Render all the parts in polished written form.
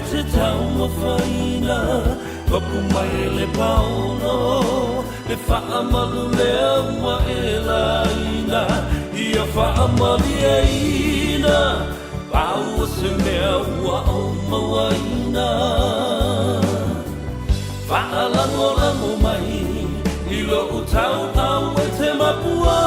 te tau mawhaina Wapumai le pauno Le whaamalu lea ua e laina Ia whaamali e ina Pau se mea ua o mawaina Whaalango mai I lo tau au e te mapua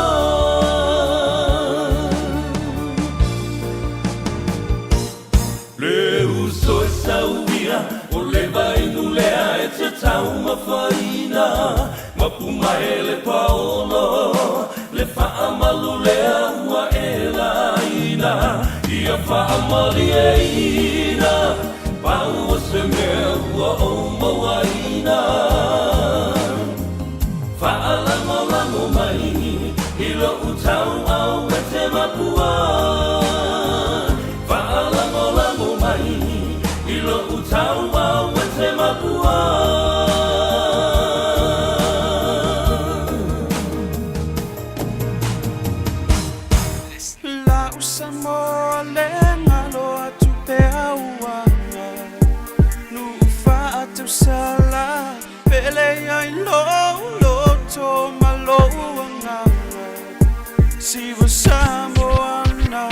Le uso e sauia O le vainu lea e te tau mawhaina Mapuma e le paolo Le whaamalu lea ua e laina Ia whaamali e ina Pau se mea ua o mawaina Whaalango mai I lo utau au e te mapua Whaalango mai I lo utau au e te mapua La usa moa le ngalo atu pe auanga Nu ufa atu sala Pele ai lo to maluanga Siva Samoana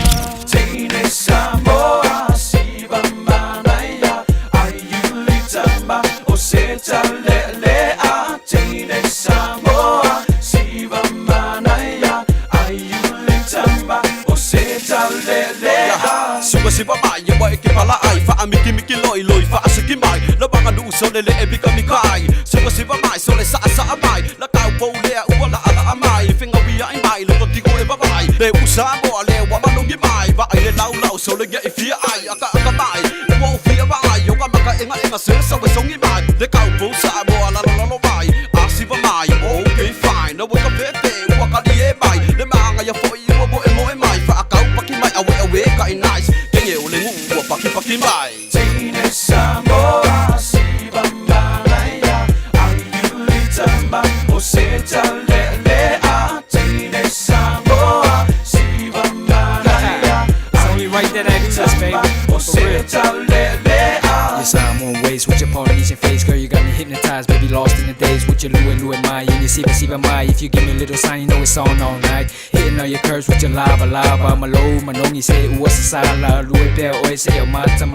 Tine Samoa Siva Manaya Ayuli Tamba O Seta Lelea Tine Samoa Siva Manaya Ayuli Tamba O Seta Lelea Suga Siva Maya Wa Eke Pala Ai Fa Miki Miki Loi Loi Fa Asiki Mai La Banga Du So Lele Ebika Mikai Suga Siva Mai So Le Sa Sa Mai La Kau Pou Lea Ua La Ala Amai Finga Wia I Mai Luka Tigo E Babai Le Usa Moa Le Wa Manungi Mai Ba Ai Le Lau Lau So Le Ngia I Fia Ai Aka Aka Mai Ua O Fia Mai Yoga Maka Inga Inga Se Sa We Songi Mai Le Kau Pou Sa Moa La La La Mai A Siva Mai Okay fine Na Waka Pete Ua Kali E Mai Le Manga Ya Foi Ua Bo E Mo E Mai Fa Akau Paki Mai Awe Awe Ka I Nice Kenye O Le Ngu Ua Paki Paki Mai Tine Samoa Siva Manaya Ayuli Tamba O Seta Lelea Tine Samoa Siva Manaya It's only right that I do this, baby. O Seta Lelea Yes, I'm on ways with your Polynesian face, girl. You got me hypnotized, baby, lost in the days with your Lua Mai and your Siva Mai. If you give me a little sign, you know it's on all night. Hitting all your curves with your lava. Malo, manongi say what's a sala. Lua Bell, always say oh mata.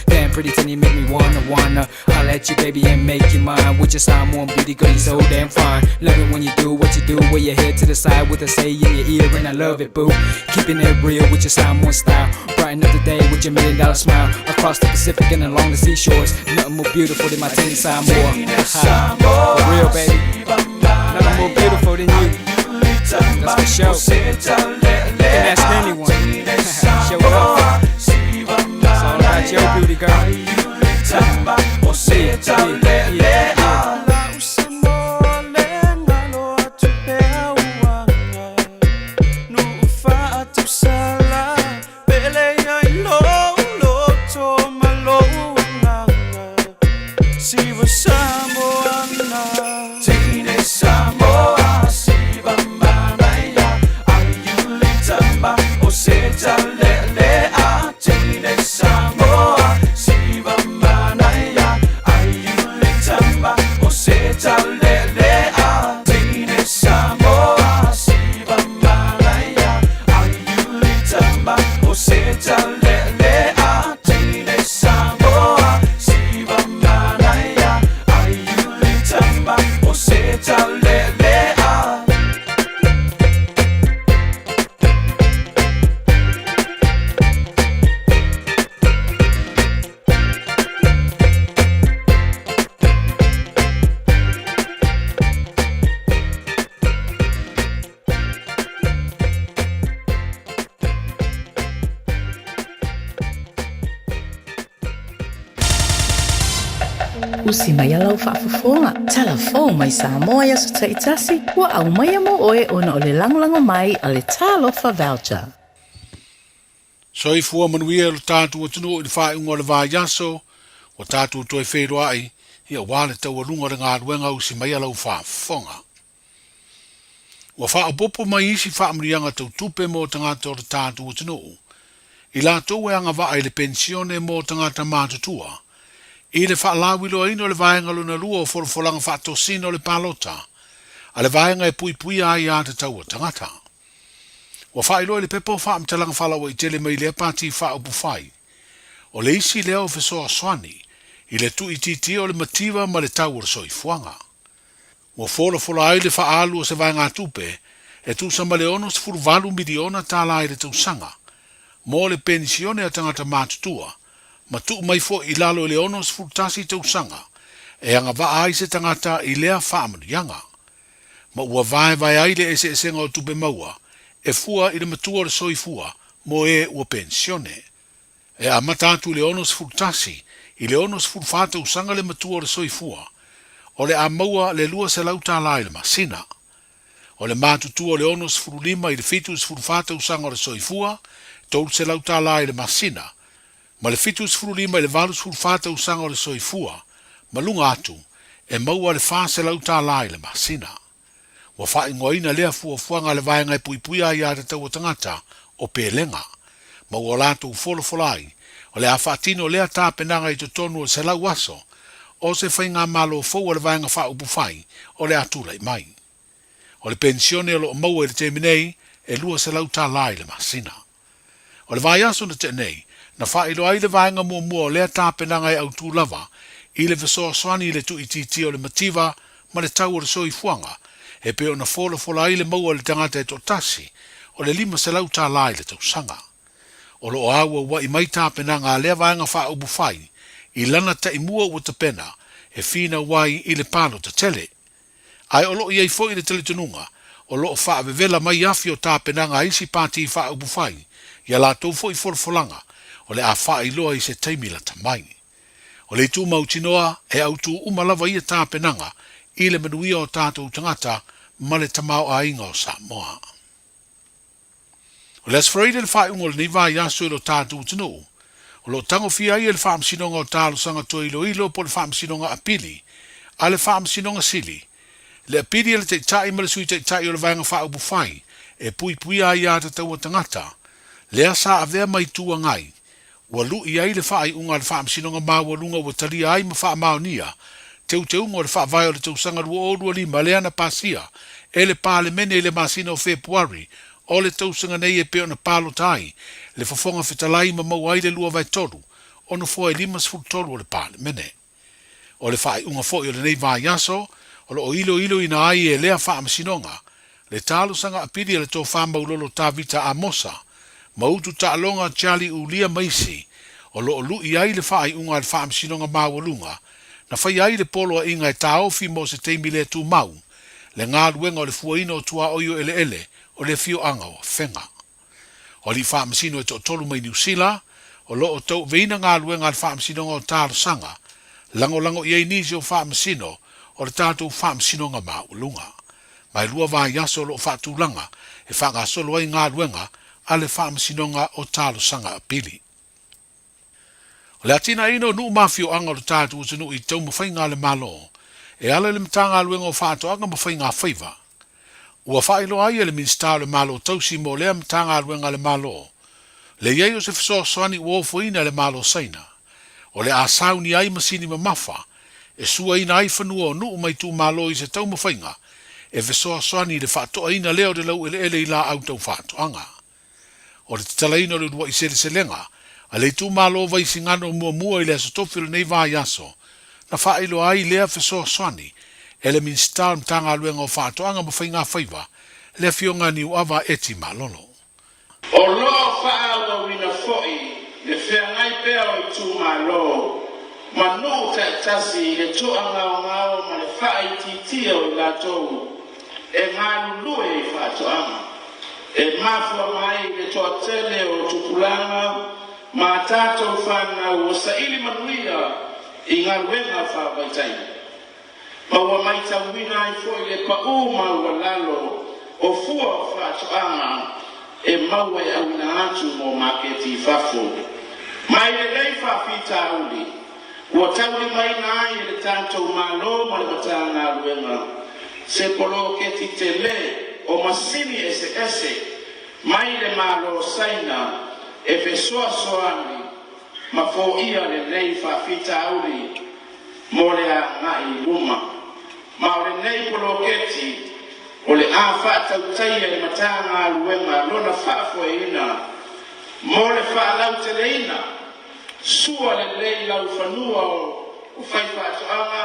Damn pretty thing, you make me wanna. I'll let you, baby, and make you mine. With your Samoan beauty, girl, you so damn fine. Love it when you do what you do, with your head to the side with a say in your ear, and I love it, boo. Keeping it real with your Samoan style. Brighten up the day with your $1 million smile. Across the Pacific and along the seashores, nothing more beautiful than my Tine Samoa. For real, baby. Nothing more beautiful than you. That's for sure. You can ask anyone. Show it off. It's all about your beauty, girl. La usa moa le ngalo atu pe auanga Nu ufa atu sala Pele ai lo to maluanga Siva Samoana Tine Samoa Siva Manaya Ayuli Tamba O Seta Lelea Tine Samoa Siva Manaya Ayuli Tamba O Seta Lelea Tine Samoa Siva Manaya Ayuli Tamba O Seta Lelea Tine Samoa Siva Manaya Ayuli Tamba O Seta Lelea Usi mai alau whaafafonga. Telefone mai Samoa ia so taitasi. Wa au mai amo oe ona o le langolango mai a le talofa voucher. Soi fua manuia lo tātu o tunu i le whae unga le vā yaso, o tātu toi whero ai, ia wāle tau alunga re ngā ruenga usi mai alau whaafonga. Wa wha popo mai isi wha amrianga tau tupe mo tangata o le tātu o tunu. I la tau e anga wa ai le pensione mo tangata mātutua, I le whaalawi loa ino le vaenga luna lua o folfolanga whaatosina o le palota. A le vaenga e pui pui ai a te tau o tangata. Wa whaelo le pepo whaamtalanga whalawa I tele mai le pati whaupu whai. O le isi leo fesoa swani, I le tu ititi o le mativa ma le tau o le soifuanga. Wa fola ai le whaalu o se vaenga tupe, e tu sama le ono se furuvalu miliona tala ai le tausanga. Mo le pensione a tangata mātutua, ma tu mai fo I lalo le ono se furutasi tausanga, e anga va ai se tangata I lea whaamanianga. Ma ua vai ai le ese esenga o tupe maua, e fua I le matua le soifua, mo e ua pensione. E a matatu le ono se furutasi, I le ono se furufata usanga le matua le soifua, o le a maua le lua se lauta la I le masina. O le mātutua le ono se furulima I le fitu se furufata usanga le soifua, tolu se lauta la I le masina. Ma le fitu se furulima I le valu se furufata usanga le soifua, malunga atu, e maua le fa se lauta la I le masina. Wa fa ingoina lea fuafuanga le vaenga I puipuia I ate tau o tangata o pelenga. Ma ua lato ufolai, o le afatino lea tāpenanga I totonu o se lau aso, o se whainga malo fau le vaenga wha upu whai, o le atula I mai. O le pensione o lo maua I le teminei, e lua se lau tā lai le masina. O le vai aso na te nei, na wha ilo ai le vaenga mua o lea tāpenanga I autu lava, I le vesoa swani I le tu ititi o le mativa, ma le tau o le soifuanga, e peo na fola ai le maua le tangata e totasi, o le lima se lau tā lai le tausanga. O lo awa wa I mai tāpenanga a lea vaenga wha upu whai, I lana ta imua ua ta pena, e fina wai I le palo ta tele. Ai o lo iei fo I le tele tununga, o lo wha vevela mai afi o tāpenanga isi pāti wha upu whai, ia la tau fo I folfolanga, o le a wha I loa I se taimila ta mai. O le tu mautinoa, e au tu umalawa ia tāpenanga, I le manuia o tātou tangata, ma le tamau a inga o Samoa. O le asfraida le whae ungo le niva I aso ilo tātou tino, o lo tango fia ia le whaamsinonga o tālo sanga to ilo po le whaamsinonga apili, a le whaamsinonga sili. Le apili le te tai ma le sui te tai o le vaenga whaupu whai, e pui a ia te tau o tangata, le asa avea mai tua ngai, ua lu I ai le whae unga le whaamsinonga maua lunga ua talia ai ma wha maonia, te ungo le wha vai o le tausanga rua o rua lima le ana pasia, e le pāle mene le masina o Februari, o le tausanga nei e peo na palo tai, le fafonga fitalai ma mau ai le lua vai toru, o no fua e lima sfuru toru o le pāle mene. O le whae unga fo I o le nei vai aso, o lo ilo ina ai e lea wha amasinonga, le talo sanga apiri le tō whama ulolo tā vita a mosa, mautu ta alonga Charlie Ulia Maisi, o lo lu I ai le whae unga le wha amasinonga mawalunga, na whai ai le polo a inga e tā ofi mo se teimi le tū mau, le ngā luenga o le fuaina o tua oio ele, o le fio anga o whenga. O li whaamasino e to tolu mai New Zealand, o lo o tau veina ngā luenga le whaamasino o tāro sanga, lango I nisi o whaamasino, o le tātou whaamasino ngā maulunga. Mai lua vā yaso lo whaatūlanga, e whanga solo ai ngā luenga, a le whaamasino o tāro sanga apili. O le atina ino nuu mafio anga o le tātou utinu I tau mawhai ngā le malo, e ala le mtanga luenga o whaato anga mawhai ngā whaiva. Ua whaelo ai le minsta le malo tausi mo lea mtanga luenga le malo. Le iei o se fiso soani uofoina le malo saina. O le asauni ai masini mamafa, e sua ina ai whanua o nuu mai tu malo I se tau mawhainga, e fiso soani le whaatoa ina leo de lau ele I la au tau whaato anga. O le titalaina le rua I se lenga, a le tu malo vai singano mua I le asotofi le nei vā yaso, na whaelo ai lea fiso soani, ele minsta mtanga luenga o whaatoanga mawhainga whaiva, le fionga ni uawa eti malolo. O lo whaala wina foi, le whengai pēo I tū malo, ma no tasi le toanga o ngao ma le whai titia o latou, e ngā lue I whaatoanga, e mafua mai le toa tele o tupulanga, ma tātou whana o sa ili manuia I ngā luenga whawaitai. Maua mai tauina I foi le pa'u maua lalo o fua o whaatoanga e maua e awina atu mo maketi fafo. Mai le lei whawhita auli, ua tauli mai nai e le tātou malo ma le matanga luenga. Se polo keti te le o masini ese, mai le malo saina e fesoa soani, ma fo ia le lei whawhita auli, mo le a ngai luma ma o le nei poloketi o le a whaatautai e matanga luenga lona whaafoeina mo le whaalautereina sua le lei lau whanua o whai whaatoanga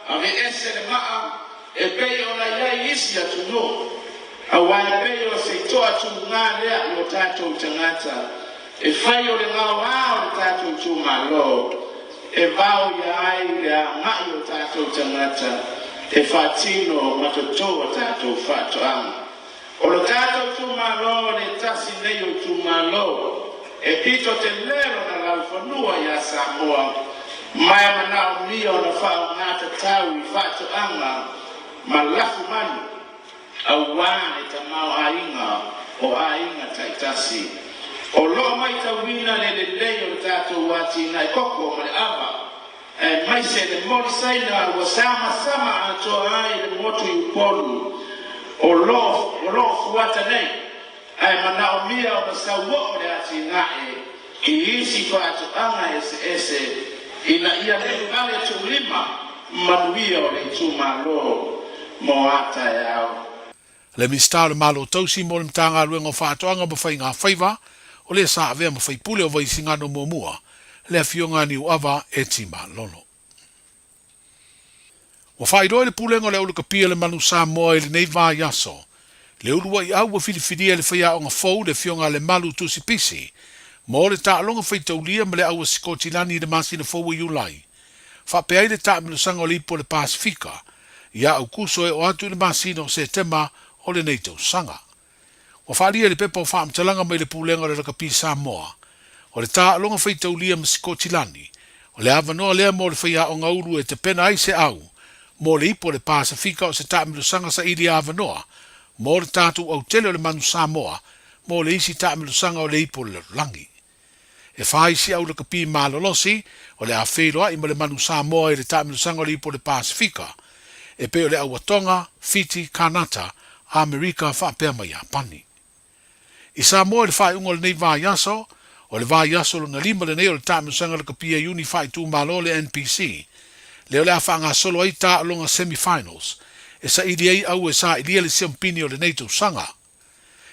a me ese le maa e pei o na iai isi atu no a wai pei o se toa tu ngā lea o tātou tangata e whai o le ngau hao le tātou tu malo e vau ia ai le a ngai o tātou tangata e whaatino matotoa tātou whaatoanga o le tātou tu malo le tasi nei o tu malo e pito te lero na lau whanua ia Samoa mai manao mia o na whao ngata tau i whaatoanga ma lafu manu au wane ta mau ainga o ainga taitasi o lo mai tawina le leo tato wati na koko ma le ava e mai se le mori saina o sama ato ai le motu i polu o lo fuata nei ai manao mia o sawo le ati nae ki isi fatu anga ese ina ia le vale tu lima manuia o le tu malo moata yao. Le mistale malo tausi mo le mtanga luenga whaatoanga mawhai ngā whaiva o le sa avea mawhai pule o vai singano mua le afionga ni uava e tima lolo. Wa whaidoi le pulenga le ulu kapia le manu Samoa i le nei vā yaso. Le ulua i au wa whiriwhiria le whaia o ngā fau le fionga le malu tusi pisi mo le ta alonga whaitaulia ma le au Sikotilani le masina fau i ulai. Whapeai le ta minusanga o lipo le Pasifika ia au kuso e o atu le masina o se tema o le neitau sanga. Wa whaalia le pepa o whaamtalanga mai le pulenga le rakapi Samoa, o le tā alonga whaitaulia ma Sikotilani, o le awanoa lea mo le whaia o ngauru e te pena ai se au, mo le ipo le Pasifika o se tāmiru sanga sa ili awanoa, mo le tātu au tele o le manu Samoa, mo le isi tāmiru sanga o le ipo le langi. E whaisi au le kapi malolosi, o le awheiroa i mo le manu Samoa i le tāmiru sanga o le ipo le Pasifika, e pe o le Auatonga, Fiti, Kanata, Amerika whaapea mai Japani. I Samoa le whae ungo le nei vā yaso, o le vā yaso le ngalima le nei o le tāmiru sanga le kapia uni whae tū malo le NPC, leo le awha ngā solo ai tā alonga semifinals, e sa ili ai au e sa ili le siampini o le nei tū sanga.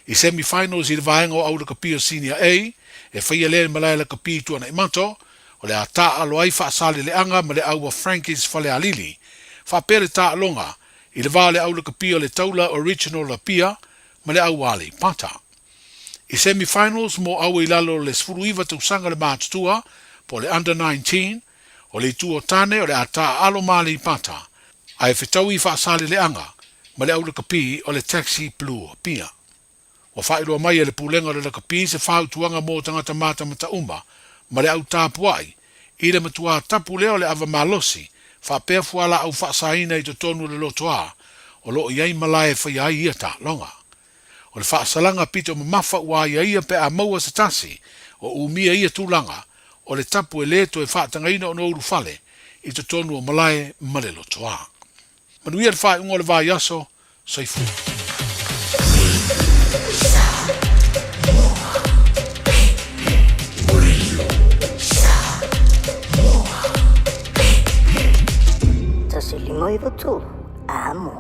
I semifinals i le vāenga o au le kapia senior A, e whaia le malai le kapia tuana imato, o le a tā alo ai wha asale le anga ma le au wa Frankie's whale alili, whapere tā alonga, i le vale au le kapia le taula original la pia, ma le au wale pata. I semifinals mo au i lalo le sfuruiva tau sanga le mātutua, po le under 19, o le tuo tane o le ata alo male pata, ai whetau i whaasale le anga, ma le au le kapi o le taxi blue pia. O whaeroa mai e le pulenga le kapi se whau tuanga mō tangata mata mata uma, ma le au tāpuai, i le matua tapu leo le ava malosi, whapea fuala au whaasaina i to tonu le lotoa, o lo iai malae whaiai ia ta longa. O le whaasalanga pito mamafa ua ia pe a maua sa tasi, o umia ia tūlanga, o le tapu e leto e whaatangaina o no uru fale, i to tonu o malae ma le lotoa. Manuia le whae ungo le vā yaso, saifu. Limoi tu amo.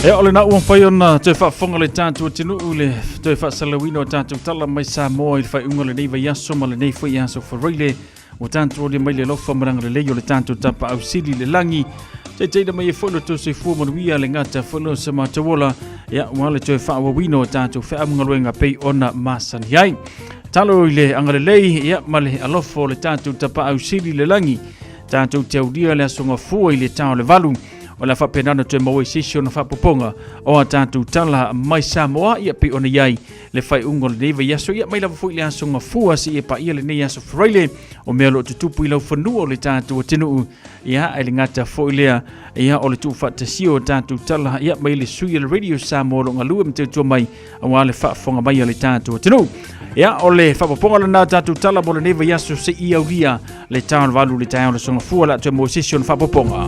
E ole na ua whai ona te whaafonga le tātua tinu ule te whaasalawina o tātua tala mai Samoa i le whai unga le nei vai aso ma le nei whai aso whareile o tātua le mai le lofa maranga le lei o le tātua tapa au sili le langi te teina mai e whono to se fua manuia le ngata whono sa matawola ia wale te whaawawino o tātua whaamungaluenga pei ona masani ai. Talo i le angalelei ia male alofo le tātou tapa au sili le langi. Tātou te audia le asonga fua i le tau le valu. O la whapenana te maua sisio na whapoponga o a tātou tala mai Samoa ia pe ona iai le whai ungo le neiva yaso ia mai lava fui le asonga fua si e pa ia le nei aso whareile o mea lo tutupu i lau whanua o le tātou tinu ia ai le ngata fui lea ia o le tu whatasio o tātou tala ia mai le sui le radio Samoa lo ngalua mteutua mai a wale whafonga mai o le tātou tinu. Ia o le whapoponga le nā tātou tala mo le neiva yaso se ia uria le tāon valu le tāon le songa fua la te maua sisio na whapoponga.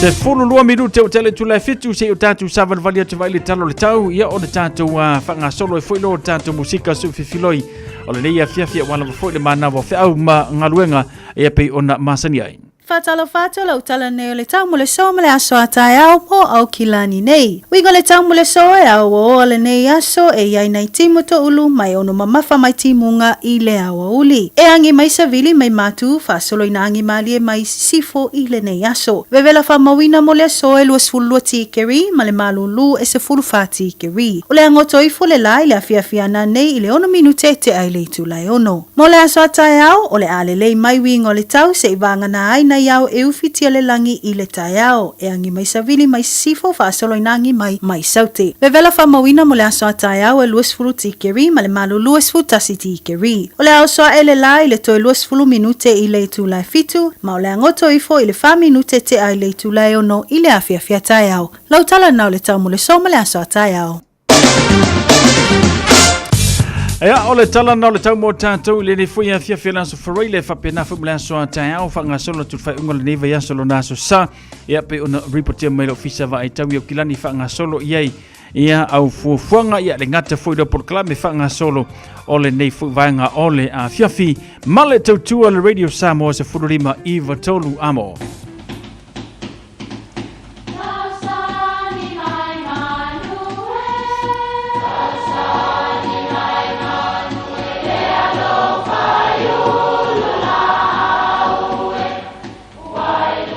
Se fulu lua minute o tele tula fitu se o tatu savan valia te vai le talo le tau ia o le tatu whanga solo e foilo o tatu musika su fifiloi o le leia fiafia wala foi le mana wa au ma ngaluenga e pe ona masani ai. Fatalo utala nei o le tau mo le so me le aso atai au po au kilani nei. Wigo le tau mo le so e au o le nei aso e iai nei timu to ulu mai ono mamafa mai timunga i le awa uli. E angi mai savili mai matu fasolo ina angi malie mai sifo i le nei aso. Vevela fa mawina mo le so e luas fulu ti keri ma le malulu e se fulu fati keri. O le angoto i fule lai le afiafiana nei i le ono minute te ai le tu lai ono. Mo le aso atai au o le ale lei mai wingo le tau se i vanga na ai na iau e ufitia le langi i le taiao e angi mai savili mai sifo fasolo inangi mai saute. Vevela fa mawina mo le aso a taiao e luas fulu tikeri ma le malu luas fulu tasi tikeri. O le asoa e le lai le toi luas fulu minute i le tu lai fitu ma o le angoto ifo i le fa minute te ai le tu lai ono i le afiafia taiao. Lautala nao le tau mo le so ma le aso a taiao. Ea ole tala na le tau mo tātou le ne fuia fia fia so for le fa pena fu mla so tai au fa nga solo tu fa ungol ne va solo na so sa ia pe ona reporter mai ofisa va ai tau yo kilani fa nga solo iai ia au fu fuanga ia le ngata fu do proclame fa nga solo ole nei fu vanga ole a fia fi male tau tu le radio Samoa se fu rima Eva Tolu amo.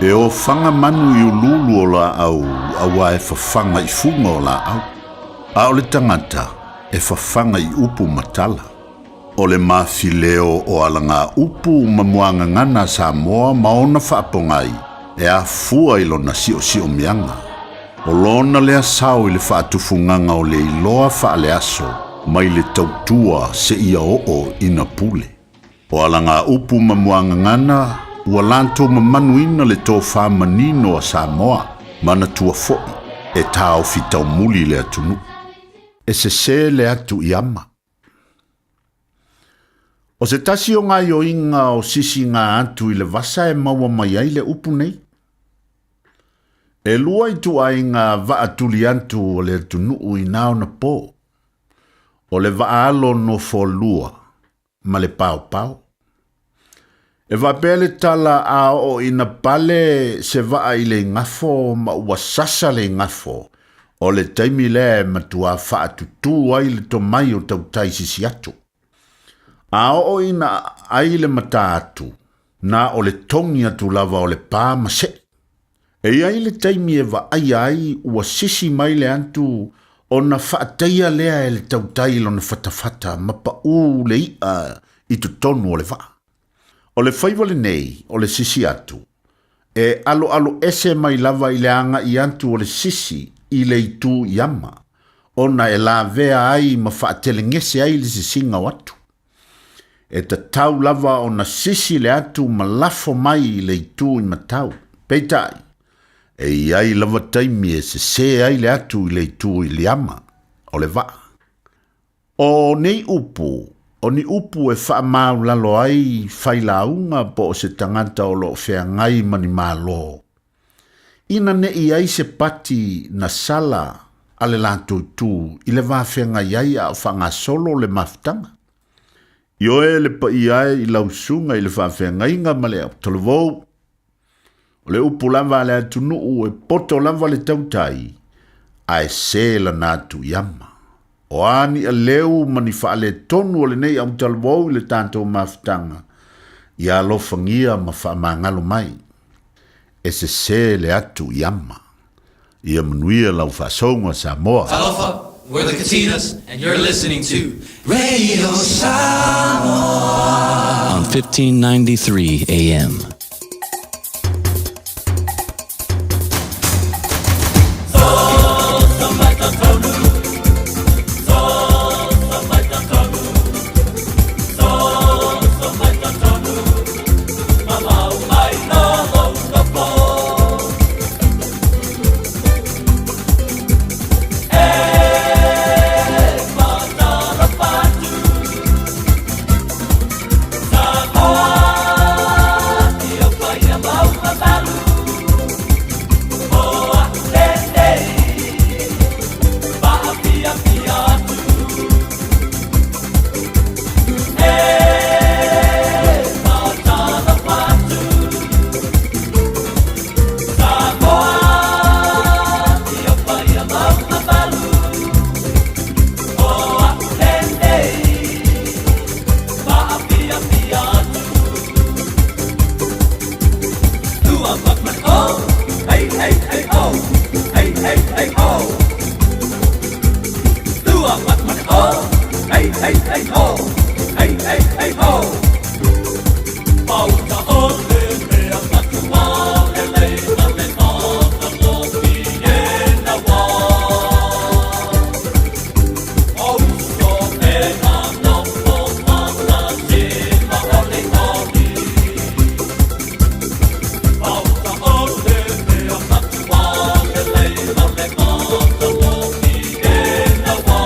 E o fanga manu i ululu o la au awa e fafanga i funga o la au. A o le tangata e fafanga i upu matala. O le mafileo o alanga upu mamuanga ngana Samoa maona whaapongai e a fua ilo na sio mianga. O lona lea sao i le whaatufunganga o le iloa whaale aso mai le tautua se ia o ina pule. O alanga upu mamuanga ngana ua lanto mamanuina le tō whamanino a Samoa, mana tua fo'i, e tāo fitau muli le atunu. E se le atu i ama. O se tasi o ngā yo inga o sisi ngā atu i le vasa e maua mai ai le upu nei. E lua i tu ai ngā vaatuli antu o le atunu i nao na pō. O le vaalo no fo lua, ma le pao. E vapele tala a o ina pale se va i le ngafo ma ua sasa le ngafo o le taimi le matua wha tutu ai le to mai o tau taisisi atu. A o ina ai le mata atu na o le tongi atu lava o le pā mase. E ai le taimi e va ai ua sisi mai le antu o na wha taia lea e le tau tailo na fatafata ma pa u le ia i tu tonu o le vaa. O le whaiwale nei, o le sisi atu, e alo ese mai lava i le anga i antu o le sisi i le itu i ama, ona e la vea ai ma whaatele ngese ai le sisinga watu. E ta tau lava o na sisi le atu ma lafo mai i le itu i matau, peitai, e ai lava taimi e se ai le atu i le itu i le ama, o le vaa. O nei upu, o ni upu e wha mau lalo ai whailaunga po o se tangata o lo whea ngai mani malo. Ina ne i ai se pati na sala ale lantou tu i le whawhea ngai ai a whanga solo le maftanga. Io e le pa i ai i lausunga i le whawhea ngai nga male au tolovou. O le upu lava le atunu u e poto lava le tautai a e se la natu yama. O ani a leu mani whaale tonu o le nei au talwou le tātou maftanga. Ia lo whangia ma whaamangalo mai. E se le atu yama. Ia manuia lau whasonga Samoa. Talofa, we're the Katinas, and you're listening to Radio Samoa on 1593 AM. hey hey hey ho, hey hey hey ho. Pauta ole mea matua ele ale mata lopi e na wa. Pauta e na no po mana te ma ole oli. Pauta ole mea matua ele ale mata lopi e na wa.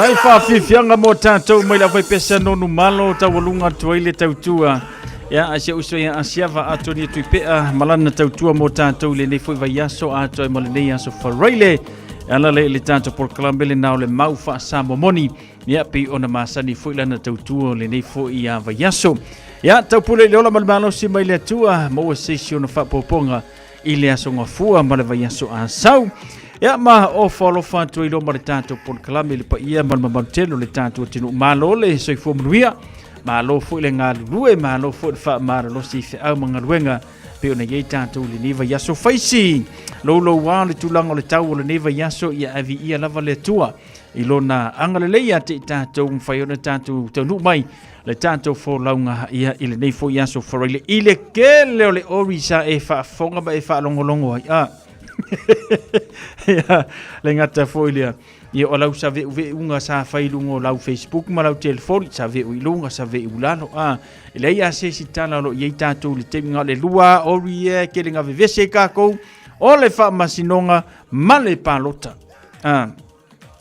Nai whawhiwhianga mō tātou mai la vai pesa nonu malo tawalunga tuaile tautua. Ia asia uso ia asiava ato ni tui pea malana tautua mō tātou le nei fwoi vai aso ato e male nei aso whareile. Ala le tātou porkalambele nao le mau wha sa momoni. Ia pi ona masani fwoi lana tautua le nei fwoi ia vai aso. Ia taupule le ola malimalo si mai le atua maua seisi ona wha poponga i le aso ngafua male vai aso a sau. Ia ma o follow fan tu ilo ma le tātou pon kalame le pa ia ma mamantelo le tātou tinu malo le soifua manuia malo fo le ngā lue malo fo fa mara lo si fe au mga luenga pe ona ye tātou le niva yaso faisi lo wa le tulanga le tau le niva yaso ia avi ia lava le tua ilona anga le leia te tātou mfai ona tātou tanu mai le tātou fo launga ia ile nei fo yaso farile ile kele o le orisa e fa fonga ba e fa longolongo ai ya le ngata foilia ia o lau save uve unga sa failungo lau Facebook ma lau telefoni save uilunga save ulano ile ia se sitana lo ye tatu le teminga le lua orie kelinga vevese kako o le fa masinonga male palota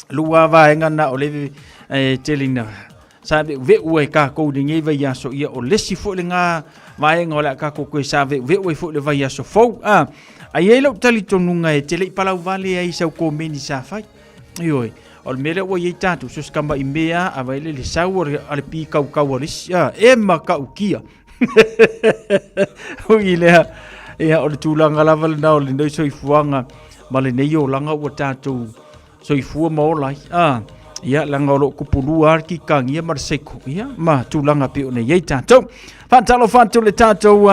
lua va engana o le telinga save uve uwe kako dinge va ya so ia o lesi fo le nga vai ngola kako ko save uve uwe fo le va ya so fo ai lo tali tonunga e tele palau vale ai sau ko meni sa fai ioi o mele o ye tatu so skamba imea availe le sau ale pi kau kau ris e ma kau kia o ile ya o tulanga lava na o le no so ifuanga male nei o langa o tatu so ifu mo lai ia langa o kupulu arki kangia marseko ia ma tulanga pe o nei tatu fantalo fanto le tatu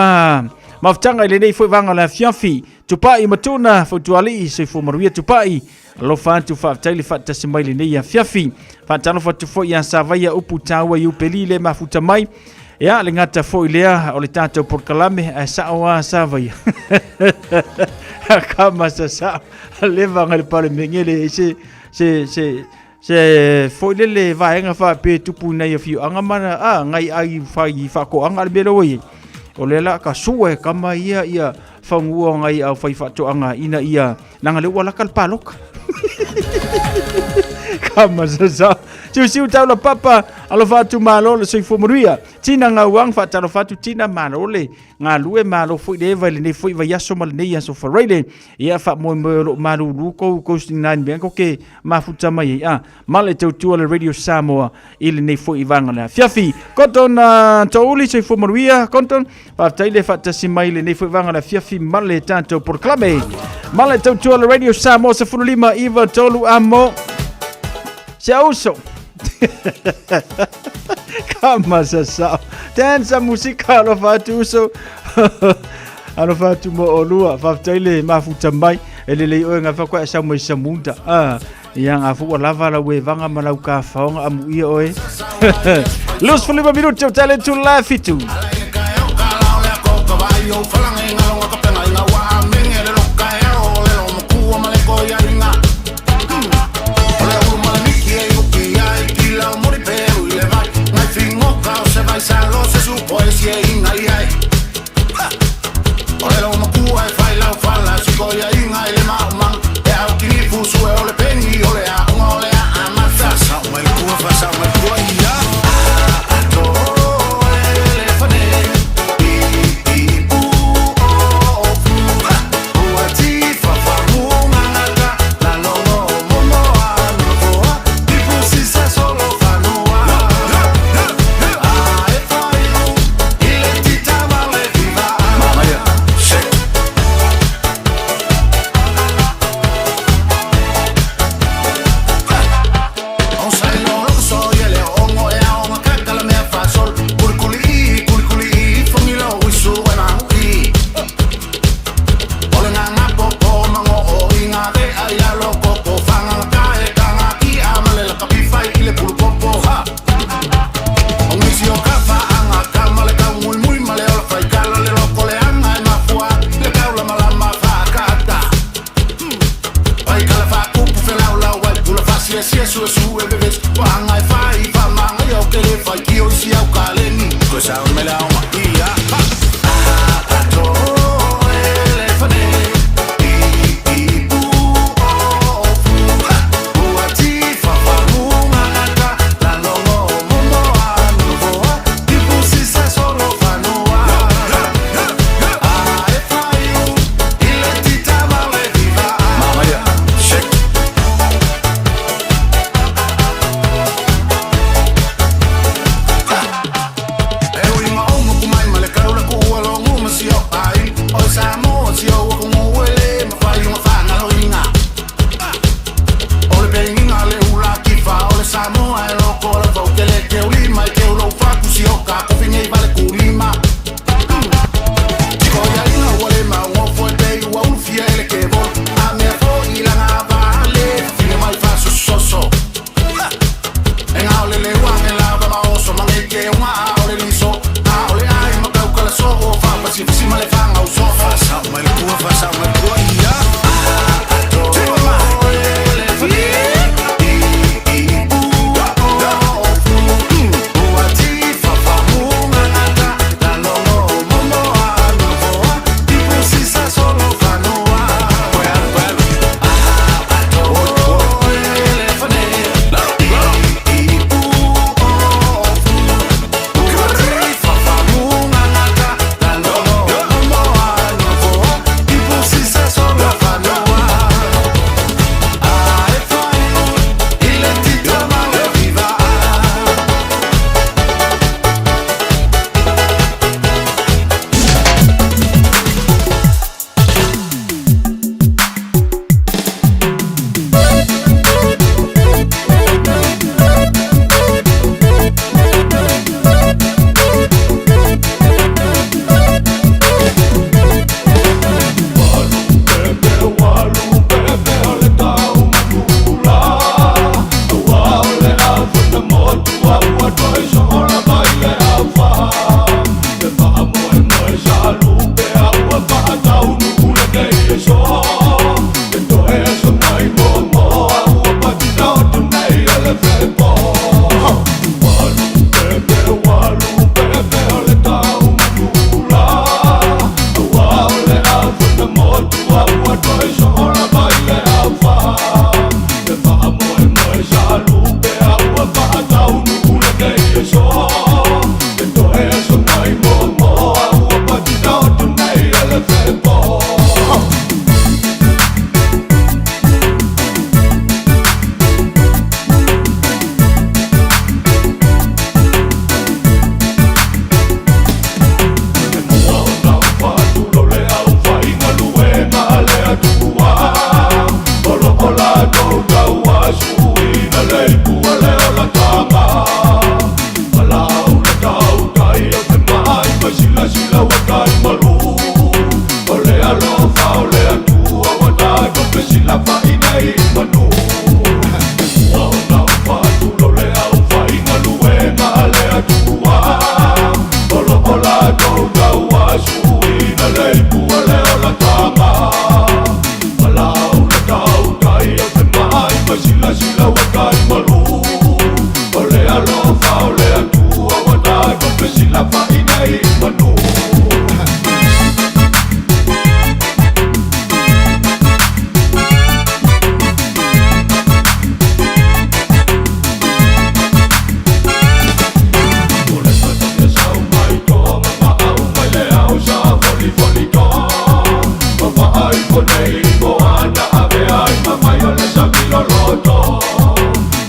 maftanga ile nei foi vanga la fiafi tupai matuna fotuali se fo maruia tupai lo fantu fa taili fa tasimaili nei ya fiafi fantalo fatu foi ya savaya uputawa yu pelile mafuta mai ya le ngata foi lea o le tato por kalame a sawa savaya kama sa leva ngal pale mengele se foi le vaenga fa pe tupu nei ya fiu anga mana ngai ai fa ko anga le belo ye o le la ka suwe kama ia fangua ngai au fai fatu anga ina ia nanga le wala kal palok kama sa siu tau la papa alo fatu malo le soifo maria tina nga wang fatalo fatu tina malo le nga lue malo foi de vale ne foi vai aso mal nei aso farele ia fa mo malu luko ko sinan bien ko ke mafuta mai male tu le radio Samoa ile nei foi vanga la fiafi konton touli soifo maria konton fa taile fata simaile nei foi vanga la fiafi male tanto por clame male tu le radio Samoa se funulima iva tolu amo Ciao. Kama sasa dansa musika lo fatu so alo fatu mo olua faftaile mafuta mai elele o nga fa kwa sa mo samunda yang afu lava la we vanga malau ka faonga amu ia oe Los Filipa minuto talent to laugh it to se su poesia in ai ai ole lo mo ku ai fai la falla si coia in ai le mamma e au kini fusu e ole pengi ole a amassa sa mai ku fa sa mai ku ia to le fane i u moa e loko la fau kele ke ulima e ke ulo faku si oka ko finge i vale kulima Tiko ya ina wale ma ngofo e te ua ulfia ele ke vo a mea fo i langa vale finge mai faso soso E ngā ole le wang e lava ma oso mange ke unga a ole liso a ole ai ma kau kala so o fa pasi fisi ma le fanga u so Fasau mai kua ia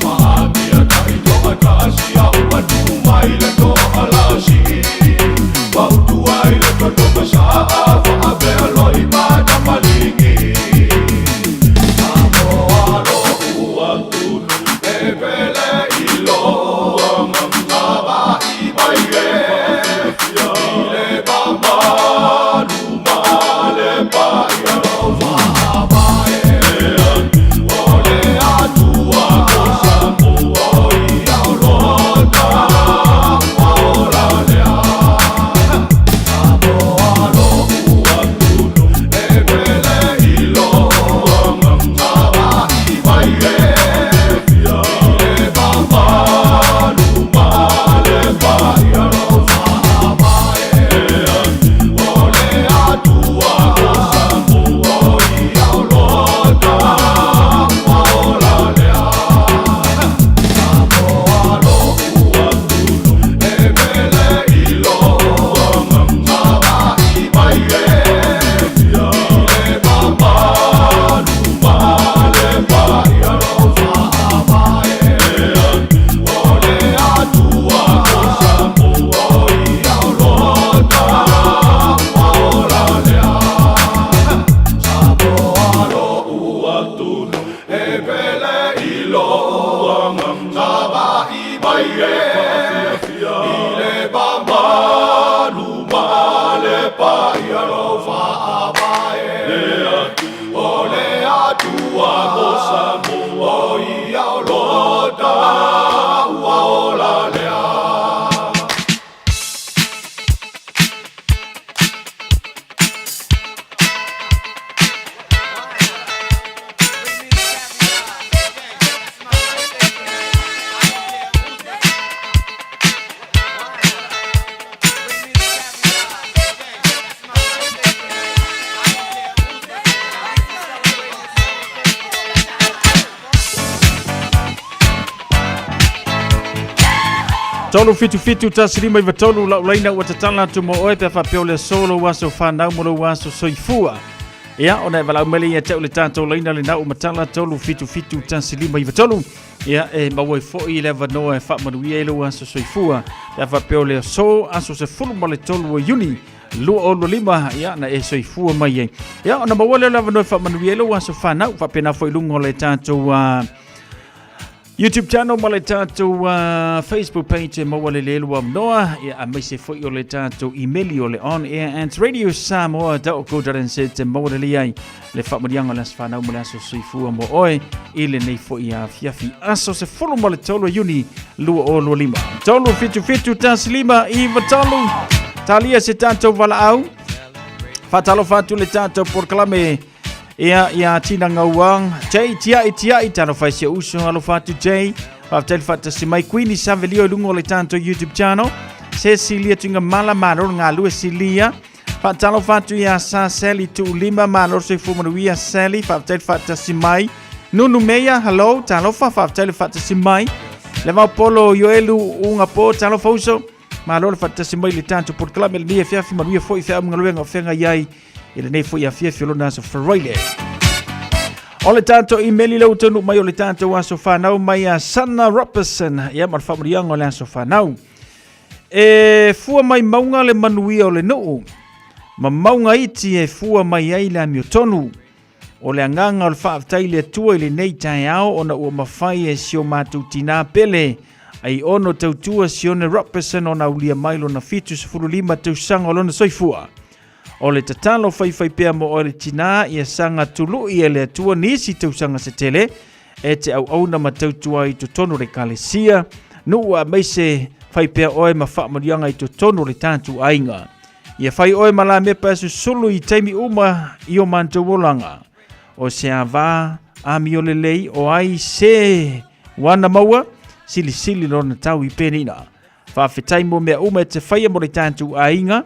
Maami a kai toka kasi au atu mai le toa ala si mai e whaafia I le mamalu ma le pai alo whaavae o le atua mo Samoa o ia o lota ua o la lea Tolu fitu tasilima iwa tolu la ulaina ua tatala tu mo oe pe whapeo le solo waso whanau mo lo waso soifua. Ia, ona e wala umele ia teo le tātou laina le nau matala tolu fitu tasilima iwa tolu. Ia, e maua foi le wanoa e whamanuia e lo waso soifua. Pe whapeo le so aso se fulu ma le tolu o yuni. Lua o lo lima, ia, na e soifua mai e. Ia, ona maua le wanoa e whamanuia e lo waso whanau. Whapena foi lungo le tātou YouTube channel ma le tātou Facebook page ma wale le lua mnoa ia a mai se foi o le tātou email o le On Air Ants Radio Samoa da o koutaren se te ma wale liai le whamarianga le aswhanau ma le aso soifua mo oe I le nei foi a fiafi aso se fulu ma le tolo yuni lua o lua lima tolo fitu taslima I vatolu talia se tātou wala au fatalo fatu le tātou porklame Ia tina ngauang Jay tia tano fai se uso alo fatu Jay Waftel fata si mai Queenie Savelio lungo le tanto YouTube channel Cecilia tunga mala manor ngā lua Silia Fatalo fatu ia sa Sally tu lima manor se fumanuia Sally Waftel fata si mai Nunu meia hello talo waftel fata si mai Leva polo yoelu unga po talo fauso Malor fata si mai le tanto por klame le nia fiafi manuia foi fea mngaluenga fenga iai Ele nei foi a fiafi lo naso Ferreira. O le tanto email lau tonu mai o le tanto aso whanau mai a Sana Robertson. Ia mar whamarianga o le aso whanau. E fua mai maunga le manuia o le nuu. Ma maunga iti e fua mai ai le amio tonu. O le anganga o le whaaftai le tua I le nei tai ao o na ua mawhai e sio mātou tina pele. Ai ono tautua Sione Robertson o na ulia mailo na fitu sifuru lima tausanga o lona soifua. O le tatalo whai pia mo o le tina ia sanga tulu I le atua nisi tausanga se tele e te au na matautua I to tonu le kalesia nua meise whai pia oe ma whaamarianga I to tonu le tātu ainga. Ia whai oe ma la mepa su sulu I teimi uma I o mantawolanga. O se awa ami o le lei o ai se wana maua sili lona tau I penina. Whawhetai mo mea uma e te whaia mo le tātu ainga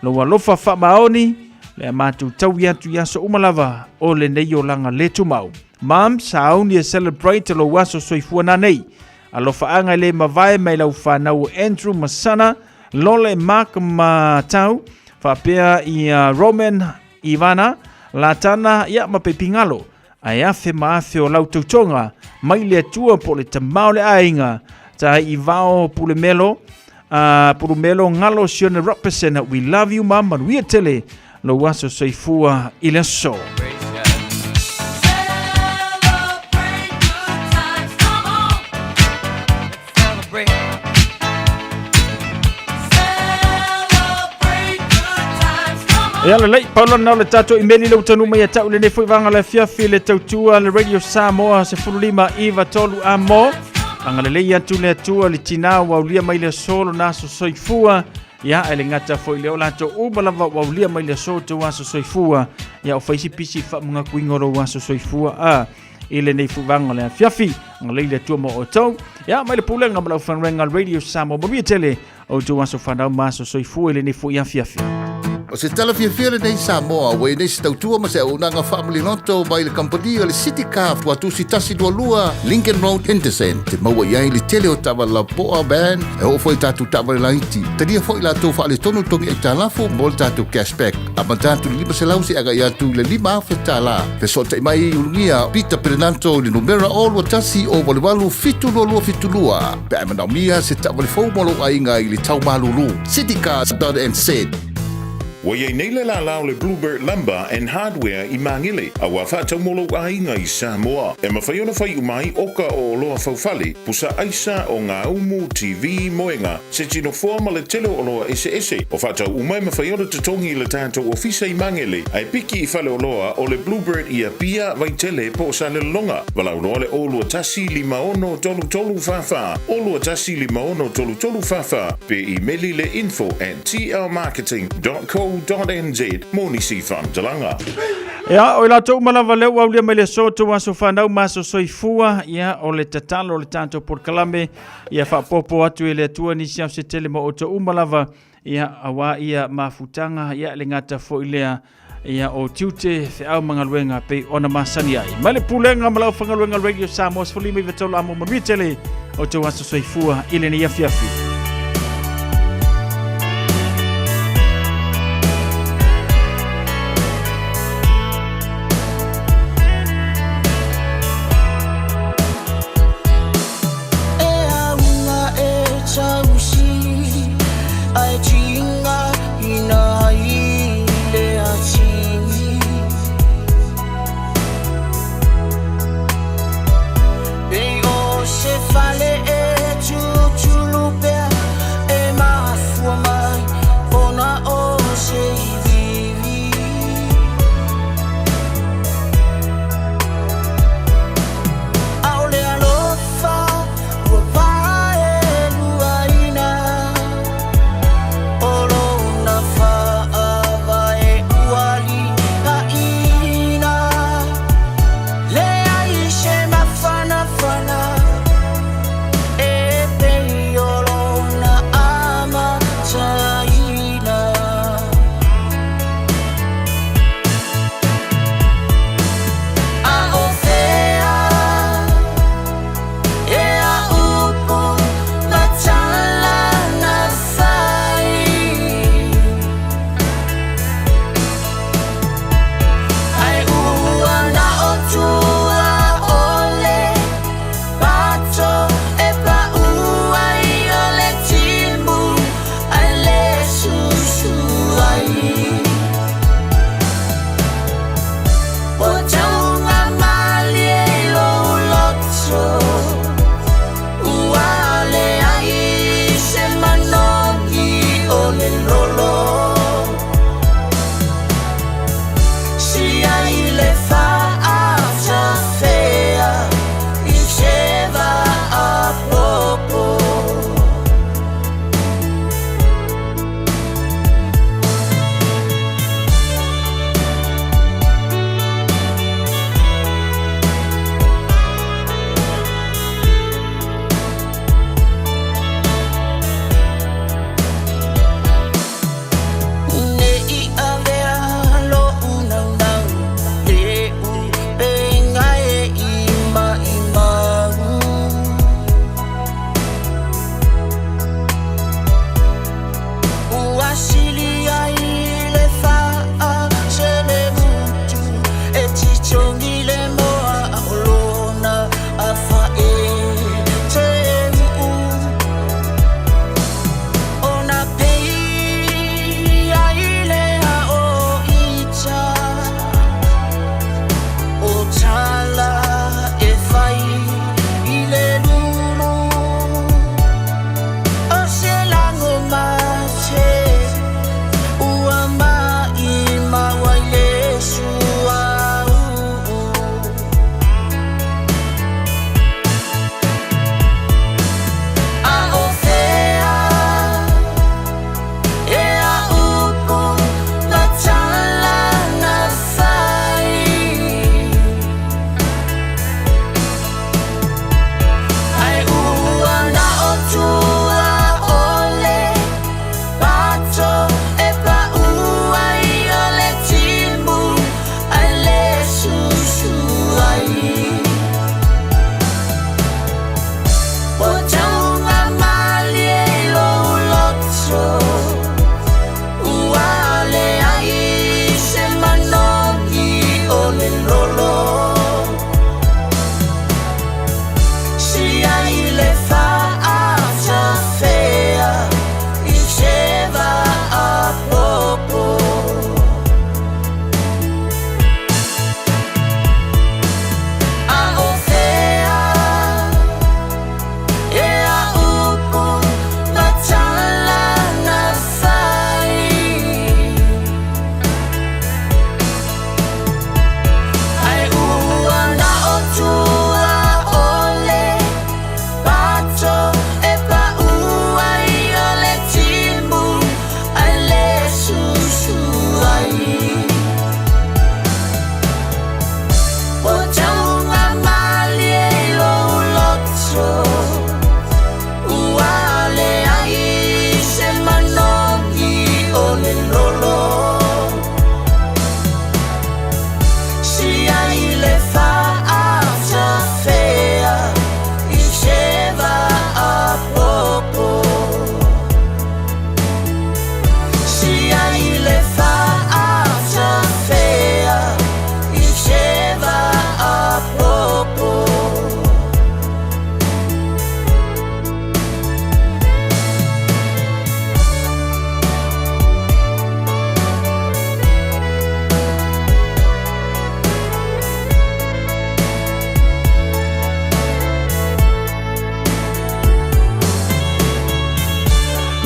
Lo walofa whamaoni, le mātou tau iatu yaso umalava o le nei o langa le tumau. Mam, sauni e celebrate lo waso soifua na nei. Alofa anga le mawai mai lau whanau Andrew Masana, lole Mark Matau, whapea I Roman Ivana, latana ia mapepingalo. Ai afe maafe o lau tautonga, mai le atua po le tamau le ainga, ta I vao pule melo, Purumelo ngalo Sione Robertson we love you mama we tele lo waso soifua ile so Ya lei Paulo na le tato email le utanu mai tau le ne foi vanga le fiafi le tautua le Radio Samoa se fulima Eva tolu amo Angalele atu le atua le tina waulia mai le solo naso soifua ia ele ngata foi leo lato umalava waulia mai le solo te waso soifua ia o faisi pisi fa mga kuingoro waso soifua ile nei fuvanga le fiafi angalele le atua mo o tau ia mai le pulenga mala fanrenga Radio Samoa mo tele o tu waso fanau maso soifua ile nei fu ia fiafi O se tala fia nei Samoa, wei nei se tautua ma se unanga family noto mai le kampani o le City Craft watu si tasi dua lua Lincoln Road Henderson. Te maua iai le tele o tawa la poa band e o foi tatu tawa le laiti. Tania foi la tofa le tonu tongi e talafu mo le tatu cashback. Ama tatu lima se lausi aga iatu le lima afe tala. Pe so te mai ulungia Peter Pernanto le numera all wa tasi o wale walu fitu lua. Pe amanau mia se tawa le fau molo ainga i le tau malulu. Citycast.nz Wa ye nei le la lao le Bluebird Lumber and Hardware I mangile a wa fa taumolo ainga I Samoa. E mawhaiona whai umai oka o loa faufale pusa aisa o ngā umu TV moenga se tino forma le tele o loa ese o fa tau umai mawhaiona tatongi le tātou ofisa I mangile ai piki I fale o loa o le Bluebird ia pia vai tele po sa le longa. Walau loa le olua tasi 5 tolu fafa olua tasi 5 tolu fafa pe I meli le info@tlmarketing.co.nz moni si whantalanga. Ia, o la tau malawa leo au lia mai le so tu waso whanau maso soifua, ia, o le tatalo o le tanto por kalame, ia whapopo atu e le atua ni siau se tele ma o tau malawa, ia awa ia mafutanga, ia le ngata fo ilea, ia o tiute fe au mangaluenga pe ona masani ai. Male pulenga malau whangaluenga radio Samoa sfoli mai vetolo amo manuitele o tau waso soifua, ile ni yafiafi. Fale e tu lupe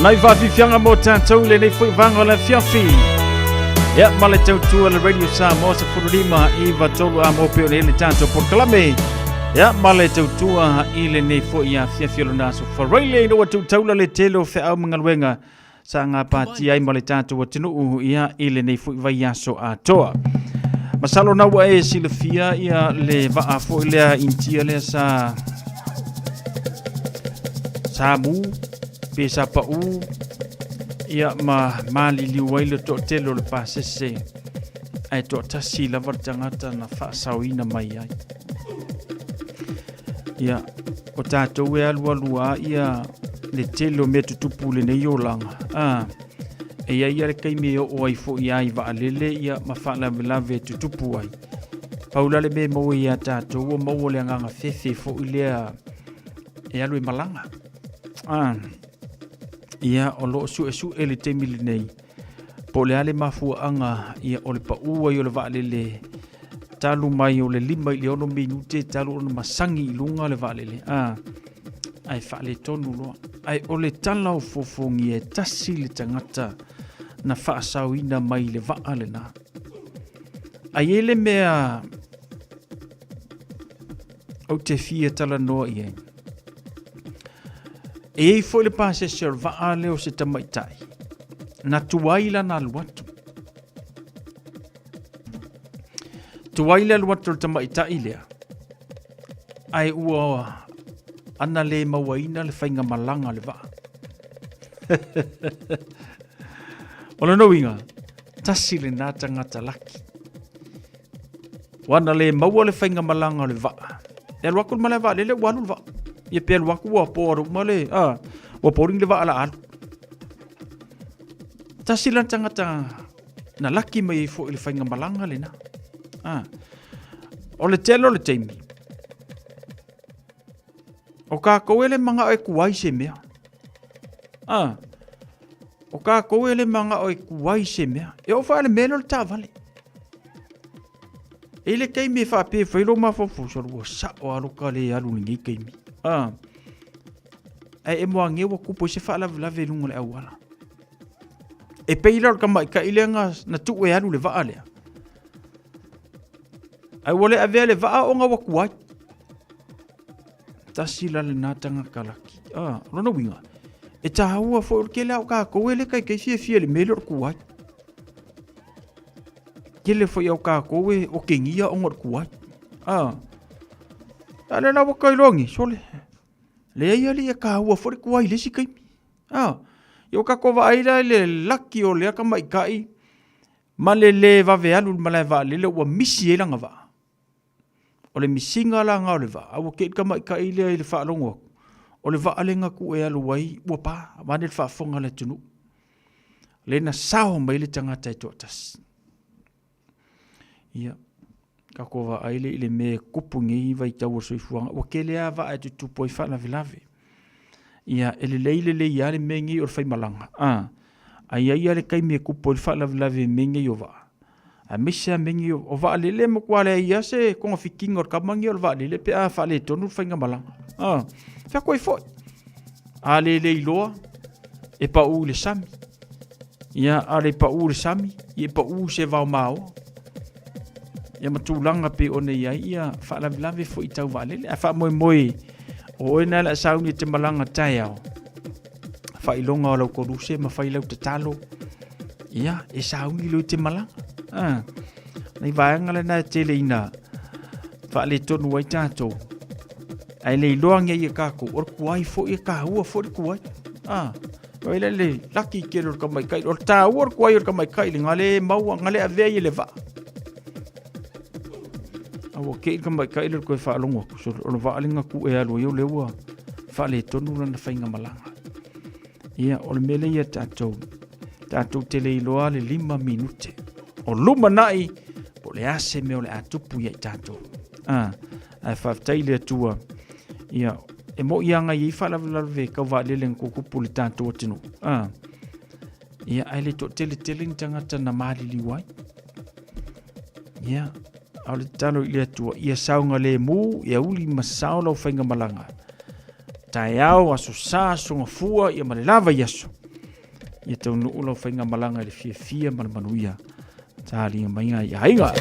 Nai whawhiwhianga mō tātou le nei whui wanga le whiawhi. Ia, ma le tautua le Radio Samoa sa whururima i watolu a mō peo le hele tātou porkalame. Ia, ma le tautua i le nei whui a whiawhi o le naso whareile i noa taula le telo whi au mga luenga sa ngā pāti ai ma le tātou atinuu ia i le nei whui vai aso a toa. Masalo na ua e sila fia ia le waa whui lea intia lea sa mu pe sa pa u ia mali liuai le to telo le pasese ai to tasi la vartangata na fa sauina mai ai ia o tātou e alua ia le telo me tutupu le nei olanga e ia le kai me o ai fo ia i vaalele ia mafala velave tutupu ai paula le me mo ia tātou o mo le nganga fefe fo ilea e alu i malanga ia o lo su e le temili nei po le ale mafuaanga ia o le paua i o le vaalele talu mai o le 5 i le 1 minute talu o le masangi i lunga le vaalele ai faale tonu loa ai o le tala o fofongi e tasi le tangata na faasauina mai le vaale na ai ele mea au te fia tala noa i e foi le pase ser vaale o se tamaitai na tuaila na luatu tuaila luatu tamaitai lea ai ua ana le mawaina le fainga malanga le va ona no winga tasi le na tangata laki wana le mawa le fainga malanga le va e luakul male va le walu va ia pe luaku wa por male wa poring le va ala al tasi lan tangata na laki mai fo le fainga malanga le na o le telo le teimi o ka koele manga o kuai se mea o ka koele manga o kuai se mea e o fa le melo le tavale ele kai me fa pe fo ma fo fo so sa o alo ka le alu ni kai mi ai e moange wa kupo se fa la velunga le awala e peila ka mai ka ilenga na tu e alu le va ale ai wole ave le va o nga wa kuai tasila le natanga kalaki rono winga e tahua fo ke la ka ko ele kai ke fie le melo kuai kele fo yo ka ko we o kengia o ngor kuai ale na wa kai longi sole le ia le ka hua fo kuai le sikai yo ka ko va ila le laki o le ka mai kai malele va ve alu malava le wa misi e langa va o le misinga la nga o le va au ke ka mai ka ile le fa longo o le va alenga ku e alu wai ua pa vane le fa fonga le tunu le na sao mai le tanga tai totas ia ka ko va aile ile me kupungi vai tau so fuanga o ke le va a tu poi fa la vilave ia ele le ia le mengi o fai malanga ai le kai me kupo fa la vilave mengi yo va a misa mengi o va le mo kwale ia se ko fiking or kamangi o va le pe a fa le tonu fainga malanga fa ko fo ale le loa e pa u le sami ia ale pa u le sami e pa u se va mao ia matulanga pe o nei ia fa la lave fo i tau vale a fa moi o ena la sauni te malanga tai ao fa ilonga o ko ruse ma fa ilau te talo ia e sauni lo te malanga nei vaanga le na tele ina fa le tonu wai tato ai le loanga ia ka ko or kuai fo ia ka hua fo kuai o le laki kelo ka mai kai or ta or kuai or ka mai kai ngale mau ngale ave ile va awo ke ka mai kai ko fa longo so o va alinga ku e alo yo lewa fa le tonu na fainga malanga ia o le mele ia tato tele loa le 5 minute o luma nai po le ase me o le atupu ia tato ai fa taile tua ia e mo ianga i fa la ve ka va le len ko kupu le tato tinu ia ai le to tele tangata na mali liwai ia au le talo ile tua ia saunga le mu ia uli masao lau fainga malanga tai au aso sa songa fua ia male lava yaso ia tau nuu lau whainga malanga le fia manuia. Tālinga mainga i hainga.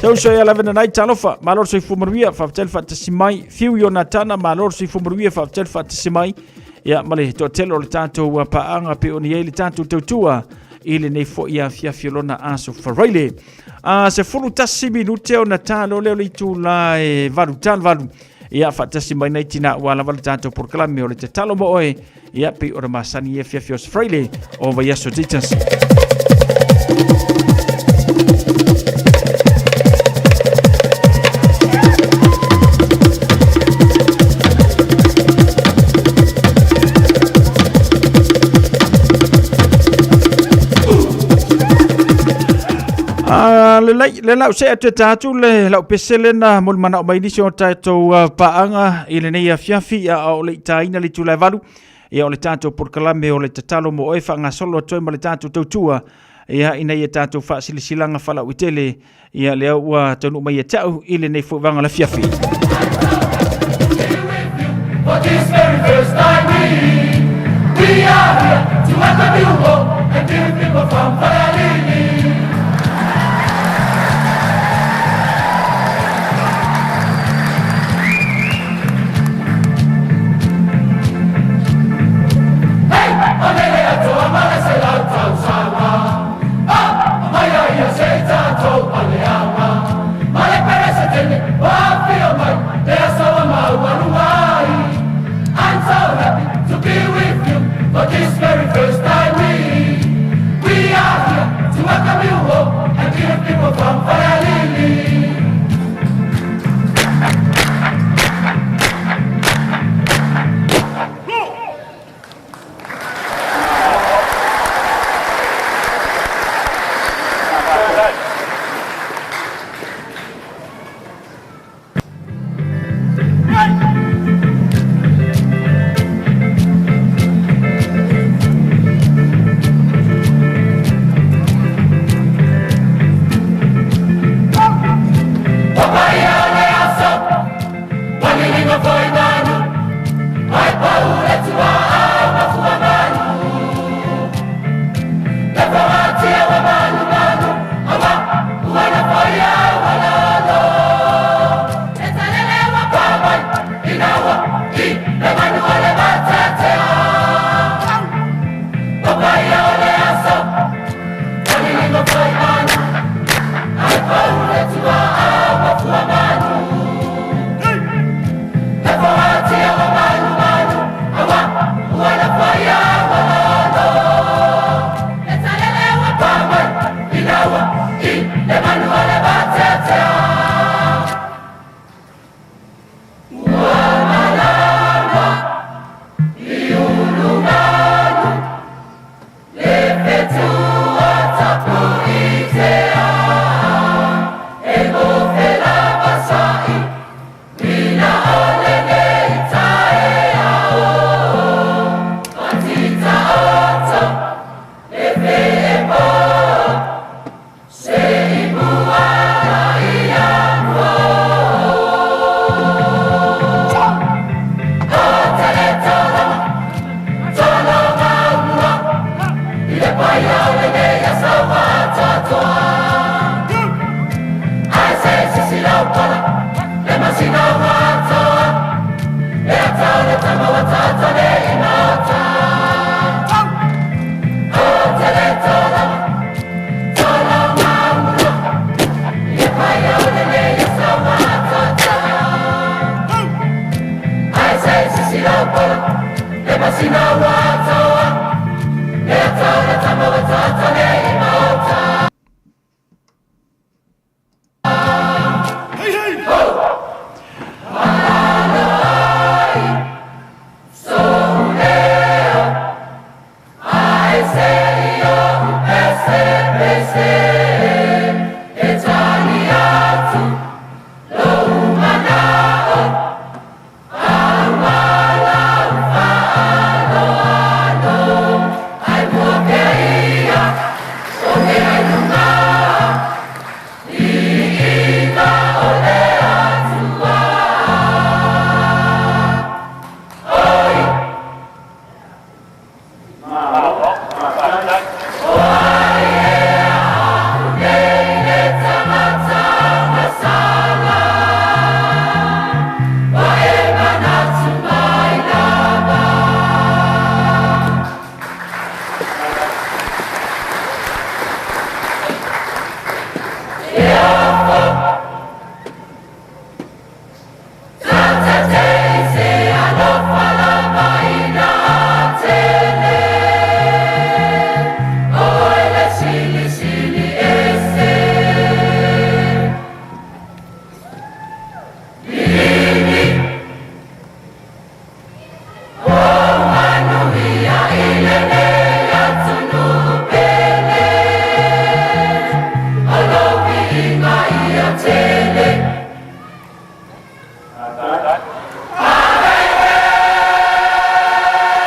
Tau soe 11 night talofa, malor soi fumaruia, whaftel whatasimai, fiu i o natana, malor soi fumaruia, whaftel whatasimai, ia male to telo le tātou paanga pe oni le tātou tautua, ile nei fo ia fiolona aso wharaile. Se fulu tasi minute o natano leo le tu la valu tan valu, ia whatasimai nei tina wala wala tātou porkalame o le te talo mo oe, ia pe ora masani e fios wharaile o vaiaso titas. Le lau se atu tātu le lau pesele na mol mana o mainisi o tātou paanga i le nei a fiafi a o le taina le tūlai valu i o le tātou porkalame o le tatalo mo oe whanga solo toi ma le tātou tautua ia i nei a tātou whaasilisilanga whala uitele ia le ua tonu mai a tau i le nei fuwanga la fiafi. For this very first time we are here to welcome you home and give people from Valladolid. For this very first time we are here to welcome you home and give people from Valladolid.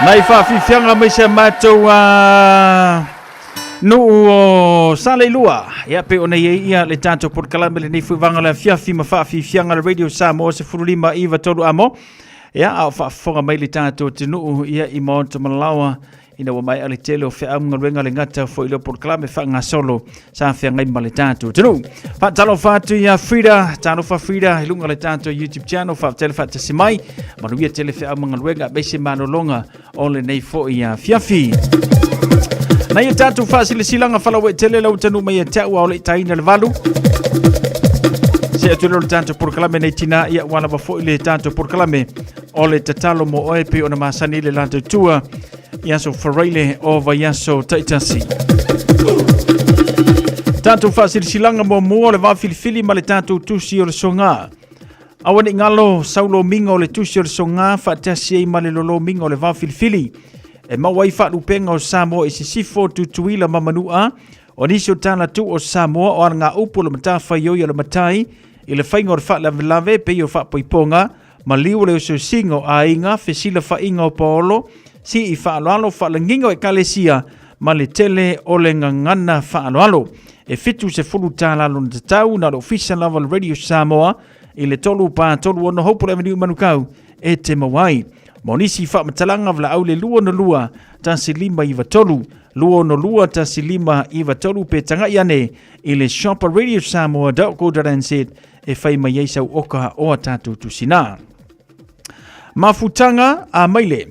Nai whawhiwhianga mai se mātou nuu o Saleilua. Ia pe o nei ia le tātou Port Kalame le nei whuivanga le whiawhi ma whawhiwhianga le Radio Samoa se furulima iwa tolu amo. Ia au whawhonga mai le tātou te nuu ia I maonta malalawa ina wa mai ale tele o whea mga ruenga le ngata fo ilo Port Kalame wha solo sa whea ngai ma le tātou te nuu. Whatalo whātu ia Frida, tāno wha Frida, ilunga le tātou YouTube channel, whaatele whaata si mai, manuia tele whea mga ruenga, beise manolonga o le nei fo ia whiawhi. Na ia tātou whaasile silanga whalawe tele lau tanu mai a tau au le taina le valu. Se atu leo le tātou Port Kalame nei tina ia wana wa fo ile tātou Port Kalame o le tatalo mo oe pe o na masani le lantou tua Iaso Whareile o Vaiaso Taitasi. Tātou whaasirisilanga mo mua le wawhilifili ma le tātou tusi o le songa. Awane ngalo saulo minga o le tusi o le songa whaatasi ei ma le lolo minga o le wawhilifili. E mawai whaalupenga o Samoa I sisifo tutuila mamanua o nisi o tāna tu o Samoa o ngā upo le matawhai o le matai I le whainga o le whaalave pe o whaapoiponga ma liu le o singo a inga whesila whainga o paolo si I whaaloalo whaalanginga o ekalesia ma le tele o le ngangana whaaloalo. E fitu se fulu tālalo na tatau na le official level Radio Samoa I le tolu pā tolu ono Hopewell Avenue manukau e te mawai. Monisi whaamatalanga vla au le lua no lua ta si lima iwa tolu. Lua no lua ta si lima iwa tolu pe tanga iane I le shopper Radio Samoa.co.nz e whai mai eisau oka o tātou tusina. Mafutanga a maile.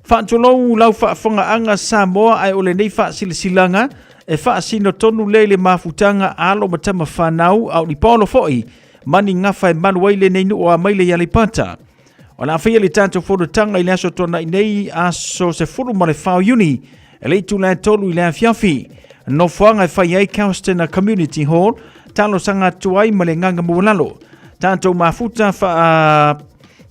Whaatolou lau whaafonga anga Samoa ai ole nei whaasilasilanga e whaasino tonu le mafutanga alo matama whanau au ni paolo foi mani ngawhai manuaile nei nu o a maile yalipata. O na whia le tātou whodotanga I le aso tona I nei aso se furu ma le whao uni e leitu le tolu I le awhiawhi. No whanga e whai ei Kaustena Community Hall talo sanga tuai ma le nganga mualalo. Tātou mafuta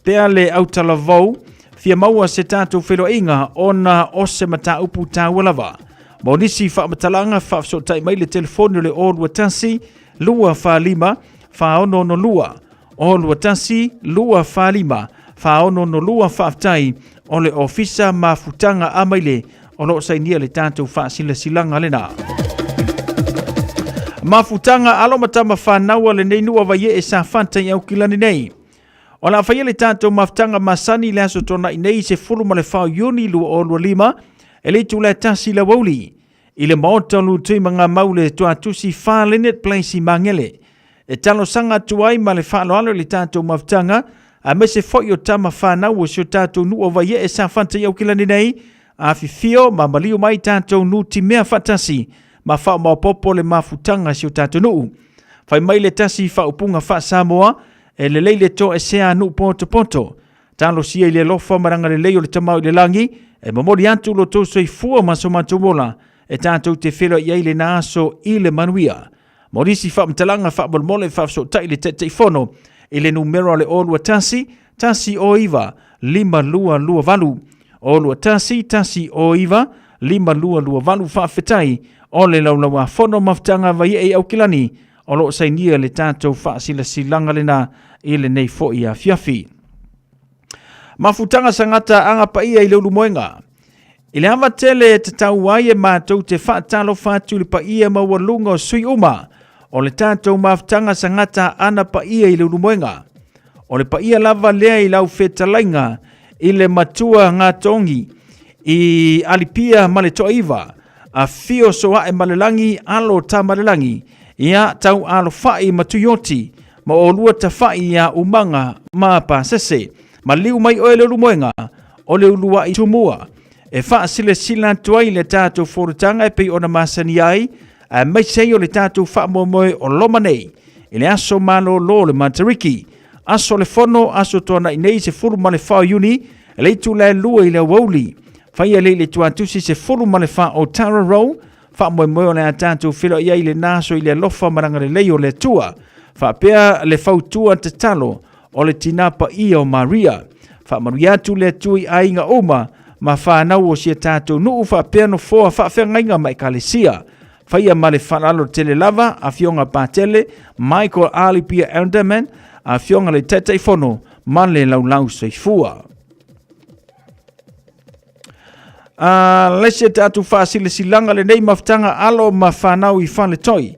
pea le autala vau fia maua se tātou whero inga o na ose mata upu tāwalawa. Monisi whamatalanga whafsotai mai le telefoni le olua tasi, lua whalima, whaono no lua. Olua tasi, lua whalima, whaono no lua whaftai, o le ofisa mafutanga amaile, o lo sainia le tātou whaasila silanga lena. Mafutanga alomatama whanaua le neinua vaie e sa whantai au kilani nei. O la whaia le tātou mafutanga masani le aso tona I nei se fulu ma le whao yuni lua olua lima, e le tu le tasi la wauli. I le maota lu tui mga maule tua tusi whalenet plaisi mangele. E talo sanga tuai ma le whaaloalo le tātou mafutanga, a me se fo yo tama whanau o sio tātou nu o vaie e sa whantai au kilani nei, a fifio ma maliu mai tātou nu ti mea whatasi, ma whao maopopo le mafutanga sio tātou nu. Whai mai le tasi whaupunga wha Samoa, e le leile to e sea nu poto. Talo sia I le lofa maranga le leo le tamau I le langi, e mamori antu lo toso I fua maso matomola, e tātou te whelo I eile na aso I le manuia. Morisi whaamtalanga whaamolmole whaafso tai le tete fono, I le numero le olua tasi o iwa, 5 valu. Olua tasi o iwa, 5 valu whaafetai, o le laulawa fono maftanga vai e au kilani, o lo sainia le tātou whaasila silanga lena I le nei fo ia fiafi. Mafutanga sangata anga pa ia I le ulumoenga. I le hawa tele te tau ai e mātou te whaatalo whātu le pa ia mawalunga o sui uma, o le tātou mafutanga sangata ana pa ia I le ulumoenga. O le pa ia lava lea I lau whetalainga, I le matua ngā tongi, I alipia ma le toiva, a fio soa e malelangi alo ta malelangi, ia tau alo whai matuyoti, ma o lua ta whai ia umanga ma pa sese, ma liu mai o le lumoenga, o le ulua I tumua, e wha sile sila tuai le tātou forutanga e pei ona masani ai, a mai sei o le tātou wha momoe o loma nei, I le aso malo lo le mantariki, aso le fono, aso tona I nei se furu ma le whao uni, e leitu le lua I le wauli, whaia le tuantusi se furu ma le wha o Tara Row, wha moe o le tātou whilo ia I le naso I le lofa maranga le leo le tua, wha pea le whautua te talo o le tinapa I o Maria, wha mariatu le tui ainga oma, ma whanau o sia tātou nuu wha pea no foa wha whengainga mai kalesia, whaia ma le whanalo tele lava, a fionga pātele, Michael Alipia Elderman, a fionga le tetei fono, ma le laulau soifua. lese tatu fa'asilasilanga lenei mafutaga alo ma fanau I faletoi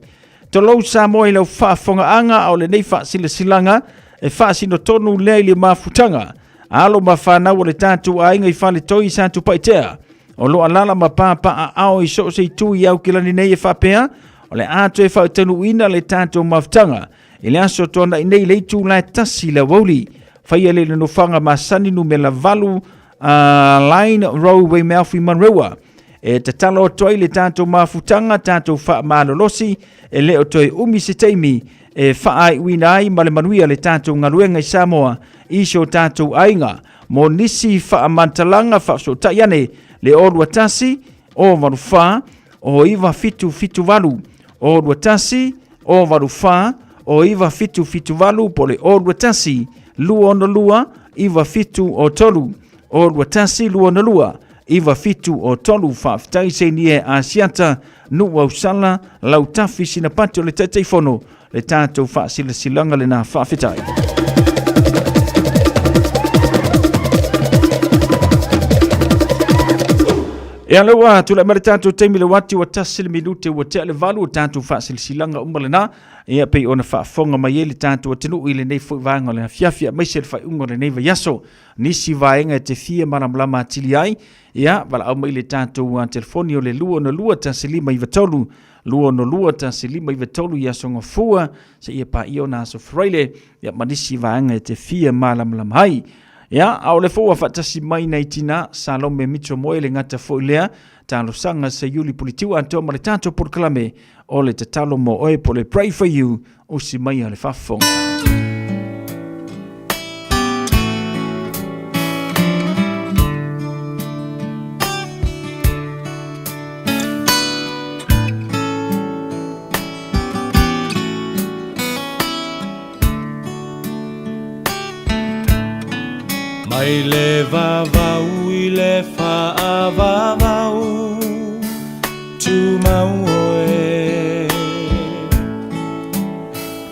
tolou Samoa I lau fa'afoga'aga o lenei fa'asilasilanga e fa'asinotonu lea I le mafutaga alo ma fanau o le tatou aiga I faletoi I sa tupaitea o loa lala ma papa'a ao I so'oseitui au kilani nei e fa'apea o le ato e fa'autanu'uina le tatou mafutaga I le aso tona I nei le itu lae tasi le wauli faia le nofaga masani numela valu Line Roadway Melfi Monroe e te talo toi le tatou mafutaga tatou fa'amalolosi e le o toi umi se taimi e fa'aiuina ai ma le manuia le tatou galuega I Samoa I so tatou aiga mo nisi fa'amantalaga fa'asota'i ane le olua tasi o valufā o iva fitu valu o olua tasi o valufā o iva fitu valu po le olua tasi lua ona lua iva fitu o tolu o watasi lua na lua iwa fitu o tolu whaafitai se nie asiata nu au sala lau tafi sina pati o le taitaifono le tātou whaasila silanga le nā whaafitai. E alewa tula mare tātou teimi le wati wa tasile minute wa te ale valu o tātou whaasila silanga umale nā ia pei ona whaafonga mai e le tātou atinu I le nei fwoi vanga le fiafia mai se le whai unga le nei va yaso nisi vaenga e te fia maramlama atili ai ia wala au mai le tātou telefoni o le lua na lua ta silima I vatolu lua no lua ta silima I vatolu ia songa fua se ia pa io na so freile ia manisi vaenga e te fia maramlama hai ia au le fua whatasi mai nei tina Salome Mitro Moe le ngata fwoi lea talo sanga se yuli politiu anto ma le tātou porklame o le te talo mo oe po le Pray For You o si mai a le whafonga. Mai le vavau I le whaavavau tu mau oe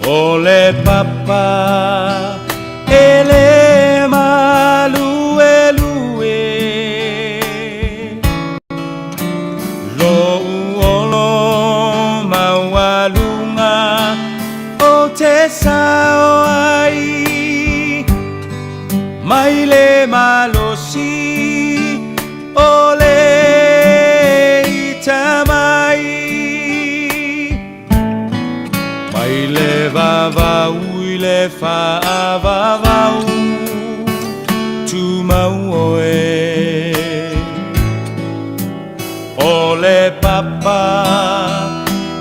o le papa e le malue lue lo uolo maualunga o te sao ai mai le malosi o le itamai mai le vavau I le whaavavau tu mau oe o le papa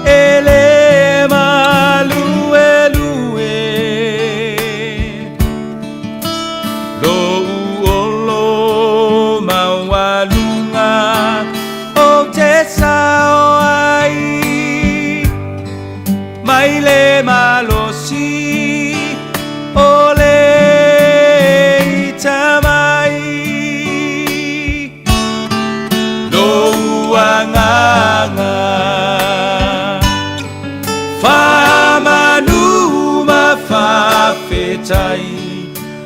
e le malue lue lo uolo maualunga o te sao ai mai le malosi o le itamai lo uanganga whamanu ma whawhetai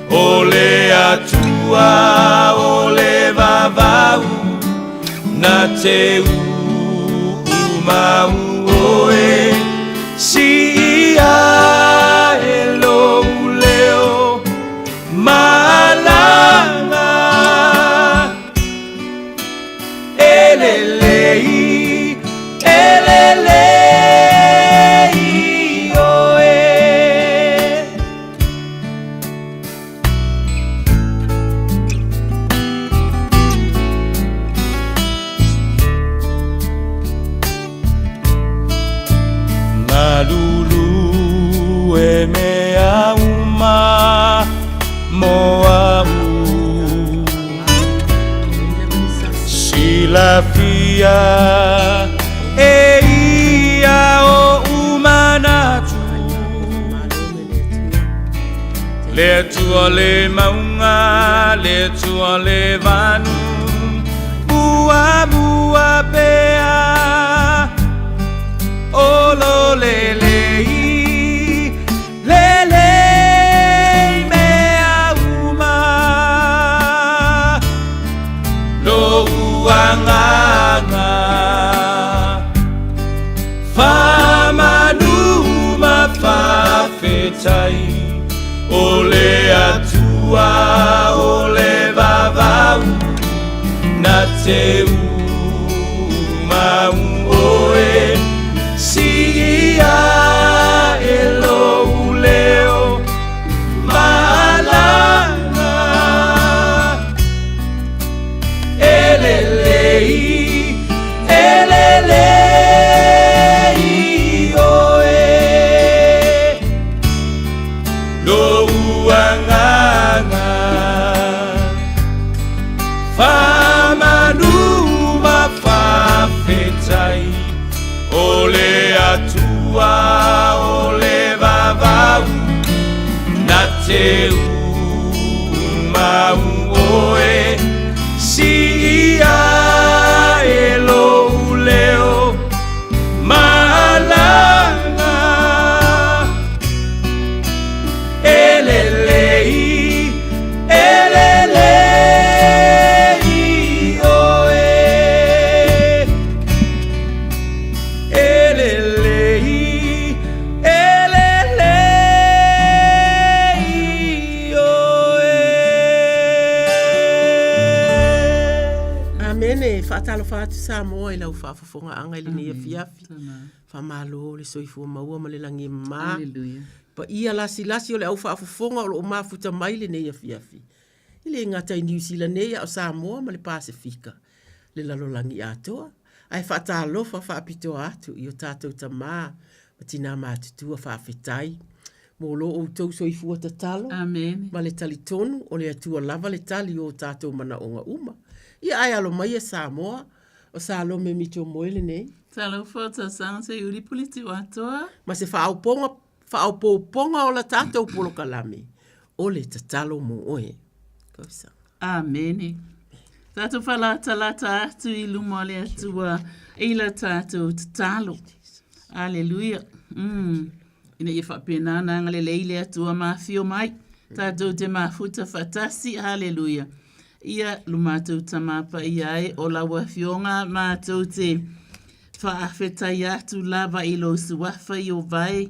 o le atua o le vavau na te umau oe si ia e lo leo malanga elelei oe Malulu e mea uma moa Silafia e ia o umanatu Le tua le maunga le tua le vanu Bua bua pea o lo lelei mea uma lo uang whawhetai O le atua o le vavau Na te mau oe Sia e lo leo Malanga Elelei oe Lo uanganga Famanuma fafetai Ole atua ole vavau Na te mau oe Sia e lo leo Malanga Elelei oe Elelei oe Amene fatalo fatu Samoa ila ufafafonga anga ili ni yafi famalo le soifua maua malelangi ma Hallelujah. pa ia lasi ole au ufafafonga o mafuta maile ne yafi ile ngata i New Zealand ne o Samoa ma le Pasifika le lalolangi atoa ai fatalo fa pito atu i o tatou tama matina matutua faafetai mo lo o tau soifua tatalo Amen. ma le talitonu o le atua lava le tali o tatou mana onga uma ia ai alo mai e Samoa o sa lo me mito moile nei Talo fota sang se yuri politi watoa. ma se whaauponga o la tatou polo kalame o le tatalo mo oe kausa Amen. Tato falata lata atu i lumo le atua ila tato tatalo. Hallelujah. Ina ia whapena nanga le leile atua mafio mai. Tato te mafuta fatasi. Hallelujah. Ia lumatou tamapa iae o la wafionga matou te whaafetai atu lava i lo suafa i o vai.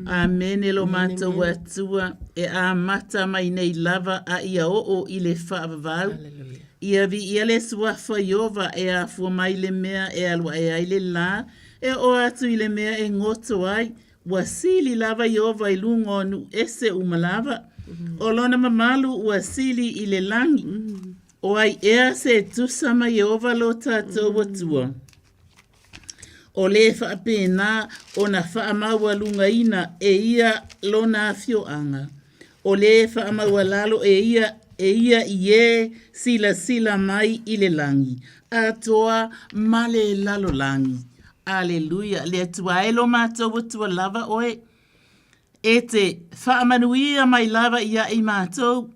Amen lo matou atua e a mata mai nei lava a ia o i le whaavavau. Ia vi ia le suafa i ova e a fua mai le mea e alwa e ai le la e o atu i le mea e ngoto ai. Wasili lava i ova i lungo nu ese umalava. O lona mamalu wasili i le langi. O ai ea se tusama i ova lo tatou watua. O le whaapena o na whaamaua lunga ina e ia lona afioanga. O le whaamaua lalo e ia ie sila mai i le langi. Atoa male lalo langi. Aleluia. Le atua e lo mātou watua lava oe. E te whaamanuia mai lava ia i mātou.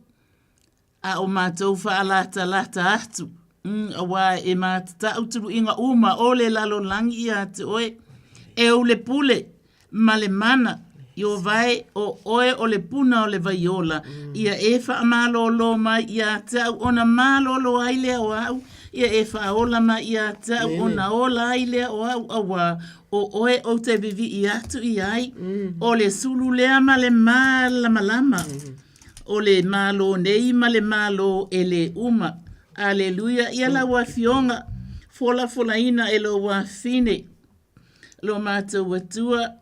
A o mātou whaalata lata atu. Awa e mātata uturu inga uma o le lalo langi ia te oe. E o le pule ma le mana. Io vai o oe o le puna o le vaiola. Ia e whaamalolo mai ia tau. Ona malolo ai lea o au. Ia e whaola mai ia tau. Ona ola ai lea o au awa. O oe o te vivi i atu i ai. O le sulu lea ma le malama. O le malo nei ma le malo e le uma. Aleluia. Ia la wafionga. Fola ina e lo wafine. Lo mātou watua.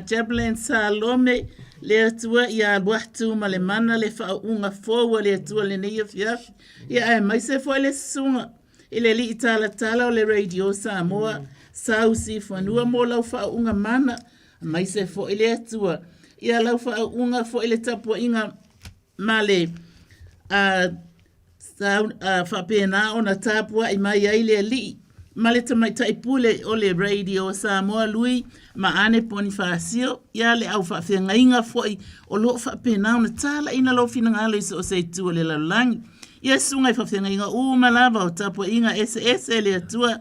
Jablin Salome. Le atua ia watu ma le mana le whaunga fōua le atua le neia fiafi. Ia e mai se fo le sunga. Ile li tala o le radio Samoa. Sausi whanua mo lau whaunga mana. Mai se fo ile atua. Ia lau whaunga fo ile tapua inga male whapena o na tapua i mai aile li. Male tamai taipule o le radio Samoa lui ma ane Bonifacio. Ia le au whawhenga inga foi o lo whapena o na tala ina lo fina ngalo iso o se tua le lalangi. Ia sungai whawhenga inga malava o tapua inga ese le atua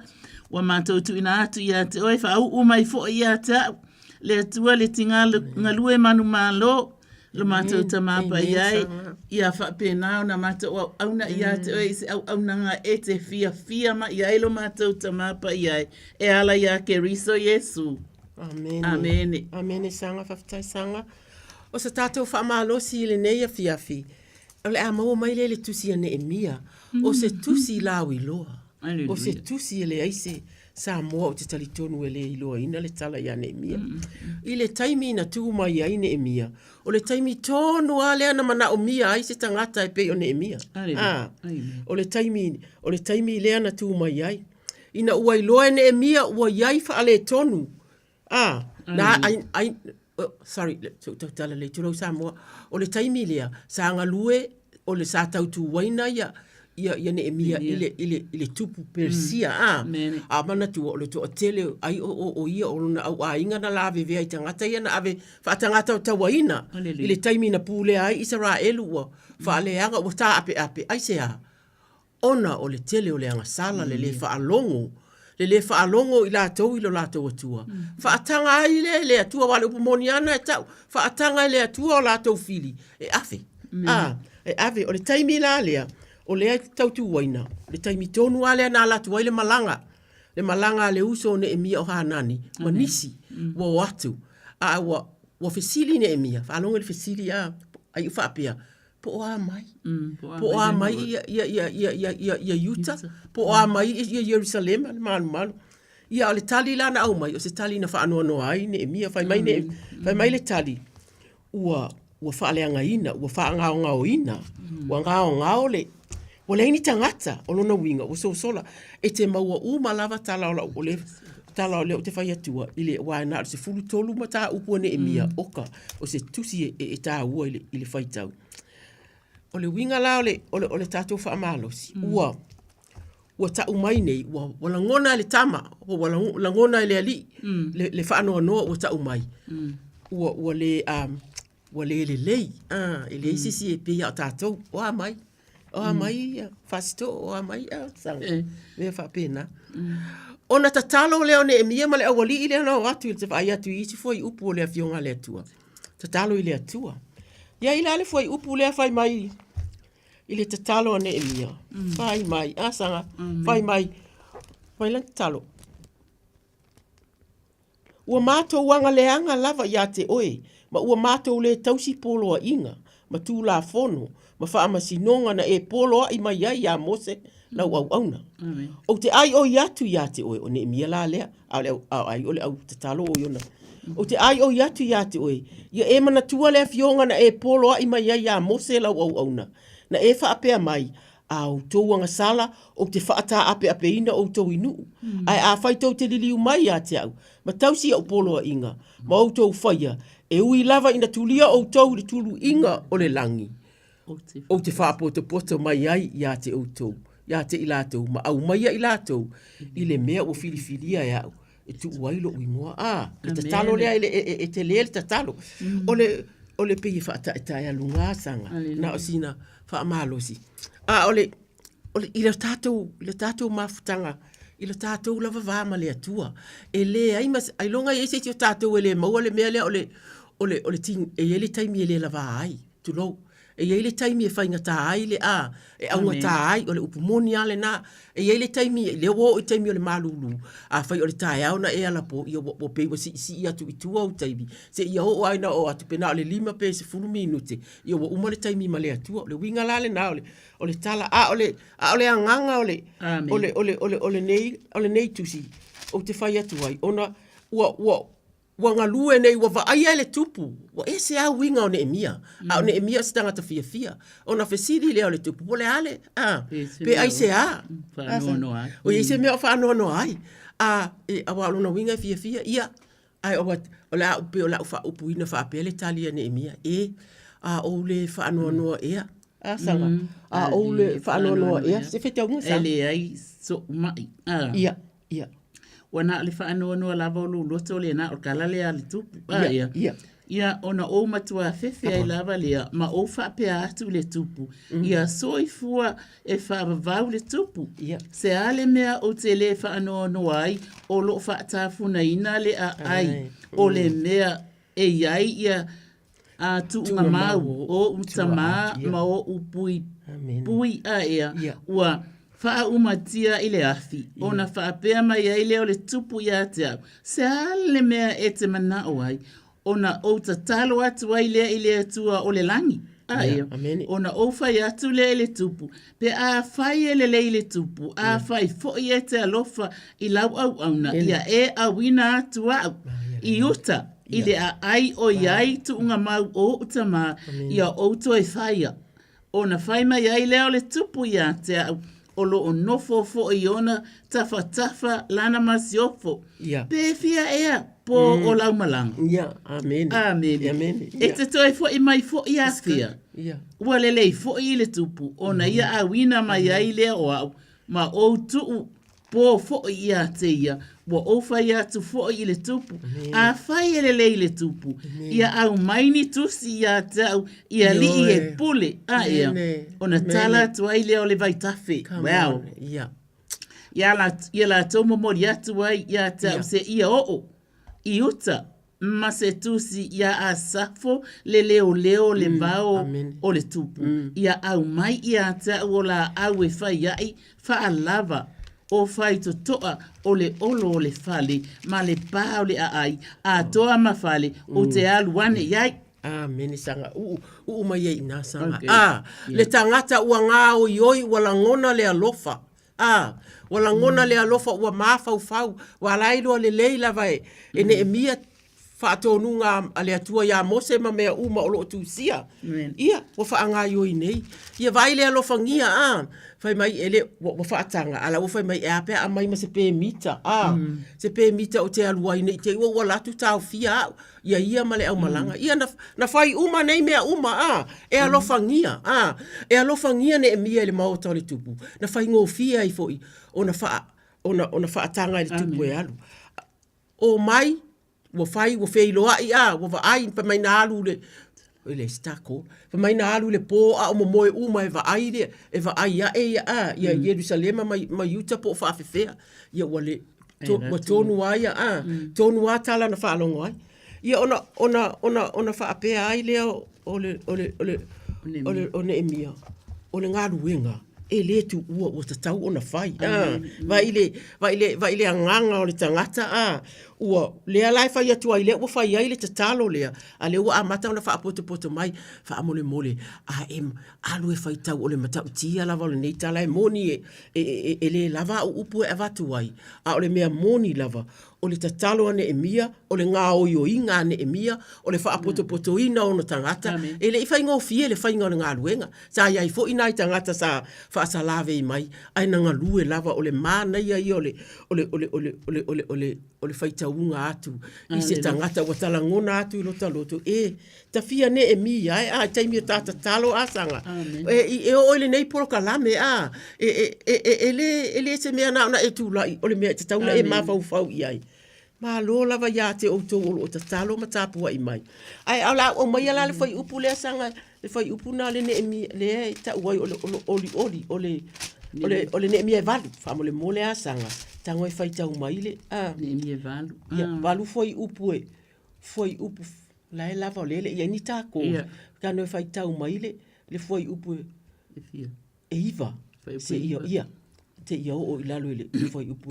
wa mātou tu ina atu ia te oe whau umai fo ia tau. Le atua le tinga ngalue manu malo. Lo mātou tamapa iai, ia whapena o na mātou au na ia te oe se au nanga e te fia ma iai lo mātou tamapa iai. E ala ia ke riso Yesu. Amen. Amen. Amen sanga whaftai sanga. O sa tātou whaamalosi i le neia fiafi. O le a maua mai le tusi a Neemia. O se tusi lau i loa. O se tusi e le aise Samoa o te talitonu e le iloa ina le tala i a Neemia. I le taimi na tu mai ai Neemia. O le taimi tonu a lea na mana o mia ai se tangata e pe o Neemia. O le taimi lea na tu mai ai. Ina ua iloa e Neemia ua iai fa ale tonu. Na sorry, tala le tūrau Samoa. O le taimi lea, sa ngalue o le sa tautu waina ia Neemia ile tupu Persia. Mana tu o le to tele ai o ia o na au ainga na lave vea i tangata ia na ave fa tangata o tawaina. Ile taimi na pule ai Israel ua fa aleanga o ta ape ai se a. Ona o le tele o le anga sala le fa alongo. Le fa alongo i lātou i lo lātou atua. Fa atanga ai le atua wale upumoniana e tau. Fa atanga ai le atua o lātou fili. E afe. E afe. O le taimi la lea, o le ai tautu waina. Le taimi tonu a lea na lātou ai le malanga. Le malanga le uso Neemia o Hanani. Manisi. Wa watu. Wa fesili Neemia. Fa alongo le fesili ai ufa apea. Po a mai. Po a mai ia Utah. Po a mai ia Jerusalem. Malu. Ia o le tali la na au mai. O se tali na whaanoa noa ai Neemia. Fai mai le tali. Ua whaaleanga ina. Ua whaangao ngao ina. Ua ngao le. Ua leini tangata. O lona winga. Ua sola. E te maua malava tala o le. Tala o leo te whai atua. Ile waina o se fulu tolu ma tā upua Neemia. Oka. O se tusi e tā ua ile whai tau. O le winga la o le tātou whaamalosi. Ua ta umai nei, ua langona le tama, ua langona le ali, le whaanoa noa ua ta umai. Ua le lei, le sisi e pia o tātou, oa mai, fasito, oa mai, sanga, mea whapena. Ona ta talo leo Neemia ma le awali i lea na o atu, te whai atu i si fwai upu o lea fionga le atua. Ta talo i le atua. Ia ila le fwai upu lea whai mai, ile te talo a Neemia. Whai mai, sanga, whai mai. Mai lang talo. Ua mātou wanga leanga lava ia te oe, ma ua mātou le tausi poloa inga, ma tū la fono, ma wha amasinonga na e poloa i mai ai a Mose lau au auna. O te ai o iatu ia te oe, o Neemia la lea, ai ole au te talo o iona. O te ai o iatu ia te oe, ia e mana tua lea fionga na e poloa i mai ai a Mose lau au auna. Na e whaapea mai, au tau anga sala, o te whaata ape ina o tau inu. Ai a whai tau te liliu mai a te au. Ma tausi au poloa inga, ma o tau whaia, e ui lava ina tulia o tau le tulu inga o le langi. O te whaapoto mai ai ia te o tau, ia te ilatou, ma au mai i latou, i le mea o filifilia e au. E tu uailo uingoa, e te talo lea, e te lea le te talo. O le pei whaata e tae alunga sanga, na o sina whaamalosi. I le tātou mafutanga, i le tātou lava vāma le atua. E le ai longa i eise ti o tātou e le maua le mea lea o le ting, e ele taimi e le lava ai, tu lou. E ele taimi e whainga tā ai le e aunga tā ai o le upumoni ale na. E ele taimi, le wo o taimi o le malulu, a whai o le tae au na e ala po, i o pei wa si i atu i tua o taimi. Se i o aina o atu pena o le 5 pe se 10 minute, i o uma le taimi ma le atua, o le winga la le na, o le tala, o le anganga o le nei tusi, o te whai atu ai, ona, ua ngalue nei ua vaai ai le tupu. Ua ese au winga o Neemia. O Neemia se tangata fia. O na fesiri lea o le tupu. Po le ale. Pe ai se a. O i se mea o whaanono ai. A walona winga fia. Ia. Ai o le au pe o la ufa upu ina wha apele tali a Neemia. O le whaanono ea. Sanga. O le whaanono ea. Se fete au ngasa. Ele ai so mai. Ia. Wana le whaanoa lava o luloto le na o kalale ale tupu. Ia ona o matua fefe ai lava lea, ma o whapea atu le tupu. Ia soifua e whaavavau le tupu. Se ale mea o te le whaanoa ai, o lo whaatafuna ina le a ai, o le mea e iai ia a tuunga mau, o utama ma o upui pui a ea, ua wha umatia i le afi, o na wha apea mai ai leo le tupu ia te au. Se ale mea e te mana o ai, ona o ta talo atu ai lea i lea tua o le langi. Ia, ona o fai atu lea i le tupu. Pe a fai e le le tupu, a fai fo i e te alofa i lau au auna, ia e a wina atu au. I uta, i le a ai o iai tu unga mau o utama, ia o to e fai a. Ona fai mai ai lea o le tupu ia te au. O lo o nofo fo i ona tafa lana masiofo. Pe fia ea po o lau malanga. Amen. E te toi fo i mai fo i a fia. Ua lelei fo i le tupu. Ona ia a wina mai ai lea o au. Ma o tuu po fo i a te ia. Wa o fai atu fo i le tupu. A fai e lelei le tupu. Ia au maini tusi ia tau. Ia li i e pule. Ia. Ona tala atu ai lea o le vai tafe. Wow. Ia la tomo mori atu ai ia tau se ia o. I uta. Ma se tusi ia a safo le leo le vao o le tupu. Ia au mai ia tau o la au e fai ai. Fa alava. O fai to toa o le olo o le fale, ma le pā o le ai, a toa ma fale, o te aluane iai. Meni sanga, mai ei nā sanga. Le tangata ua ngā o ioi, wala ngona le alofa. Wala ngona le alofa ua mafau fau, wala ilo le leila vai, e ne emia whaatonu ngā ale atua ia mose ma mea uma o loo tūsia. Ia, wa whaanga ioi nei. Ia vai le alofa ngia, fai mai ele wa whaatanga, ala wa fai mai e apea a mai ma se pē mita. Se pē mita o te aluai nei, te ua latu tau fia au. Ia ma le au malanga. Ia na fai uma nei mea uma, e alofa ngia. E alofa ngia ne e mia ele maota o le tupu. Na fai ngō fia i foi, ona whaatanga i le tupu e alu. O mai, wa fai wa fei loa i wa va ai pa mai na alu le le stako pa mai na alu le po a o moe uma e va ai le e va ai ia Jerusalem mai Utah po fa fefea ia wale wa tonu ai tonu atala na fa longo ai ia ona fa apea ai le ole emia ole ngalu wenga e le tu ua o tatau ona fai vai le anganga o le tangata ua lea lai fai atu ai lea ua fai ai le tatalo lea a le ua amata ona faa poto mai faa mole alu e fai tau o le matau tia lava o le nei tala e moni e le lava o upu e avatu ai a o le mea moni lava o le tatalo ane e mia o le ngā oio inga ane e mia o le faa poto ina o no tangata e le ifai ngō fie le fai ngā o le ngā luenga sa iai fo ina i tangata sa faa sa lave i mai ai na ngā lue lava o le mana ia i o le fai taunga atu i se tangata wa talangona atu i lota loto ta fia ne e mi ai taimi o tata talo asanga e o le nei poro kalame e le se mea na e tūlai o le mea te tauna e mawhau i ai ma lo lava ia te o tō o ta talo ma tāpua i mai ai ala o mai ala le fai upu le asanga le fai upu na le ne e mi le ta uai o le ne mi e valu fa mo le mole asanga tango e fai tau mai le ne mi e valu valu foi upu la e lava le ia ni ta ko ka no e fai tau mai le foi upu e fia e iva se ia te ia o ilalo le foi upu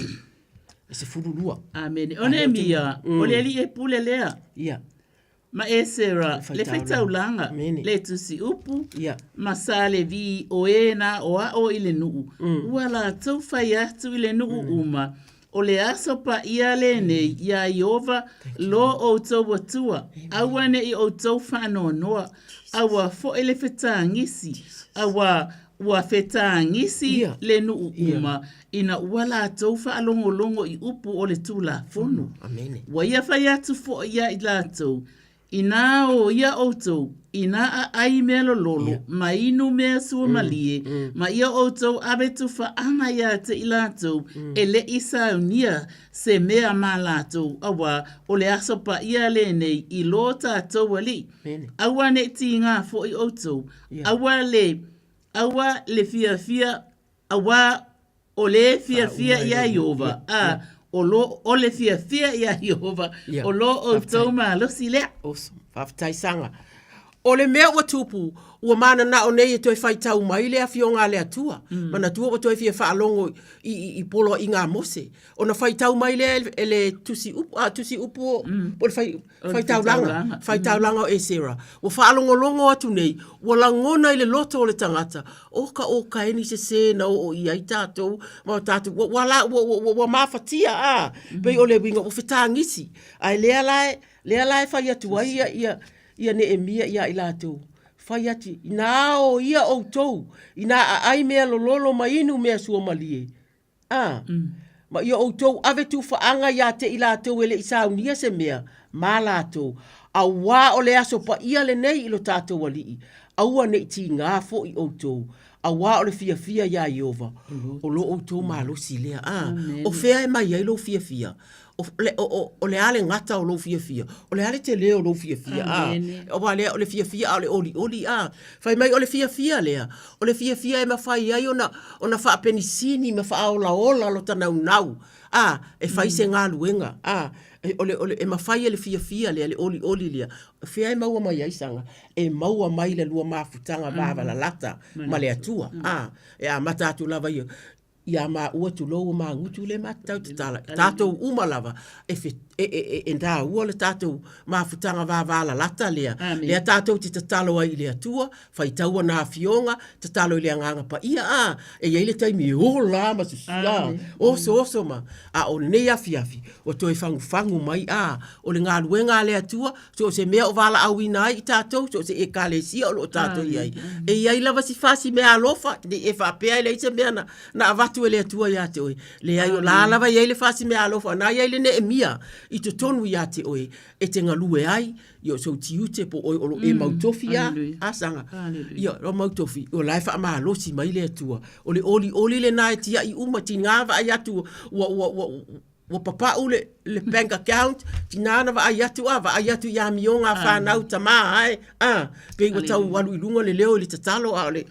e se furulua amen one mia o le li e pule lea ia ma e sera le fai tau langa le tusi upu ma sa le vi o na o a o ile nuu wala tau fai atu ile nuu uma o le aso pa ia le nei ia Iova lo o tau watua awane i o tau whano noa awa fo ele whetangisi awa ua whetangisi le nuu uma ina wala tau whaalongolongo i upu o le tula fono wa ia fai atu fo ia i latou ina o ia outou, ina a ai mea lolo, ma inu mea sua malie, ma ia outou abetu whaanga ia te ilatou, e le isa unia se mea ma latou, awa o le asopa ia le nei i lo tātou ali. Awa ne ti ngā fo i outou, awa le fia, awa o le fia ia Iova, o le fia ia Iova, o lo o tau ma lo si lea. Whaftai sanga. O le mea ua tupu, ua mana na o nei e toi whai tau mai le a fionga le atua. Mana tua o toi fia whaalongo i polo i ngā mose. O na whai tau mai le le tusi upu o le whai tau langa. Whai tau langa o e sera. Ua whaalongo longo atu nei, ua langona i le loto o le tangata. Oka eni se na o i ai tātou, ma o tātou. Ua mawhatia a, pei o le winga, ua whetangisi. Ai lea lai whai atu ai ia ne e mia ia i lātou. Whai ati, nā o ia o tau, i nā ai mea lololo ma inu mea sua malie. Ma ia o tau, ave tu whaanga ia te i lātou ele i saunia se mea, mā lātou. A wā o le aso pa ia le nei ilo tātou walii. A ua ne ti ngā fo i o tau. A wā o le fia ia Iova. O lo o tau mālosi lea. O whea e mai ai lo fia. O le ale ngata o lo fia. O le ale te leo lo fia. O le fia o le oli. Fai mai o le fia lea. O le fia e mawhai ai ona wha penisini ma wha ola lo tanau. E fai se ngā luenga. E mawhai le fia lea, le oli lea. Fia e maua mai aisanga. E maua mai le lua mafutanga mavala lata. Ma le atua. E a matatu lava ia. Ia ma ua tu lou ma ngutu le matau te tala. Tātou umalava e nda ua le tātou mafutanga vāvala lata lea. Lea tātou te tatalo ai le atua, whai taua nā fionga, tatalo i le anganga pa ia e iei le taimi o la ma susula. Oso ma. O nei afi. O toi fangu mai o le ngā luenga le atua, so se mea o vala au ina ai tātou, so se e ka le sia o lo tātou iai. E iai lava si fasi mea alofa, e whapea i le isa mea na avatu e le atua ia te oi. Le ai o la lava iai le fasi mea alofa, na iai le ne e mia, i te tonu ia te oi, e te ngalue ai, io so tiute po oi olo e mautofi asanga. Io ro mautofi, o lai wha maa losi mai le atua. O le oli le nai tia i umati ngāwa ai atu wa papa le bank account tinana va ayatu ya mionga fa na utama ai pe wa tau walu ilunga le leo le tatalo ale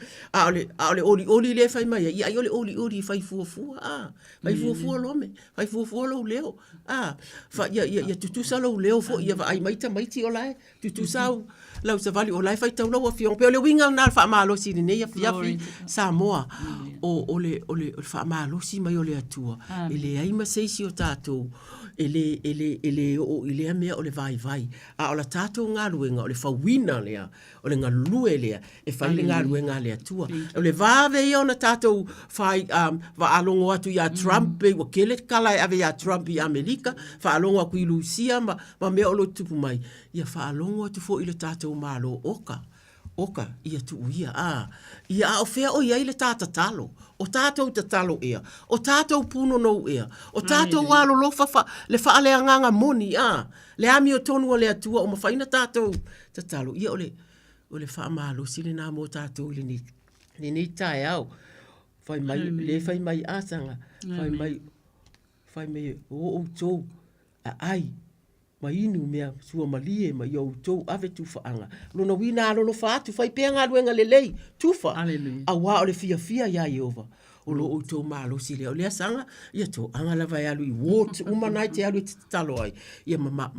oli le fai mai ia oli fai fu fai fu lo leo fa ia tutu salo leo fo ia va ai mai ti olai tutu sau lau sa vali olai fai tau lo fiong pe le winga na fa malo si ne ia fiafi Samoa o le fa malo si mai ole atua ele ai ma sei si o tatou ele o ile mea o le vai o la tatou ngā luenga o le fawina lea o le ngalue lea e fai le ngā luenga lea tua o le vave ia o na tatou fai va alongo atu ia Trump wa kele kala ave ia Trump i Amerika fa alongo aku i Lucia ma mea o lo tupu mai ia fa alongo atu fo i le tatou malo oka ia tu ia o fea o ia ile tata talo o tatou te talo ia o tatou puno no ia o tatou walo lo fa le fa ale nganga moni le ami o tonu o le atua o mafaina tatou te talo ia o le fa malo sile na mo tatou le ni tai au fai mai asanga fai mai o tou ai ma inu mea sua malie ma iau tou ave tufaanga. Lona wina alo fa atu fai pea ngā luenga lelei tufa. A wā o le fia ia Iova. O lo o tou malo si lea. O lea sanga, ia tou anga lava e alu i wot, umanai te alu i talo ai. Ia ma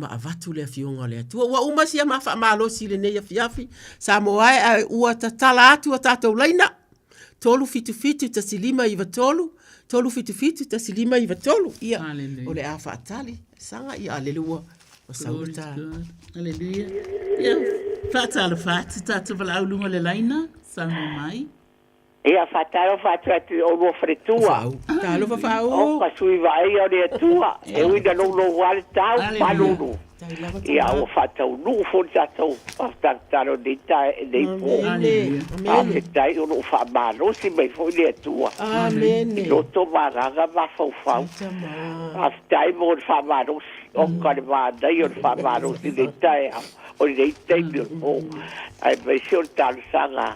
avatu lea fionga lea. Tua wa umasia ma fa malo si le neia fiafi. Sa moai a ua ta tala atu a tatou laina. Tolu fitu ta silima iwa tolu. Tolu fitu ta silima iwa tolu. Ia, o le a atali. Sanga ia alelua o sauta. Hallelujah. Ia, whatalo whati tātou wala au lunga le laina, sango mai. Ia whatalo atu o lo fretua. Talo whawhau. O ka sui vai o le atua. E uida no wale tau, palulu. Ia o whatau nuu fo tātou. O tātaro ni tae e nei po. A me tai o no whamaro si mai fo le atua. Amen. I loto maranga ma fau. A tai mo whamaro si. O kare mānai o whamaro si nei tae au. O nei teimi o. Ai mai si o tālu sanga.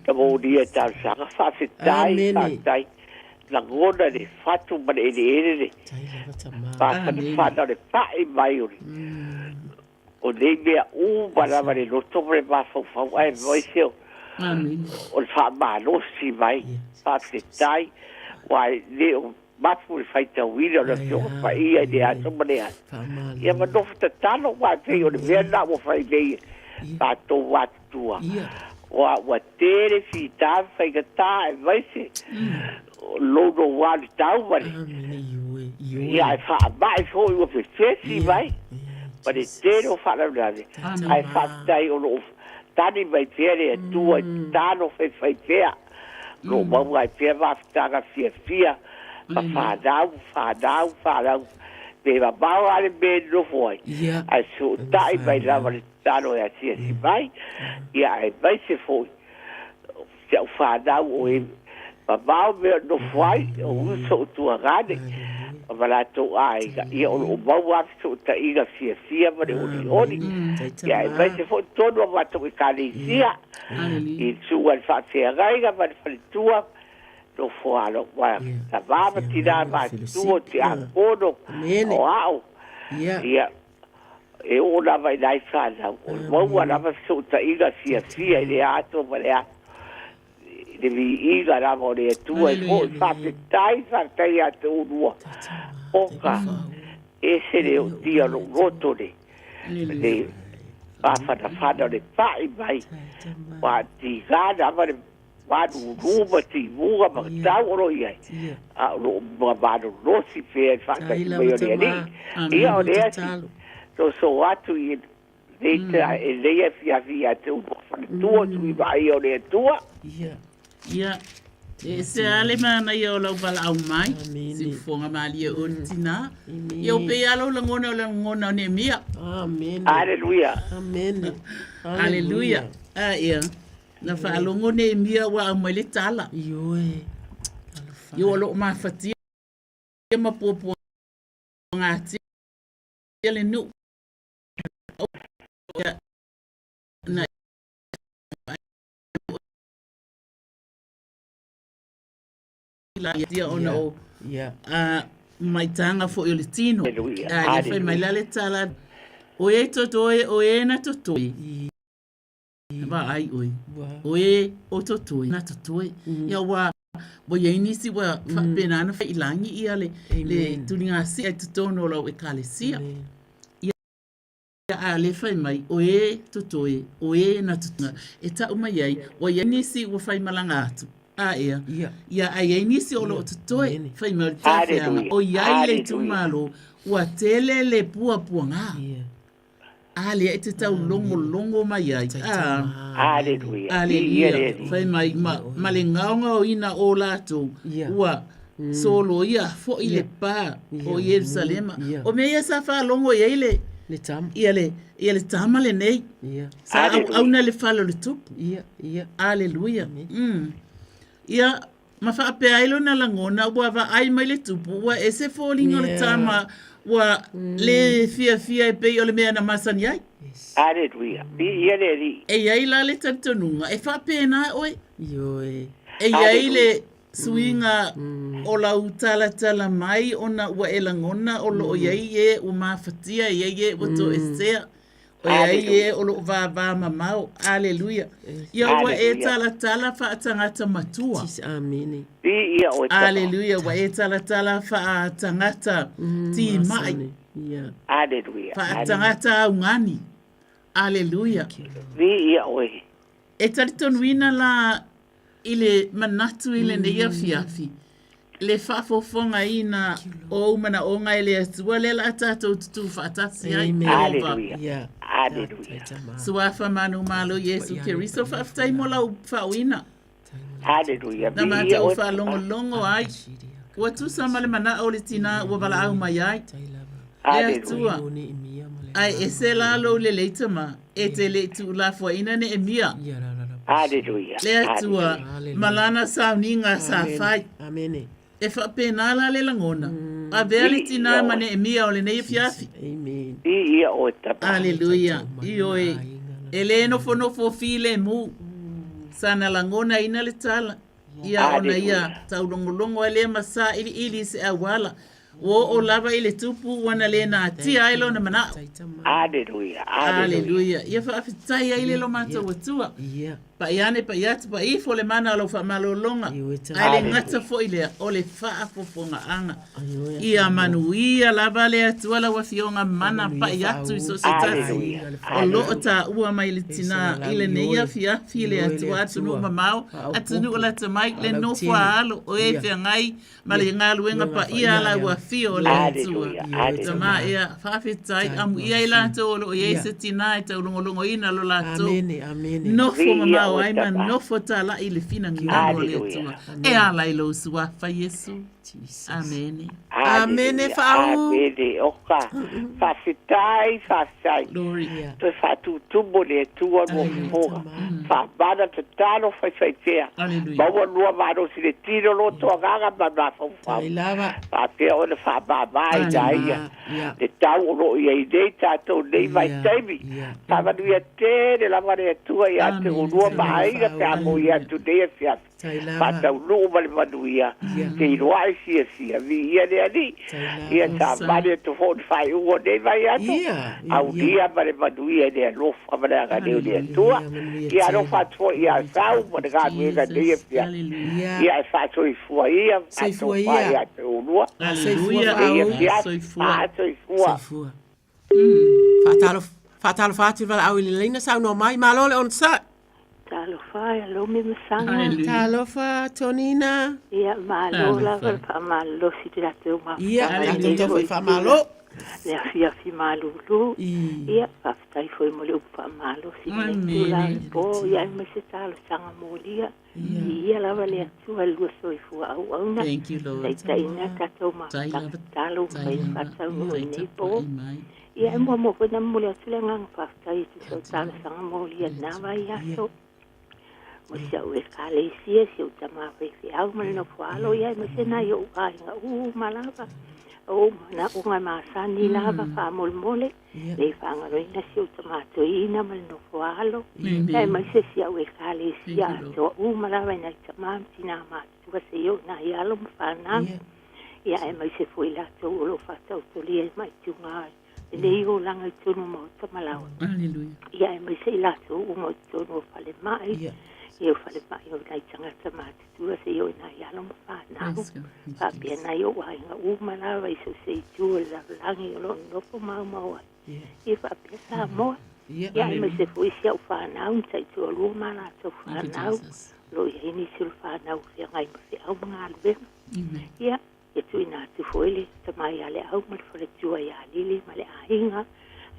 Ka mo ni e tālu sanga. Whawhetai. Na ngona le fatu mana ere. Pākana whana le pae mai ori. O nei mea umana le loto mre mawhau ai mai seo. O le whamaro si mai. Whawhetai. Wai ne o mafu le whaita wina o na fionga whai ia ne ato mane ai. Ia manofu ta tano wai pei o le mea na mo whai nei. pa to watua wa tere fi ta fai ka ta vai se lo do wa ta wa ia fa vai fo yo fe fesi vai pa de tere fa la dave ai fa dai o lo tani vai tere tu ta no fe fai fea lo ba vai fe va ta ga fia fa dau pe va ba ale be no foi ai so dai vai la va tano e si vai ia ai vai se foi se fa dau o e va ba no foi o so tu agade va la to ai ia o ba wa so ta iga fia va de oni ia ai vai se foi todo va to e calicia e su al fa se agaiga va fa tua no fualo wa la baba tira va tu ti akodo wow ia e ora vai dai fala o wa la va so ta iga fia le ato va le de vi iga la va le tu e o fa tai ato uo oka ese le o dia lo roto le pa fa le pai vai wa ti ga va wadu ruba ti muga ma tau ro ia a ro ba ro si fe fa ka me yo ni ia o le so atu i data e le fia tu tu va io le tua ia e se ale mana yo lo bala au mai si fonga mali o tina yo pe alo la ngona ne mia amen haleluya amen haleluya ia na fa alongo ne mia wa amele tala yo lo ma fatia ma popo ngati ele nu na la dia ona o mai tanga fo yo litino ya fa mai la tala o e totoe o e na totoe ba ai oi o totoe na totoe ya wa bo ye inisi wa fa pena na fa ilangi ia le tuninga si e totono lo e kalesia ya ale fa mai oi totoe oi na totoe e ta uma ye wa ye inisi wa fa malanga atu ya ai inisi o lo totoe fa mai o ya le tumalo wa tele le pua nga ale e te tau longo mai ai haleluya fai mai ma le ngaonga o ina o lato ua solo ia fo i le pa o Yerusalema o me ia sa fa longo ia ile le tam ia le tama le nei sa au na le falo le tupu haleluya ia ma fa pe ailo na langona ua va ai mai le tupu ua ese folinga le tama wa le fia e pe o le mea na masani ai haleluya ia le ri e ai la le tantonunga e fa pena oi e ai le suinga o la utala mai ona ua elangona o lo iai e o mafatia iai e o to esea o iai e o lo va mamau haleluya ia ua e tala fa tangata matua amen haleluya wa e tala fa tangata ti mai haleluya fa tangata ungani haleluya ia oi e taritonuina la ile manatu ile ne fiafi le fafofonga ina o mana o ngai le atua le la tatou tutu fatasi ai haleluya suafa manu malo Yesu Keriso faftai mola fawina haleluya na mata o fa longo ai watu samale mana o le tina wa bala au mai ai haleluya ai esela lo le leitama etele tu la fo ina ne emia haleluya le atua malana sauninga sa fai amen e fa penala le langona a vele tina mane emia o le nei fiafi amen ia o tapa haleluya io eleno fo file mu sana langona ina le tala ia ona ia taulongolongo ele masa ili se awala o lava ile tupu wana le na ti ailo na mana haleluya ia fa fitai ile lo mata watua Pa iane pa iat pa i fo le mana lo fa malolonga. Ai le ngata fo ile o le fa fo fonga anga. Ia manuia la vale atua la wafionga mana pa iatu i so se tasi. O lo ta ua mai le tina ile neia fia file atua atunu mamau atunu la te mai le no fo alo o e fe ngai ma le ngalu enga pa ia la wafio le atua. Tama ia fa fitai am ia ila to lo ye se tina e tau longo ina lo la to. Amene. No fo mamau ai man no fo ta la ile fina ngamo le atua. E ala ilo sua fa Yesu. Amene. Amene fa'au. Amene, oka. Fasitai, fasai. Gloria. Te fatu tubo le tua mo foga. Fa bada te tano fai tea. Bawa lua maro si le tiro lo to gaga ba ba fa. Lava. Fa te o le fa ba ba ia. Le tau lo ia idei tato nei vai temi. Fa va dia te de la mare tua ia te o lua mai ga te amo ia tu de fia. Pata ulu mali manuia te iroai sia vi ia le ali ia ta mare to fon fai uo nei vai atu au dia mali manuia le lofa male aga le tua ia no fa to ia sau mo de ga ga de ia ia fa to i fua ia ia te ulu Aleluia soifua Fatalo fatu vala au ile leina sau no mai malole on sa. Talofa, alo mi masanga. Talofa, Tonina. Ia, malo la fa malo si te atu ma. Ia, atu foi fa malo. Le fia fi malulu. Ia, aftai foi mo le fa malo si te la po ia me se talo sanga molia. Ia la vale atu alu soi fu au na. Thank you Lord. Dai na tato ma. Talo foi fa tau ni po. Ia mo ko na mo le atu le ngang fa tai so talo sanga molia na vai aso. Masa ue kale sia si o tama fe au mal no falo ia me se na yo ai nga malava o na unga masani lava fa mol mole le fa nga ina si o tama to ina mal no falo e me se si ue kale sia to malava na tama tina ma tu se yo na ia lo fa na ia e me se foi la to lo fa to li mai tu nga le yo langa tu no mo tama la Aleluia ia e me se la to mo to no fa le mai eu falei para eu dar tanga mate tu se eu na ia não fa na fa bem na eu ai uma lá vai se sei tu la langi lo no po mau e fa pensa mo e aí mas se foi se eu fa na um sei tu lo mala tu fa na lo ia ni se fa na o se ai se au ngal be ia e tu ina tu foi le tamai ale au mal fa tu ia lili male ainga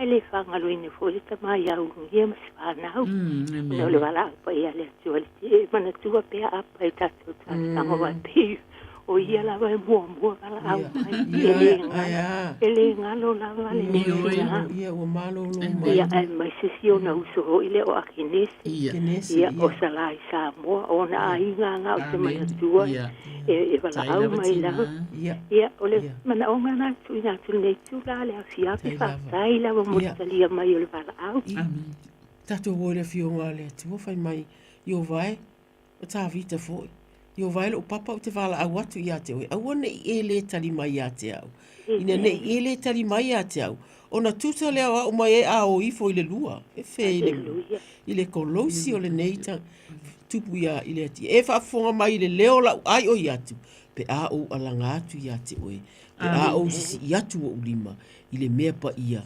ele fanga lo ine foi tamai au ngia mas fa na no le wala pa ia le tu le mana tu pe a pa ta tu ta mo va pe o ia la va mo ala au ele ngalo la vale ia o malo lo ia mai se si ona uso ile o akines ia o sala isa mo ona ainga nga o te mai tu e vala au mai la ia ole mana o ngana tu ina tu nei tu la le afia pe fa tai la mo talia mai o vala au tato o le fionga le tu fai mai io vai o ta vita foi io vai lo papa o te vala au atu ia te o au ne ele tali mai ia te au ina ne ele tali mai ia te au ona tuta le o mai a o ifo ile lua e fe ile kolosi o le neita tupu ia ile ti e fa fonga mai le leo la ai o ia tu pe a o alanga atu ia te o pe a o si ia tu o lima ile mea pa ia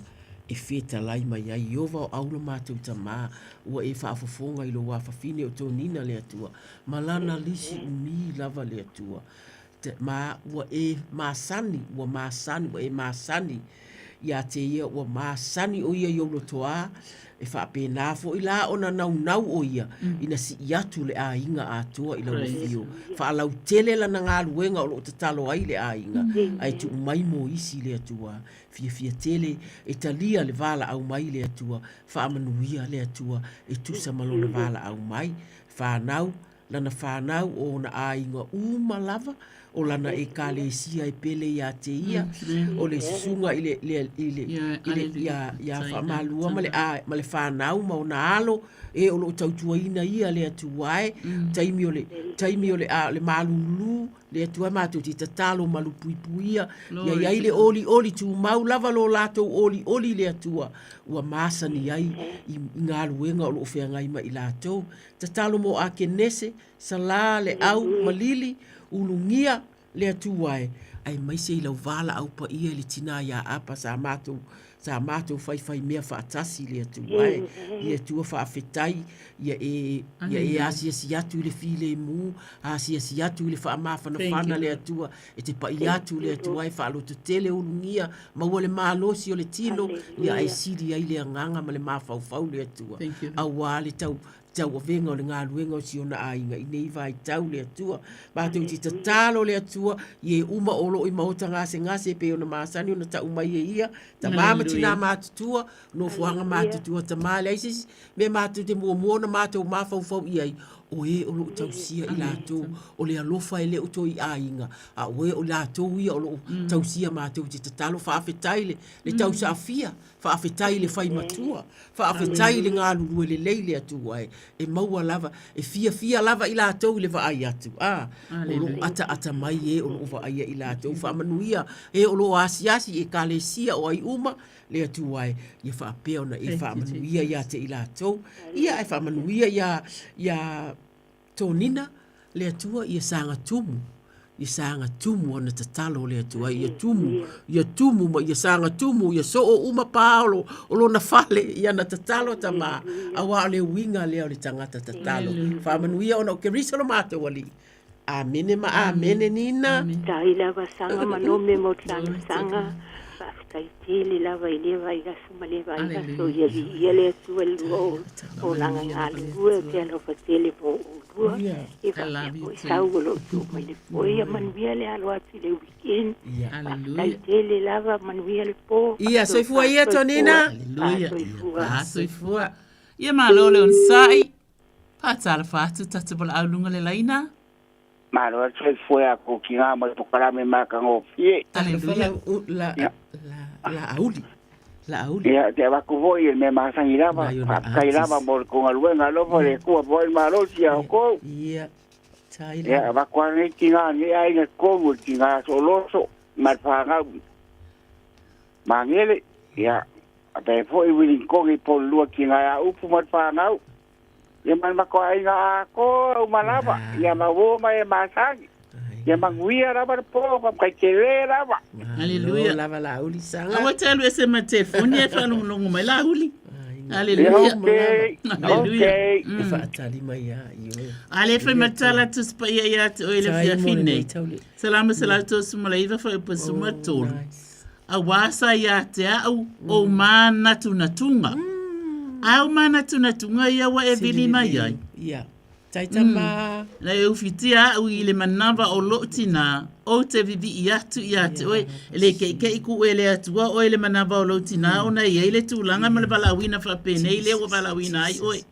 e feta lai mai ai iova o aula mātou tamā ua e whaafafonga i lo wafafine o tō nina le atua malana lisi umi lava le atua ma ua e māsani ua e māsani ia te ia ua māsani o ia iolo toa e whaapena fo i la ona nau o ia ina si iatu le a inga atua i lau fio whaalau tele la na ngā luenga o lo te talo ai le a inga ai tu mai mo isi le atua fia tele e talia le vala au mai le atua whaamanuia le atua e tusa malona vala au mai whanau lana whanau o na a inga malava o lana e kalesia e pele ia te ia o le susunga ile ia whamalua ma le whanau ma o na alo e o lo tautuaina ia le atuae taimi o le malulu le atua mātou ti tatalo malupuipuia ia iai le oli tu mau lava lo latou oli le atua ua masani ai i ngā luenga o lo whiangai ma i latou tatalo mo a kenese sala le au malili ulungia le atuae ai maise i lau vala au pa ia le tina ia apa sa mātou whai mea whaatasi le atuae i atua whaafetai ia e asi atu le file mu asi atu le whaamawhana le atua e te pai atu le atuae whaaloto tele ulungia maua le mālosi o le tino ia ai siri ai le anganga ma le mawhauwhau le atua awa le tau o venga o le ngā luenga o si ona ainga i nei vai tau le atua. Mātou ti tatalo le atua i e uma olo i maota ngase pe ona māsani ona ta umai e ia. Ta māmati nā mātutua, no fuanga mātutua ta māle. Aisis me mātou te mua na mātou māwhauwhau i ai. O e o lo tausia i lātou, o le alofa e le o toi ainga. A o e o lātou ia o lo tausia mātou ti tatalo whaafetai le tausa afia. Whaafetai le whai matua. Whaafetai le ngā lulu le leile atua e maua lava, e fia lava i lātou le vaai atu. O lo ata mai e o lo vaai i lātou. Whaamanuia e o lo asiasi e kālesia o ai uma le atua ia whaapea ona e whaamanuia ia te i lātou. Ia e whaamanuia ia tonina le atua ia sanga tumu. Ia sanga tumu ona tatalo le atua. Ia tumu ma ia sanga tumu. Ia so o uma paolo o lo na fale ia na tatalo tama. Awa le winga leo le tangata tatalo. Whamanuia ona o ke risa no mata wali. Amene ma amene nina. Tai lava sanga manome mo sanga. Tai tele lava i lewa i gasu ma lewa i gasu ia le atua lua o langa ngā lua te alofa tele po lua i whapea i sau o lo tu mai le po ia manuia le alo atu le weekend tai tele lava manuia le po ia soifua ia tonina soifua ia malo le on sai patala fatu tatapala aulunga le laina malo soifua ko ki ngā mai pokarame maka ngofie la auli. Ia, te waku voi me masangi lava, kai lava mo ko ngaluenga lopo le kua voi malo sia ko. Ia. Ia, waku ane tinga ni ai na kongu tinga soloso marfanga. Mangele, ia, ape foi wili kongi po lua kinga ya upu marfanga. Ia man mako ai nga ko malava, ia mawo mai masangi. Ia manguia lava po kai kele lava. Haleluia. Lava la uli sanga. Awa telu ese ma telefoni e whanongonongo mai la uli. Haleluia. Okay. Whaatali mai a ioi. Ale whai matala tuspa ia te oile fia fine. Salama salatu sumalaiva whai pasuma tolu. A wasa ia te au o mana tunatunga. Au mana tunatunga ia wa e vili mai ai. Ia. Taitama. Na e ufitia au i le manava o lotina o te vivi i atu oe le ke ku ele atua o le manava o lotina o na i ele tūlanga ma le balawina whapene i le o balawina ai oe.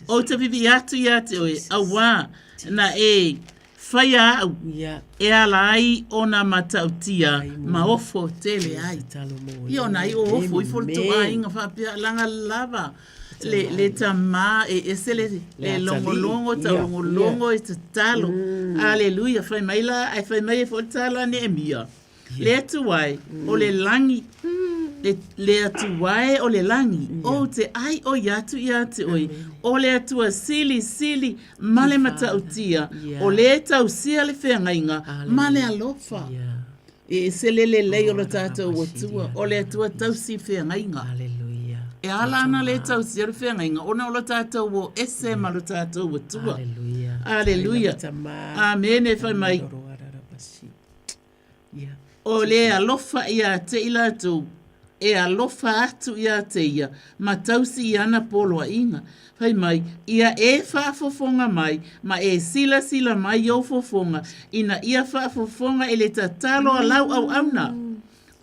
O te vivi i atu oe awa na e whaia au e alai o na matautia ma ofo tele ai. I o na i o ofo i folto ai nga whapea langa lava. Le tama e sele le longo ta longo e talo aleluia fai mai la ai fai mai fo tala ne mia le tuai o le langi le tuai o le langi o te ai o yatu oi o le tua sili male mata utia o le tau sia le fengainga male alofa e sele le o le tata o tua o le tua tau si fengainga aleluia. E ala ana le tau siaru whenga ona o lo tātou o ese ma lo tātou o tua. Aleluia. Aleluia. Amen e whai mai. O le alofa ia te ilatou. E alofa atu ia te ia. Ma tausi i ana polo a inga. Whai mai. Ia e whaafofonga mai. Ma e sila mai o fofonga. Ina ia whaafofonga e le tatalo a lau au auna.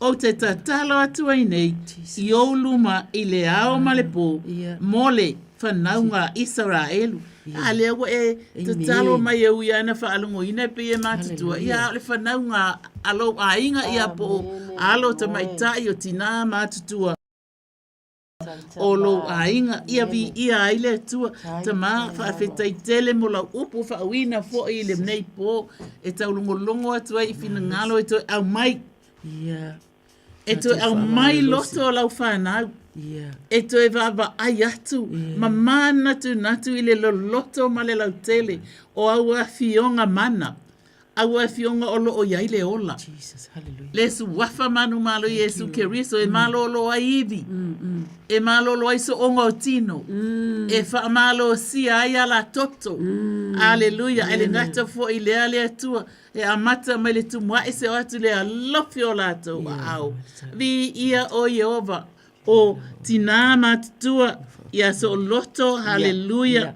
O te tatalo atu ai nei, i o luma i le ao ma le pō, mole whanaunga Israelu, A le ua te talo mai e ui ana whaalongo ina pe e mātutua. Ia le whanau ngā alo a inga ia po alo te mai tai o tina mātutua. O lo a inga ia vi ia aile tua te mā whaafetai tele mo lau upo whaawina fo i le mnei po e tau longo atu ai fina ngalo e toi au mai. E toi au mai loto lau whanau. E toi vava ai atu ma mana tu natu i le loto ma le lau tele o au a fionga mana. Au a fionga o lo o iai le ola. Le su wafa manu malo Yesu Keriso e malo lo a ivi. E malo lo aiso onga o tino. E wha malo si ai ala toto. Aleluia. E le ngata fo i lea lea tua. E amata mai le tumwa e se o atu lea lofi o lato au. Vi ia o Yehova. O tina matutua. Ia so loto. Haleluia.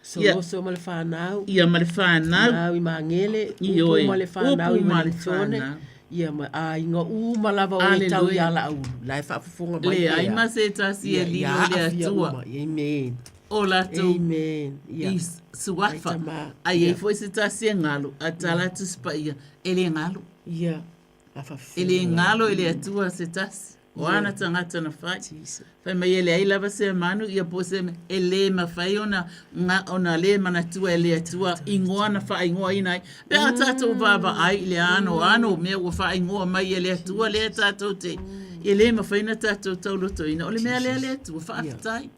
So male whanau. Ia male whanau. Nau i mangele. Upu male whanau i male tone. Ia a inga malava o e tau i ala au. Lai whaafufunga mai. Le ai ma se tasi e lino le atua. Amen. O lato. Amen. I suafa. Ai e foi se tasi e ngalo. A talatu spa ia. Ele ngalo. Ia. Ele ngalo ele atua se tasi. O ana tangata na whai. Whai mai ele ai lava se manu ia po se ele ma whai ona le manatua ele atua ingoa na whai ingoa inai. Pea tatou vava ai le ano mea ua whai ingoa mai ele atua le tatou te. Ele ma whai na tatou tauloto ina. Ole mea le atua whaafitai.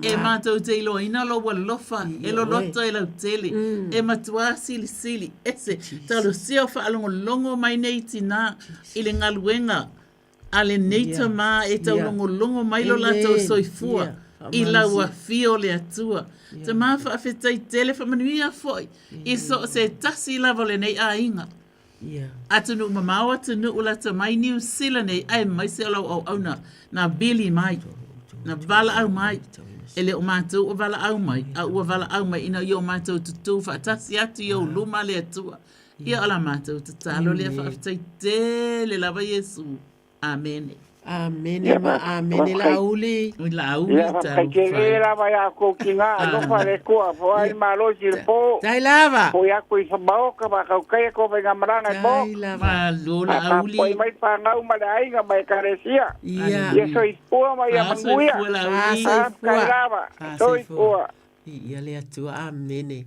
E mātou te ilo ina lo wa lofa. E lo loto e lau tele. E matua sili. Ese talo seo whaalongo longo mai nei tina ile ngaluenga. Ale neita ma e tau longo mai lo lato soifua i lau a fio le atua. Te maa whaafetai tele whamanuia foi i so se tasi lava le nei a inga. Atunu mamawa tunu ulata mai New Zealand nei ai mai se alau au na bili mai. Na vala au mai. Ele o mātou o vala au mai. A ua vala au mai ina i o mātou tutu whaatasi atu i o luma le atua. Ia ala mātou tatalo le whaafetai tele lava Yesu. Amen. Amen. Amen. La uli. La uli. Kai ke la vai a ko kinga no pare ko fo ai malo sir po. Dai lava. Po ya ko i sabao ka ba ka kai ko venga maranga po. Dai lava. La uli. Poi mai pa ngau ma dai nga mai karesia. Ia. Ye so ipo ma ya manguia. Kai lava. So ipo. Ia le atua. Amen.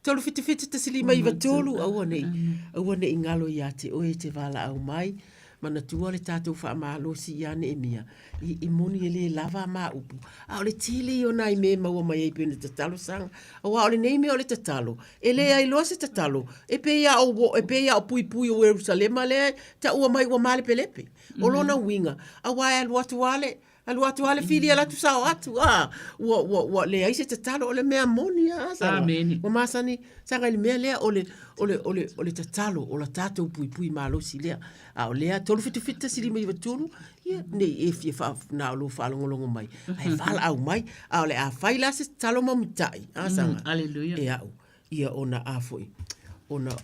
Tolu fiti te silima i vatolu au nei ngalo ia te oe te vala au mai. Mana tua le tātou whaamalo si iane e mia. I moni e le lava ma upu. A o le tili o nai me maua mai e pene te talo sanga. A wa o le nei me o le te talo. E le ai loa se te talo. E pe ia o pui o Jerusalema le ta ua mai ua male pelepe. O lona winga. A wa e aluatu wale. Aluatu wale fili ala tu sao atu. Wa le ai se te talo o le mea moni a. Amen. O masani sanga le mea lea o le te talo o la tātou pui malo si lea. A o lea tolu fitu sili mai vatulu. Ia nei e fie na lo whaalongolongo mai. Ai whala au mai. A o le a whaila se talo mamutai. A sanga. Alleluia. E au. Ia ona a foi. Ona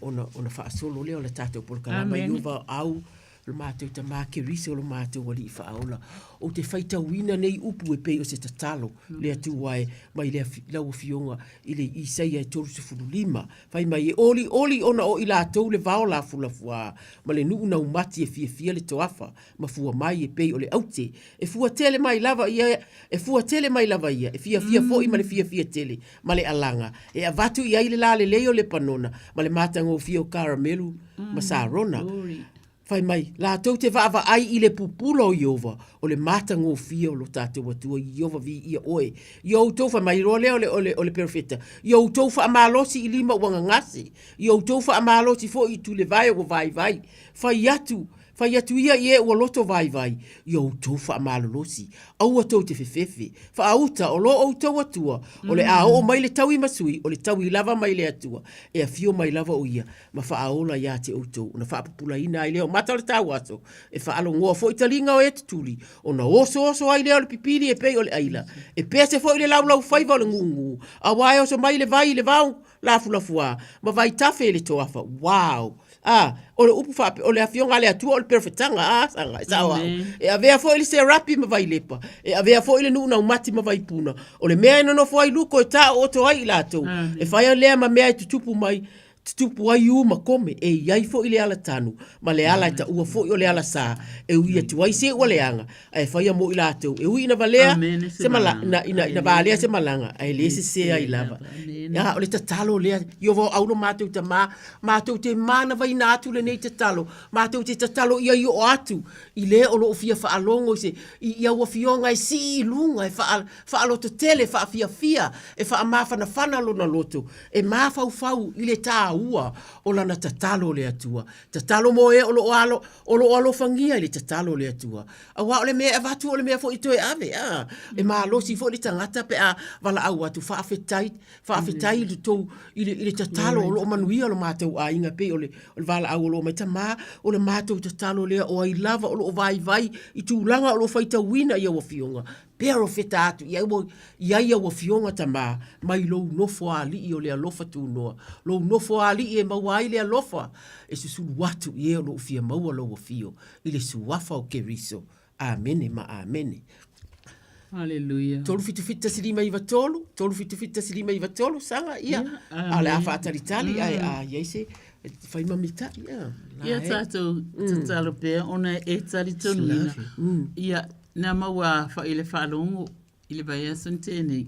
whaasolo lea o le tātou polkala mai uva au. Lo mātou ta mākerisi o lo mātou wali i whaola. O te whaita wina nei upu e pei o se tatalo. Lea tu wae mai lea lau fionga i le isaia e toru se furu lima. Whai mai e oli ona o i lātou le vao la fula fua. Ma le nuu nau mati e fia le toafa. Ma fua mai e pei o le aute. E fua tele mai lava ia. E fia fo i ma le fia tele. Ma le alanga. E avatu i aile la le leo le panona. Ma le matango fio karamelu. Ma sarona. Fai mai, la tau te vaava ai i le pupulo o Iova, o le matango fia o lo tātou atua i Iova vi ia oe. Iau tau fa mai roa leo o le perfeta. Iau tau fa amalosi i lima uanga ngasi. Iau tau fa amalosi fo i tu le vai o vai. Fai atu ia i e ua loto vai. Iau tau fa amalolosi. Aua tau te fefefe. Fa auta o lo au tau atua. O le ao o mai le tau i masui. O le tau i lava mai le atua. E a fio mai lava o ia. Ma fa aola ia te autou. Una fa apupula ina ai leo. Mata o le tau aso. E fa alo ngoa fo i talinga o e tutuli. Ona oso ai leo le pipili e pei o le aila. E pea se fo i le lau faiva o le ngungu. A wae oso mai le vai le vau. La fua. Ma vai tafe le toafa. Wow. O le upu fa o le afionga le atua o le perfetanga sanga sawa. E avea fo ile se rapi ma vai lepa. E avea fo ile nu na umati ma vai puna. O le mea no fo ai luko e ta o to ai lato. E fai le ma mea tutupu mai tutupu ai uma kome e iai fo ile ala tanu ma le ala ta ua fo ile ala sa e ui atu ai se ua leanga e fai mo ile atu e ui ina valea se mala ina valea se malanga e le se ai lava ya o le tatalo le yo vo au no matu te matu te mana vai na atu le nei tatalo matu te tatalo ia yo atu i le o lo fia fa alongo se ia ua fionga i si lunga e fa alo te tele fa fia e fa mafa na fana lo na loto e mafa ufau ile ta ua o lana tatalo le atua. Tatalo mo e o lo alo fangia le tatalo le atua. A wa o le mea vatu o le mea fo ito e ave. E maa lo si fo le tangata pe a wala au atu whaafetai le tau i le tatalo o lo manuia o lo mātou a inga pe o le wala au o lo mai tama o le mātou tatalo lea o ai lava o lo vai i tūlanga o lo whaita wina i awa fionga. Pero feta atu, ia wa fionga tama, mai lou nofo a li o le alofa tu noa. Lou nofo a li e maua ai le alofa. E susulu watu i e o lo fia maua lo wa fio. I le suwafa o keriso. Amene ma amene. Hallelujah. Tolu fitu silima iwa tolu, sanga ia. Ale afa atalitali, ia se, fai mamita, ia. Ia tato, tatalo pea, ona e tari tonina. Ia, na maua fa ile whalongo, ile bai asun tēnei.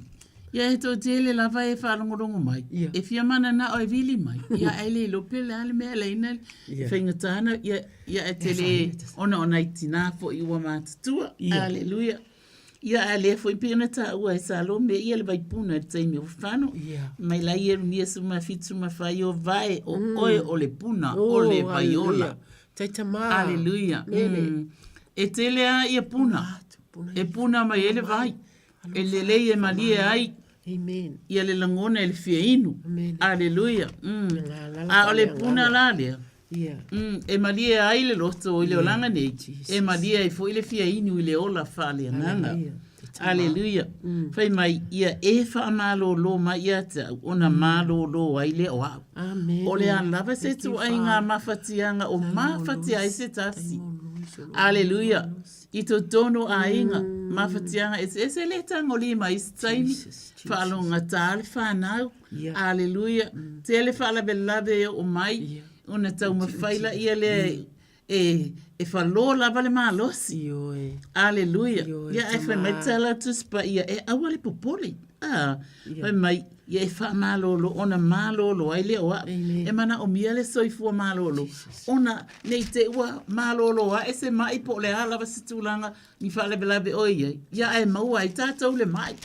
Ia e tō tēle la vai e whalongo rongo mai. E fia mana na oi vili mai. Ia eile lope le ale mea leina. Whaingatana, ia e tele ona i tina fo i ua mātutua. Alleluia. Ia ale fo i pēna ta ua e salo me ia le vai puna te taimi o whano. Mai lai e runia suma fitu ma whai o vai o oe o le puna, o le vaiola. Taitama. Alleluia. E telea ia puna. E puna mai ele vai. E lele e malie ai. Amen. Ia le langona e le fia inu. Alleluia. A o le puna la lea. E malie ai le loto i le olanga nei. E malie ai fo i le fia inu i le ola whale ananga. Alleluia. Fai mai ia e wha amalo lo mai ia te ona malo lo ai le o au. O le an lava se tu ai ngā mawhatianga o mawhati ai se tasi. Alleluia. I to tono a inga. Mawhatianga e se le tango li mai staini. Whalonga tāle whanau. Alleluia. Te le whala belabe o mai. Una tau mawhaila ia le e whalo lava le malosi. Alleluia. Ia e whai mai tala tuspa ia e awale popoli. Whai mai ia e wha malolo, ona malolo ai leo a. E mana o mia le soifua malolo. Ona nei te ua malolo a, e se mai po le alava situlanga ni whale belabe oi. Ia e maua ai tātou le mai.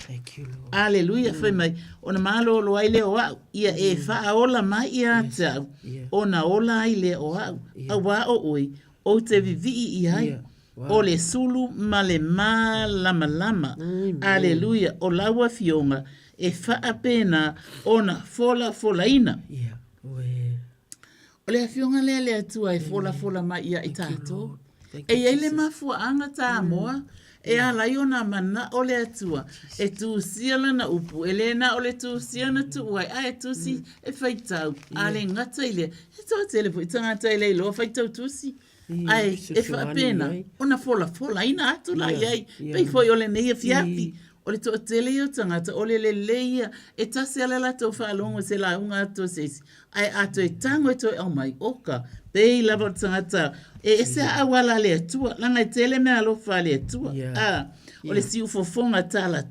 Alleluia, whai mai. Ona malolo ai leo a, ia e wha ola mai ia tau. Ona ola ai leo a, a wa o oi, o te vivi i ai. O le sulu ma le ma lama. Alleluia, o laua fionga. E wha pena ona fola ina. O le fionga le atua e fola mai ia i tātou. E ei le mafua anga tā moa. E ala iona mana o le atua. E tu siala na upu. E lena o le tu siana tu uai. A e tu si e whaitau. A le ngata ile. E tō telepo i tangata ile ilo whaitau tu si. Ai, e wha pena. Ona fola ina atu la iai. Pei foi o le neia fiapi. O le toa tele o tangata, o le leia, e tasi ala la tau whaalongo se la unga ato seisi. Ai ato e tango e toi au mai oka, pei lava o tangata, e se awala le atua, langa e tele me alo wha le atua. O le siu fofonga tala,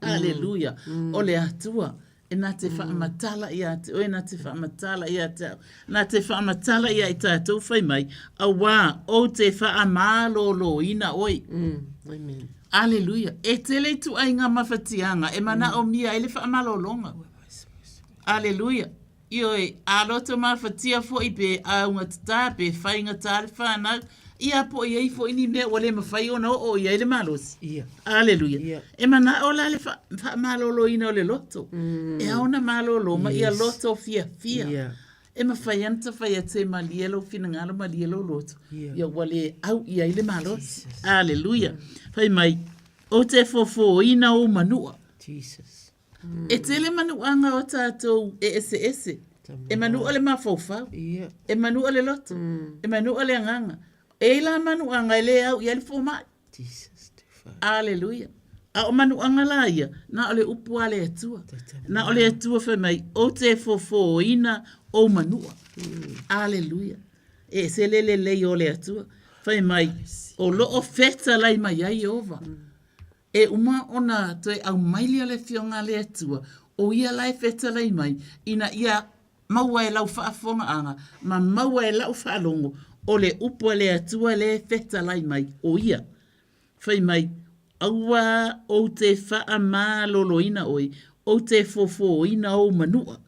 alleluia, o le atua. E nā te whaamatala ia te, o e nā te whaamatala ia te, nā te whaamatala ia i tātou whai mai, a wā, o te whaamalolo ina oi. Amen. Alleluia. E tele tu ai ngā mawhatianga, e mana o mia ele whaamalolonga. Alleluia. Io e aloto mawhatia fo i pe aunga tata, pe whainga tāre whanau, ia po i ei fo ini mea wale mawhai ona o ia ele malosi. Alleluia. E mana o la le whaamalolo ina o le loto. E aona malolo, ma ia loto fia. E mawhai anta whai a te malielo, fina ngalo malielo loto. Ia wale au ia ele malosi. Alleluia. Whai mai, o te fofo ina o manua. Jesus. E tele manuanga o tātou e ese. E manu ale mafaufa. E manu ale loto. E manu ale nganga. E la manu anga ele au ia le foma. Hallelujah. A o manu anga la ia. Na ole upu ale atua. Na ole atua fe mai. O te fofo ina o manua. Hallelujah. E se lele le ole atua. Fe mai. O lo o feta lai mai ai ova. E uma ona toi au maili ale fionga le atua. O ia lai feta lai mai. Ina ia maua e lau whaafonga anga. Ma maua e lau whaalongo. O le upu le atua le feta lai mai. O ia. Fai mai. Aua o te wha ma loloina oi. O te fofo ina o manua.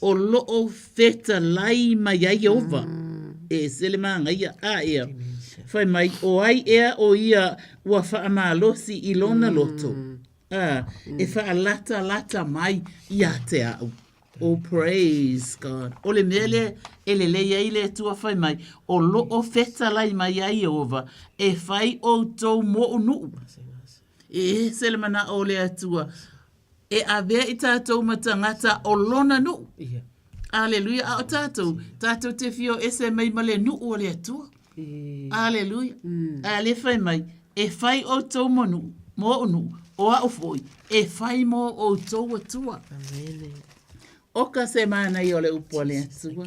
O lo o feta lai mai ai ova. E sele maanga ia a ea. Fai mai o ai ea o ia ua wha ma losi i lona loto. E wha lata mai ia te au. Oh, praise God. O le mele ele le ile tua fai mai. O lo o feta lai mai ai ova. E fai o tau mo unu. E sele mana o le atua. E ave i tātou matangata o lona nu. Aleluia. A o tātou. Tātou te fio ese mai male nu o le atua. Aleluia. A le fai mai. E fai o tau mo nu. Mo unu. O a o foi. E fai mo o tau atua. Amen. Oka se mana i ole upo le atua.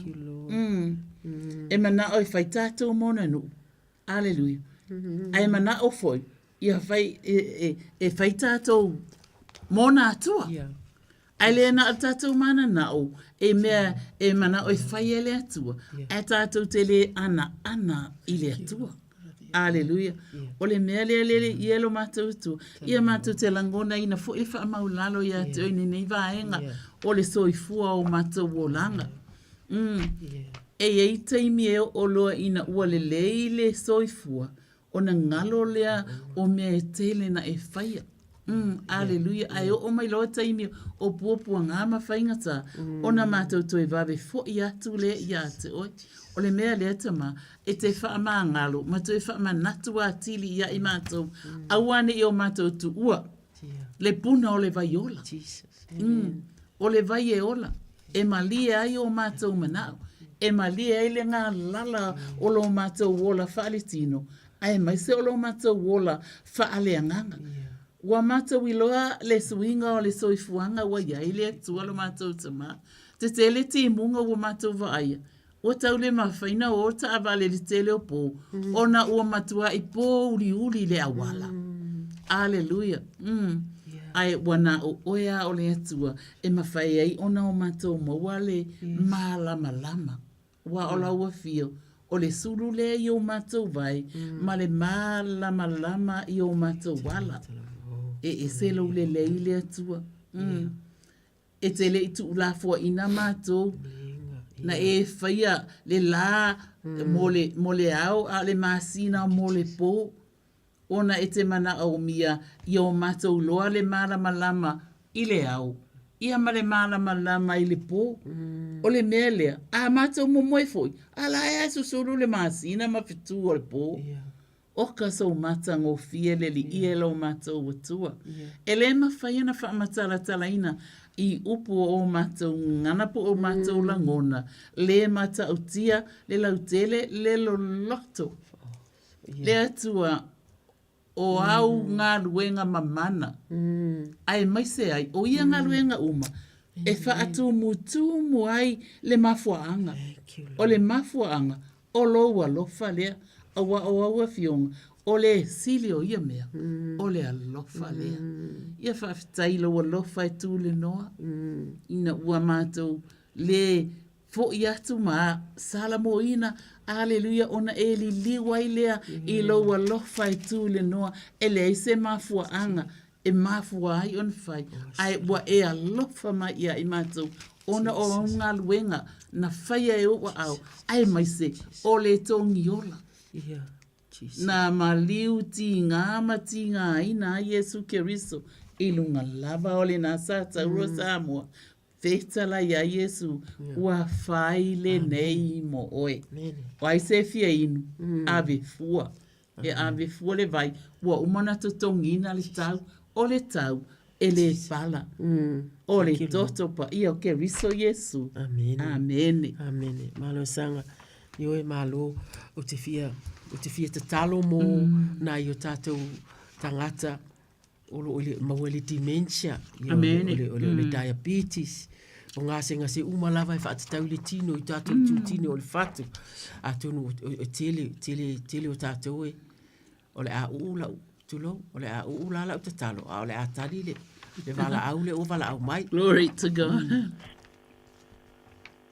E mana o i fai tātou mona nu. Aleluia. Ai mana o foi. Ia fai, e fai tātou mona atua. Ai le na tātou mana na o. E mea, e mana o i fai e le atua. E tātou te le ana i le atua. Aleluia. O le mea le ielo mātou tu. Ia mātou te langona ina fo i wha maulalo ia te oini nei vaenga. O le soifua o mātou o langa. E ei taimi e o loa ina ua le leile soifua. O na ngalo lea o mea e tele na e whaia. Aleluia. Ai o mai loa taimi o puapua ngā mawhaingata. O na mātou toi vawe fo i atu le i ate oi. O le mea lea tama, e te wha maa ngalo, ma tu e wha maa natu a tili ia i mātou, awane i o mātou tu ua. Le puna o le vai ola. O le vai e ola. E malia ai o mātou manao. E malia ai le ngā lala o lo mātou wola whaalitino. Ai mai se o lo mātou wola whaaleanganga. Ua mātou i loa le suinga o le soifuanga wa iai le atua lo mātou tama. Te tele ti munga ua mātou vaaya. O tau le mawhaina o ta avale li tele o pō. Ona ua matua i pō uri le awala. Aleluia. Ai wana o oea o le atua. E mawhai ai ona o matou maua le malama. Wa ola ua fio. O le suru le i o matou vai. Ma le malama i o matou wala. E selo le le atua. E te le i tu la fua ina matou. Na e whaia le la mo le au a le masina mo le po. Ona e te mana au mia i o mātou loa le malama i le au. Ia ma le malama i le po. O le mea lea. A mātou mo moe foi. A la ea susuru le masina ma fitu o le po. Oka sau matang o fiele li ielo mātou watua. E le ma whaia na wha matala ina. I upu o mātou nganapu o mātou langona. Le mata utia, le lautele, le loloto. Le atua o au ngā ruenga mamana. Ai mai se ai, o ia ngā ruenga uma. E wha atu mutumu ai le mafuaanga. O le mafuaanga, o loa lofa lea, awa fionga. O le sili o ia mea, o le alofa lea. Ia whawhitai loa lofa e tū le noa. Ina ua mātou le fo i atu maa salamo ina. Aleluia, ona e li liwai lea i loa lofa e tū le noa. E le eise mafua anga, e mafua ai on fai. Ai ua e alofa mai ia i mātou. Ona o ngā luenga na whaia e ua au. Ai mai se, o le tongi ola. Na maliu ti ngā ina Yesu Keriso i lunga lava ole na sata ua Samoa. Fetala ia Yesu ua whaile nei mo oe. Wai se fia inu, ave fua. E ave fua le vai, ua umana totongina le tau, o le tau, ele pala. O le toto pa ia o ke riso Yesu. Amen. Amen. Amen. Malo sanga. Io e malo o te fia te talo mo na io tatou tangata o le mawele dementia. Amen. O le diabetes. O ngase umalava e whaatatau le tino i tatou tino o le fatu. A tonu tele o tatou e. O le a ula tulo. O le a ula la o te talo. O le a tali le vala au le o vala au mai. Glory to God.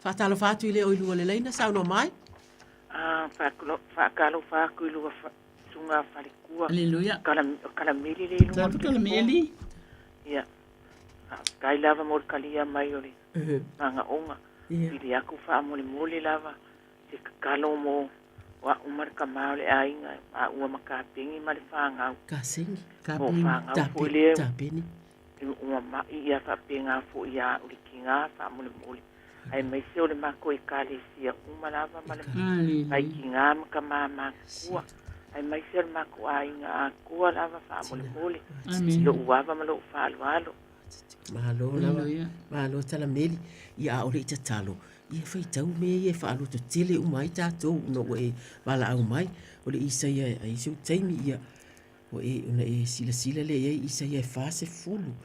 Whaatalo whatu i le o ilua le leina sauno mai. Whaakalo whaaku i lua sunga wharekua. Alleluia. Kalameli le ilua. Tāpu kalameli. Ia. Kai lava mor kalia mai o le manga onga. Ili aku wha mole lava. Te kakalo mo wa umar ka mao le ainga. A ua makapengi ma le whaangau. Kasengi. Kapeni. Tapeni. Ua ma ia whapenga fo ia urikinga wha mole. Ai mai se o le mako e kale sia umalava ma le ai ki ngā maka māma kua. Ai mai se o le mako a inga a kua lava wha mole. Lo uava ma lo whaalualo. Malo tala meli. Ia o le ita talo. Ia whaitau me e whaalo to tele umai tātou. No e wala au mai. O le isa ia a iso taimi ia. O e una e sila le ia isa ia e whase fulu.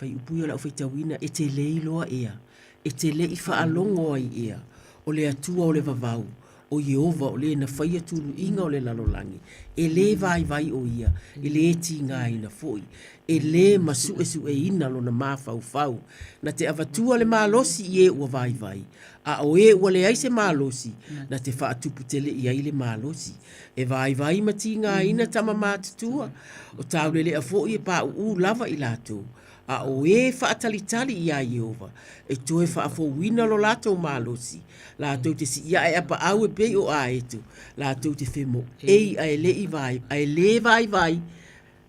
Whai upui o lau whaitau ina e te leiloa ea. E te le i whaalongo ai ea, o le atua o le vavau, o Yehova o le na whaia tulu inga o le lalolangi, e le vai o ia, e le ti ngā ina foi, e le masu e ina lo na mawhau, na te avatua le malosi i e ua vai, a o e ua le aise malosi, na te whaatupu tele i aile malosi, e vai mati ngā ina tama mātutua, o taule le a foi e pa u lava i lato, a o e whaatalitali i a Yehova, e toe whaafowina lo lato malosi, lato te si ia e apa au e pei o a etu, lato te whemo, ei a ele i vai, a ele vai,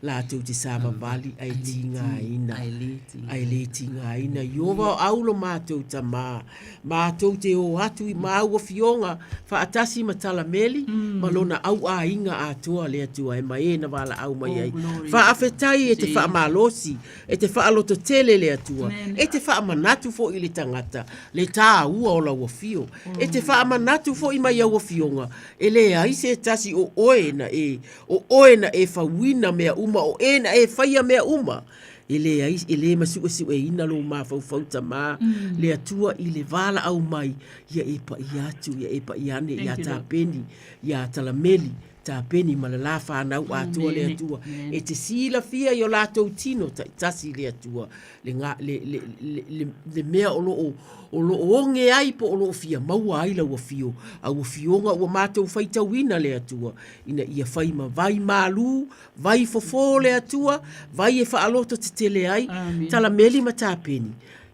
lato te sāma vali, a e ti ngā ina, a ele ti ngā ina, Yehova o aulo mātou ta mātou te o atu i māua fionga, whaatasi matala meli, malona au a inga a toa lea tua, e mai e na wala au mai ai, whaafetai e te whaamalosi, e te whaaloto tele lea tua, e te whaamanatu fo i le tangata, le tā ua o la ua fio, e te whaamanatu fo i mai au fionga, e le aise tasi o oena e whawina mea o e na e whaia mea uma. Ele masu e ina lo mawhauta mā. Le atua i le vala au mai. Ia e pa i atu, ia e pa i ane, ia tā peni, ia talameli. Tā peni ma le la whanau atua le atua. E te sila fia i o lātou tino tasi le atua. Le mea o lo onge ai po o lo fia maua ai la ua fio. A ua fionga ua mātou whaitawina le atua. Ina ia whaima vai malu, vai fofo le atua, vai e whaaloto te tele ai. Tala meli ma tā peni.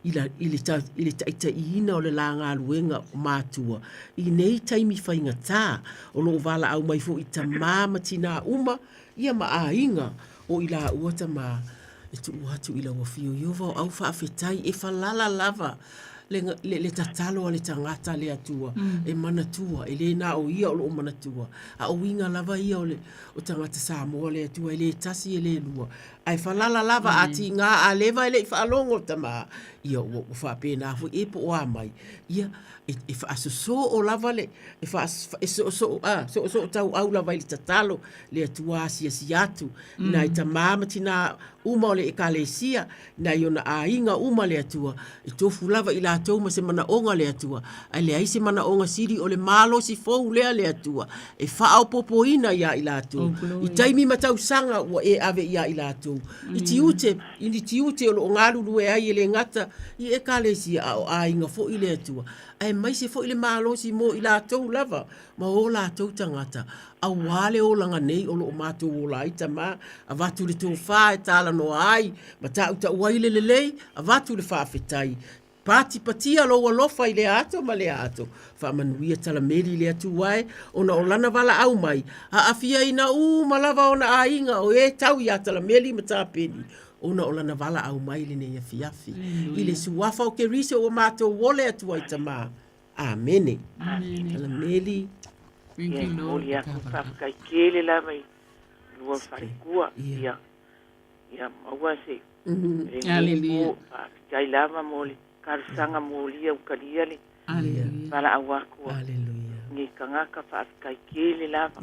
Ile taita i ina o le la ngā luenga o mātua. I nei taimi whainga tā, o lo wala au mai fo i ta māmati nā uma, ia ma a inga o i la uata mā. E tu uatu i la wafio, Yehova o au whaafetai e whalala lava. Le tatalo a le tangata le atua, e manatua, e le nā o ia o lo manatua. A o inga lava ia o tangata Samoa le atua, e le tasi e le lua. Ai whalala lava ati ngā a lewa e le i whaalongo tama. Ia o whaapena afu e po oa mai. Ia e whaasoso o lava le, so tau au lava i le tatalo, le atua asia si atu. Ina i ta māmati nā uma o le ekalesia, na i ona a inga uma le atua. I tofu lava i la tau ma se mana onga le atua. Ai le aise mana onga siri o le malo si fau lea le atua. E whaau popo ina ia i la tau. I taimi matau sanga ua e ave ia i la tau. I ti ute o lo ngalu lue ai ele ngata i e kalesi a inga fo i le atua. Ai mai se fo i le malosi mo i la tau lava, ma o la tau tangata. A wale o langa nei o lo mātou o la ita ma, a vatu le tō wha e tāla no ai, ma tā uta uaile le lei, a vatu le wha awhetai. Pati patia lo walofa i le ato ma le ato. Wha manuia tala meri le atu wai, ona o lana wala au mai. A afia ina malava ona a inga o e tau i a tala meri ma tā peni. Ona o lana wala au mai le ne afi. I le suwafa o ke rise o mātou wole atu ai tamā. Amene. Tala meri. Ia oli aku whakaikele lava i lua wharekua. Ia maua se Hallelujah. Jai lava mole karusanga mole au kaliale. Hallelujah. Para awako. Hallelujah. Ni kangaka fa kai kile lava.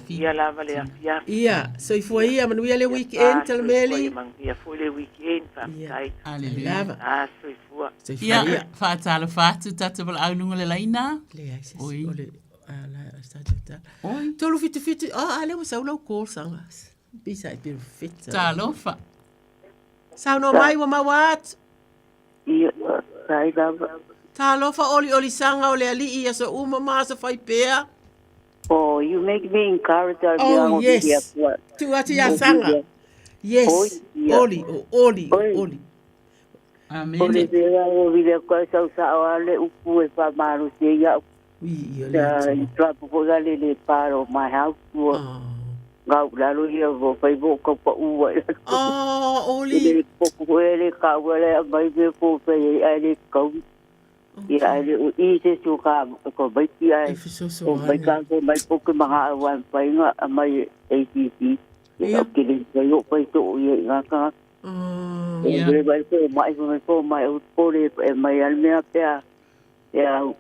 Ia lava le afia. Ia, so ifua ia manuia le weekend talameli. Ia foi le weekend fa kai. Hallelujah. So ifua. Ia, whaatala whaatu tata wala aununga le laina. Le aises. Ole, la statuta. Tolu fitu. Ale wa saulau kōl sanga. Bisa i biru fita. Talofa. Sauno mai wa mawat. Ia, sai lava. Talofa oli sanga o le ali ia so uma masa fai pea. Oh, you make me encourage. Oh, yes. Tu ati ya sanga. Yes. Oli. Amen. Ole vera o vile kwa sa wale upu e pa maru se ya. I trapo ko le paro my house. Ngau lalu ia vo fai vo ko pa u. Oli. Ko ele ka wale mai ve ko fai ai ko. Ia ai o se suka ko bai ti ai. Ko bai ka ko mai po ke mga awan pai nga mai ATC. Ia kile yo pai to ia nga. Ia bai ko mai o pole e mai almea pea. Ia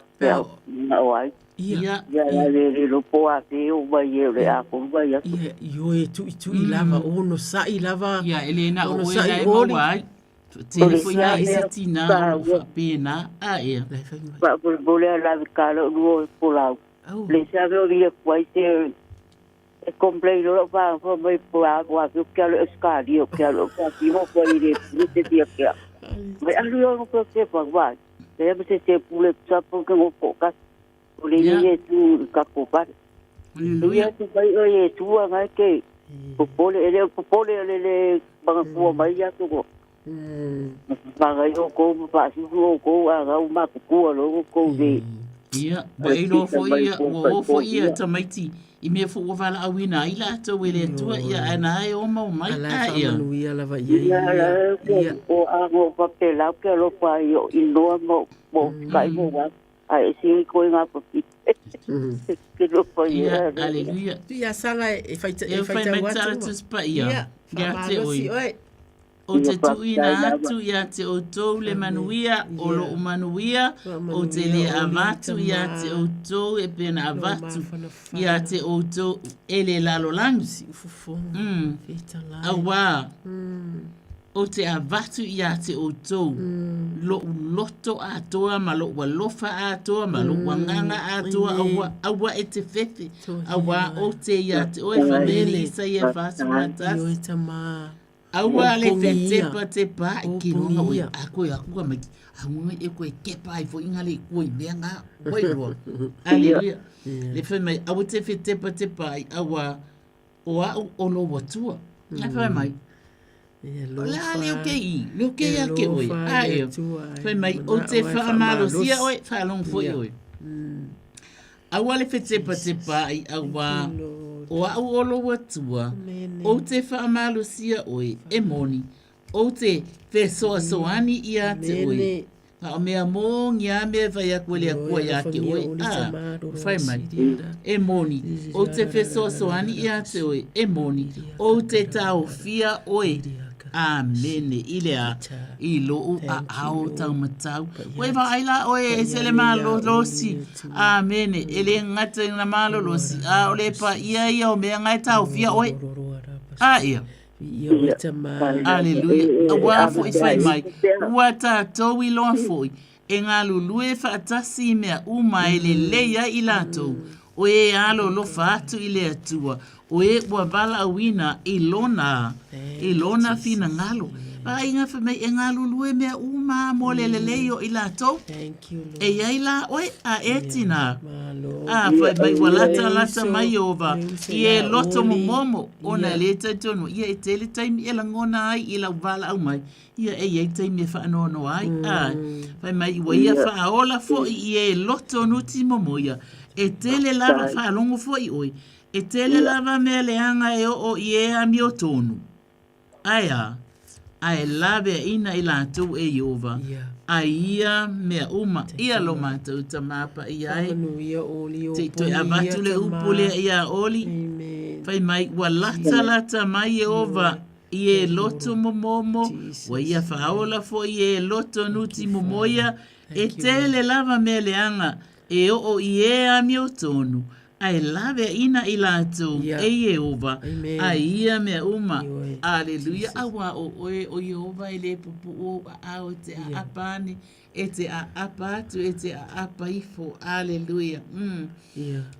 na wai. Ia le lopo a te o vai e a ko vai. Ia yo e tu I lava ono sa I lava. Ia Elena o e wai. Telefona isa tina o pena a ia. Ba bole la kalo no polau. Le sabe o dia kwai te e complain lo pa ko mai poa ko que quero escali o quero pa ti mo ko ire te dia que. Mai alu no ko te pa vai. Deve ser pule sapo que mo foca. Ole ye tu ka ko pa. Ia tu vai o ye tu nga ke. Popole le bang ko mai ya tu ko. Baga yo ko pa si ko aga uma ko lo ko ve. Ia, bai no fo ia, o fo ia tamaiti. I me fo wala awina I la to wele tua ia ana e o mau mai a ia. Ia lava ia. O ago papel au ke lo pa yo I no mo kai mo wa. Ai si ko nga pa pi. Ke lo pa ia. Hallelujah. Ia sanga e faita watu. Tu spa ia. Gate oi. O te tuina atu ia te o tou le manuia, o lo manuia, o te le avatu ia te o tou e pena avatu, ia te o tou e le lalo langi. Awa, o te avatu ia te o tou, lo loto atoa, ma lo walofa atoa, ma lo wanganga atoa, awa e te fefe, awa o te ia te oe famili sa ia fatu matas. Yo e tama. Aua le te pa ki ronga oi aku mai aunga e ko ke pa I fo inga le ko venga oi ro aleluia le fe mai au te pa aua o lo watua le fe mai la le okay ya ke oi ai fe mai o te fa malo sia oi fa long fo oi aua le te pa aua o au olo watua, o te whaamalo sia oe, e moni, o te whesoasoani ia te oe. O mea mō ngia mea vai a koe lea kua ia ke oe, whai mai, e moni, o te whesoasoani ia te oe, e moni, o te tau fia oe. Amene, ilea, I loo a ao tau matau. Oe wa aila oe e sele malo losi. Amene, ele ngate na malo losi. A ole pa ia o mea ngai tau fia oe. A ia. Aleluia. Wa fo I fai mai. Ua ta tau I loa foi. E ngā lulue whaatasi mea uma ele leia I latou. Oe alo lo fatu I le atua. Oe ua bala awina I lona fina ngalo. Ai nga fa mai ngalo lue mea uma mo le leo I latou. Thank you Lord. E ai la oe a etina. Fa mai lata mai ova. Ie loto momo ona le tonu. Ie tele time e la ngona ai I la bala au mai. Ia e time fa no ai. Fa mai ia fa ola fo ie loto nuti momoia. E tele lava fa longo fo I oi. E tele lava mea leanga e o ie a mi o tonu. Aia, ai lave ina I lātou e Iova. Ai ia mea uma, ia lo mātou tamapa I ai. Te toi abatu le upule ia oli. Fai mai, wa lata mai Iova Ie loto momomo, wa ia whaola fo ie loto nuti momoia, e tele lava meleanga, e o ie ami o tonu, ai lave ina i lato, e Yehova, ai ia mea uma, aleluia, awa o oe o Yehova i le pupu o a o te a apane, e te a apa atu, e te a apa ifo, aleluia,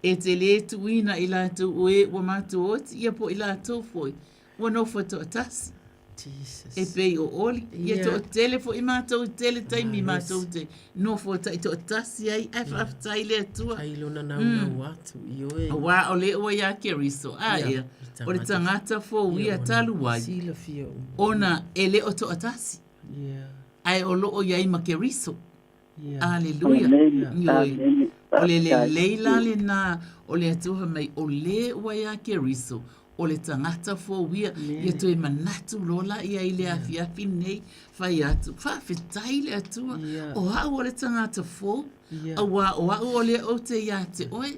e te le tuina i lato oe wa matu oti, ia po i lato foi, wano fo to tasi. Jesus. E pei o oli. Ia to tele fo i mātou tele taimi mātou te. No fo tai to tasi ai. Ai whaftai le atua. Ai lona nau atu. Ioe. A wā o le oa ia keriso. Ia. O le tangata fo ia talu wai. Sila fia Ona e le o to tasi. Ai o lo o iai ma keriso. Aleluia. Ioe. O le leila le nā. O le atuha mai o le oa ia keriso. O le tangata fo wia, ia to e manatu lola ia i le afiafi nei, whai atu, whawhetai le atua, o hau o le tangata fo, o hau o le o te ia te oe,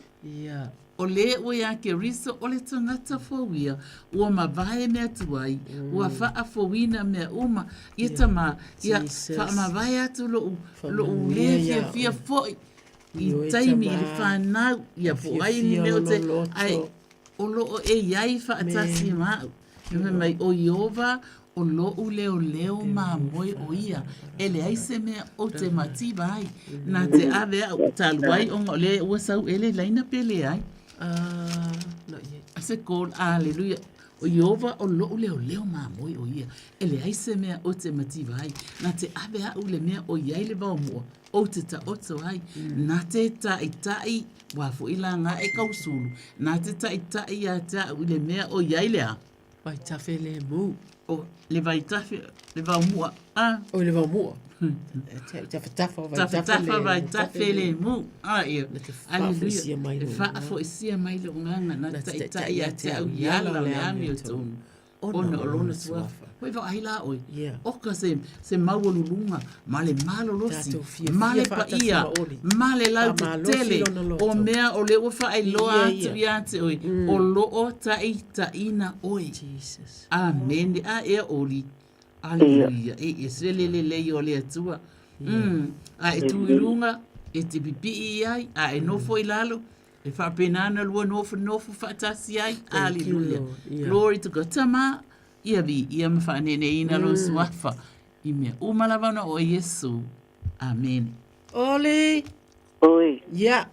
o le o ia ke riso, o le tangata fo wia, ua mawae mea tuai, ua wha fo wina mea uma, ia tama, ia wha mawae atu lo le fia foi, i taimi i whanau, ia po ai ni leo te, ai, o loo e iai whaatasi mau. Iwe mai o Iova, o loo leo leo ma moe o ia. E le aise mea o te matiba ai. Nā te awea o taluai o le uasau ele laina pele ai. Ase kōl, aleluia. O Iova o loo leo leo ma moe o ia. E le aise mea o te matiba ai. Nā te awea o le mea o iai le vau mua. O te ta oto ai. Nā te tai wafo ila ngā e kausulu. Nā te tai a ta le mea o iai lea. Vai tafe le mu. O le vai tafe, le vau mua. O le vau mua. Tawhatafa vai tafe le mu. Ia. Aleluia. Le whaafo isia mai le unganga. Nā tai a ta au iala le ami o tonu. Ona o lona suafa. Hoi wha ahila oi. Oka se maualulunga, ma le malolosi, ma le paia, ma le lau te tele, o mea o le ufa ai loa atu ia te oi, o loo taina oi. Amen. A ea oli. Aleluia. E se lelelei o le atua. A e tuirunga, e te pipi ai, a e nofo i lalo, e whapenana lua nofo whaatasi ai. Aleluia. Glory to God. Tama. Ia vi, ia mawhanene ina lo suafa. I mea umalawana o Yesu. Amen. Ole. Oi. Ia.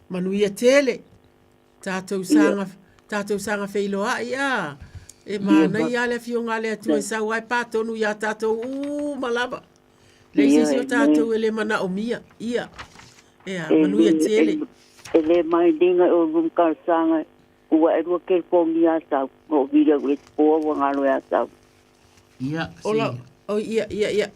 Manuia tele. Tātou sanga wheiloa ia. E mana ia le fionga le atu e sau ai pātonu ia tātou malava. Leisi o tātou ele mana o mia. Ia. Ea, manuia tele. Ele mai dinga o rumkar sanga. Ua e rua ke pongi a tau, o vira ue poa wa ngalo a tau. Ia, ola, o ia.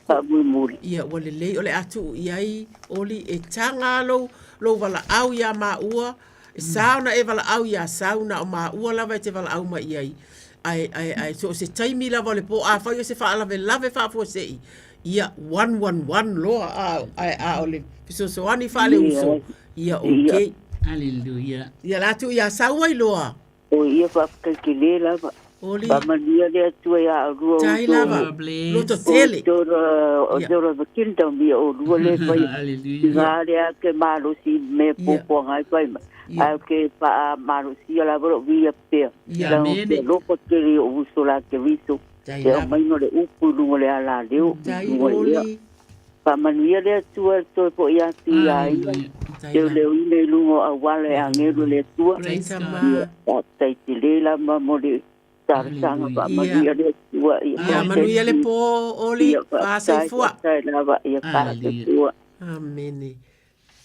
Pabui muri. Ia, wale lei, ole atu iai, oli e tanga lo wala au ia ua, e sauna e wala au ia sauna o ua lava e te wala au ma iai. Ai, so se taimi lava le po, a whai o se wha alave lave wha fua sei. Ia, 111 loa, a ole, piso so ani wha le uso. Ia, okay. Aleluia. Ia latu ia saua i loa. O ia whakakile lava. Oli. Pamania le atua ia a rua. Tai lava. Loto tele. O dora the kingdom ia o rua le whai. Aleluia. Ngā rea ke marosi me popo ngai whai ma. Au ke pa marosi ala varo via pea. Ia mene. Loko teri o uso la ke viso. Tai lava. Ia maino le upu lungo le ala leo. Tai oli. Pamania le atua toi po ia ti ai. Teu leo ine lungo a wale a ngeru le tua. Tai te lela ma mori tarsanga pa manuia le tua. Ia manuia le po oli pasai fua. Tai lava ia pasai fua. Amene.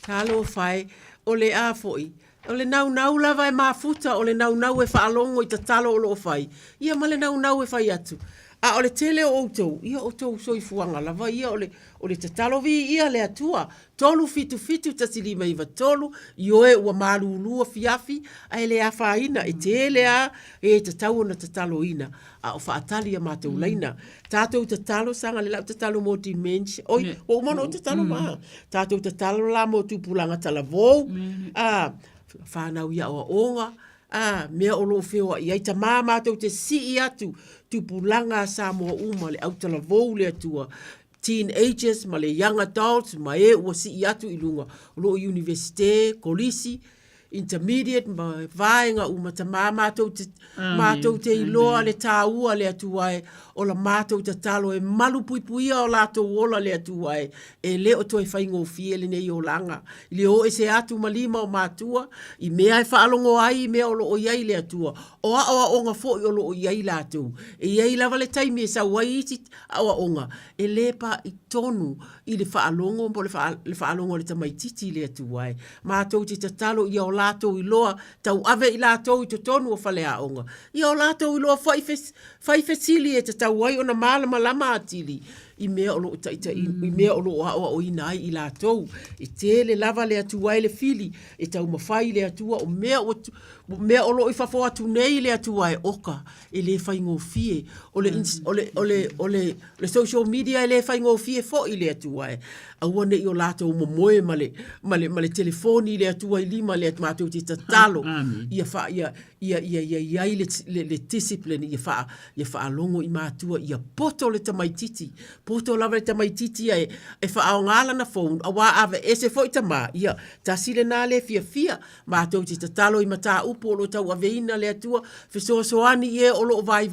Talo fai o le a foi. O le nau lava e mafuta, o le nau e whaalongo i ta talo o lo fai. Ia ma le nau e fai atu. A o le tele o outou, ia outou soi fuanga lava, ia o le tatalovi ia le atua, tolu fitu tasilima iwa tolu, ioe ua malulua fiafi, a ele a whaina, e tele a, e tatau na tataloina, a o whaatali a mātou laina. Tātou tatalo sanga le lau tatalo mo ti mench, oi, o umano o tatalo maa, tātou tatalo la mo tupulanga talavou, a whanau ia o onga, mea o loo whewa i ai ta mātou te si atu tupulanga Samoa uma le au talavou le atua teenagers ma le young adults ma e ua si atu i lunga o loo universite, kolisi, intermediate ma vaenga uma ta mātou te iloa le tāua le atuai o la mātou te talo e malu puipuia o lātou ola le atuai e le o toi whaingo fie le nei o langa i le o e se atu malima o mātua i mea e whaalongo ai i mea o lo o iai le atua o a onga fo i o lo o iai lātou e iai lava le taimi e sa wai iti a onga e le pa i tonu i le whaalongo mo le whaalongo le tamaititi le atuai mātou te talo i o lātou i loa tau ave i lātou i to tonu o whale a onga i o lātou i loa whaifesili e te tau wai o na malama atili i mea o lo taita i mea o lo o ina ai i lātou i tele lava le atuai le fili e tau mawhai le atua o mea o lo i whafo atu nei le atuai oka e le whaingo fie o le social media e le whaingo fie fo i le atuai awane i o lātou momoe ma le telefoni le atuai lima le atu te tatalo ia le discipline ia wha alongo i mātua ia poto le tamaititi poto lava le tamaititi e wha ao ngala na phone a wā ave e se fo i tama ia ta sile nā le fia mātou te tatalo i mata upo o lo tau aveina le atua fisosoani e o lo vai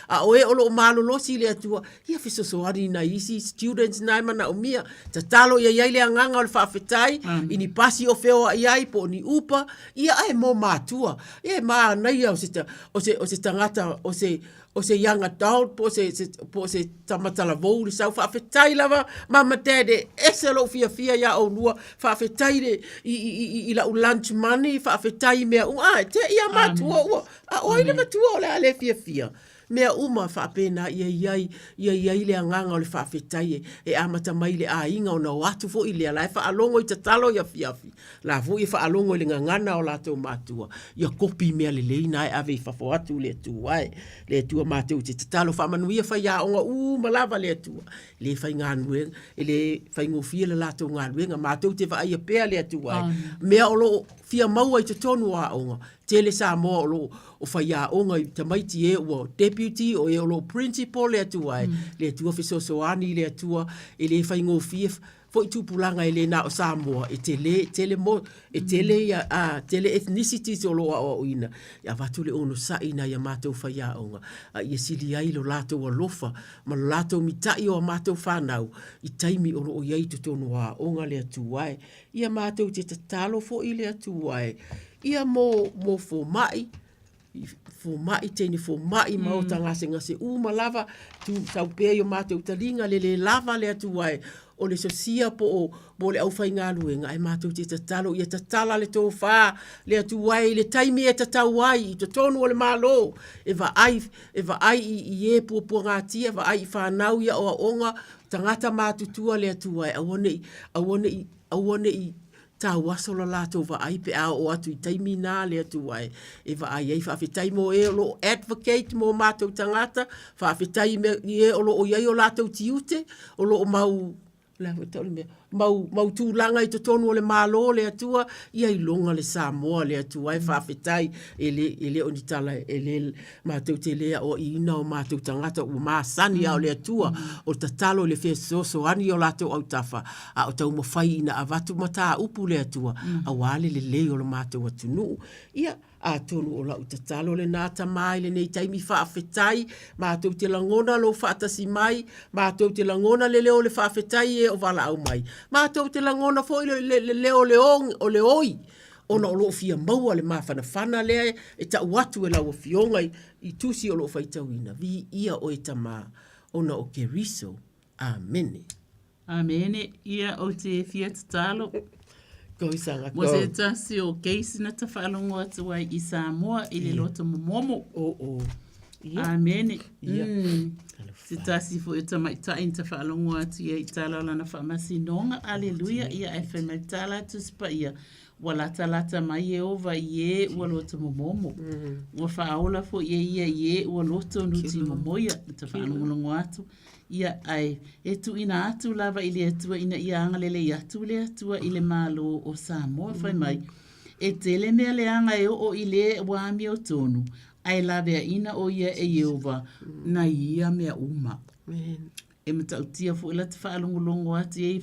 a o e o lo malolosi le atua ia fisosoani na isi students na mana o mia tatalo ia iai le anganga o le whaafetai ini pasi o feo iai po ni upa ia ai mo mātua ia maa nei o se tangata o se young adult po se tamatala vou le sau whaafetai lava mama tede ese lo fia ia o lua whaafetai le i la lunch money whaafetai mea te ia mātua ua a oile matua o le ale fia mea uma whaapena iai le anganga o le whaafetai e amata mai le a inga o na watu fo i lea lai whaalongo i tatalo ia fiafi la fo i whaalongo i le ngangana o lātou mātua ia kopi mea le leina e ave i whafo atu le tua mātou te tatalo whaamanuia whaia o ngā malava le tua le whai ngā nuenga e le whai ngofia le lātou ngā nuenga mātou te whaia pēa le tua mea o lo fia maua i te tonu a onga tele sa mo o whaia onga i tamaiti e o deputy o e o lo principal le atua le atua fisosoani le atua e le whai ngofia fo i tupulanga e le na o Samoa e tele ethnicities o loa o ina ia watu le ono sa ina ia mātou whaia onga ia sili ai lo lātou alofa ma lo lātou mitai o mātou whanau i taimi o lo o iai tutono a onga le atuai ia mātou te tatalo fo i le atuai ia mo fo mai teini fo mai mau ngase lava tu sau pe yo mātou talinga le lava le atuai o le sosia po le au whai ngā luenga ai mātou te tatalo ia tatala le tō whā le atuai le taimi e tatawai i to tonu o le malo e va ai i e pua ngā tia va ai i whanau ia o onga tangata mātutua le atuai awane i ta wasola lātou wa ai pe a o atu i taimi nā le atuai e wa ai ei whaafetai mo e o lo advocate mo mātou tangata whaafetai me e o lo o iai o lātou tiute o lo o mau tūlanga i to tonu o le malo le atua ia i longa le Samoa le atua e whaafetai e le onitala e le mātou te lea o ina o mātou tangata o māsani au le atua o tatalo le whea soso ani o lātou au tafa a o tau mawhai ina a watu mata upu le atua a wale le lei o le mātou atunu ia a tonu o lau tatalo le nata mai le nei taimi whaafetai mātou te langona lo whaatasi mai mātou te langona le leo le whaafetai e o wala au mai mātou te langona fo le leo o le oi ona o loo fia maua le mawhanawhana lea e ta watu e lau o fionga i tusi o loo whaitauina vi ia o e tama ona o Keriso amene ia o te fia tatalo Mo se tasi o keisi na ta whaalongo atu ai i Samoa i le loto momomo. Amene. Se tasi fo i tamaitai ta whaalongo atu i tala lana whamasi nonga. Aleluia. Ia e whaimaitala tu spa ia. Walata mai e ova i e ua loto momomo. Ua whaaola fo i e ua loto nuti momoia. Ta whaalongo atu. Ia ai, e tu ina atu lava i le atua ina ia anga lele atu le atua i le malo o Samoa, whai mai. e tele mea leanga e o i le wami o tonu, ai lawe ina o ia e Yehova, na ia mea uma. E matautia fu ila te whaalongolongo ati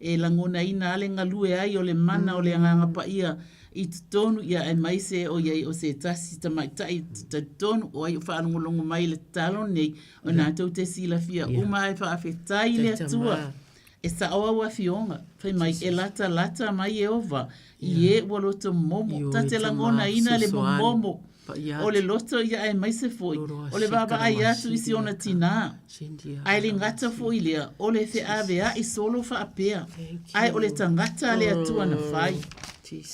e langona ina ale ngalue ai o le mana o le anganga pa ia i te tonu ia e maise o iai o se tasi ta maitai te tonu o ai o whaalongolongo mai le talo nei o nā tau te sila fia uma e whaafetai le atua. E sa oa wa fionga, whai mai e lata mai e ova, i e waloto momo, ta te langona ina le momo. O le loto ia e mai se foi, o le baba ai atu isi ona tina. Ai le ngata foi lea, o le fe avea i solo fa apea. Ai o le tangata le atua na fai.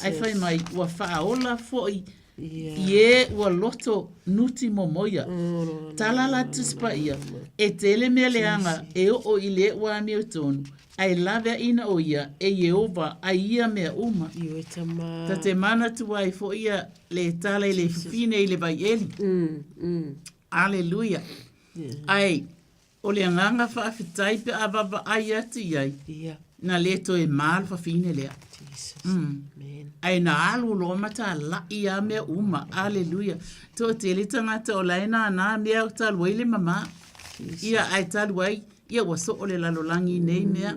Ai fai mai ua faaola foi, ie ua loto nuti momoia. Talala tuspa ia, e tele mea leanga e o i le ua mi o tonu. Ai lawe ina o ia, e Yehova, ai ia mea uma. Ta te mana tua i fo ia le tala i le fine i le vai eli. Aleluia. Ai, o le anganga whaafitai pe ababa ai atu iai. Na le to e mal fa fine lea. Ai na alu lo mata la ia mea uma. Aleluia. To te le tangata o laina na mea o talwele mama. Ia ai talwai. Ia waso o le lalolangi nei mea.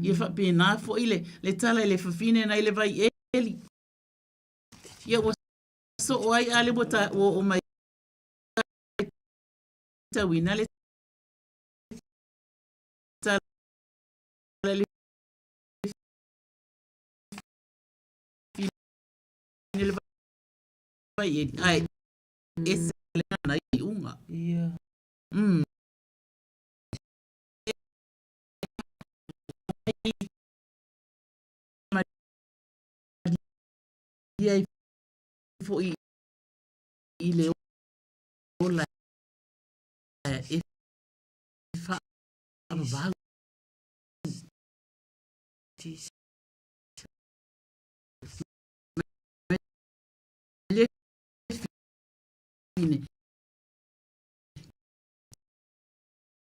Ia whapena fo ile le tala i le fafine na i le vai eli. Ia waso o ai ale bota o mai tawina le tala le fine le vai eli. Ai, ese le nana i unga. Ia. Ia fo i le ola e fa va le fine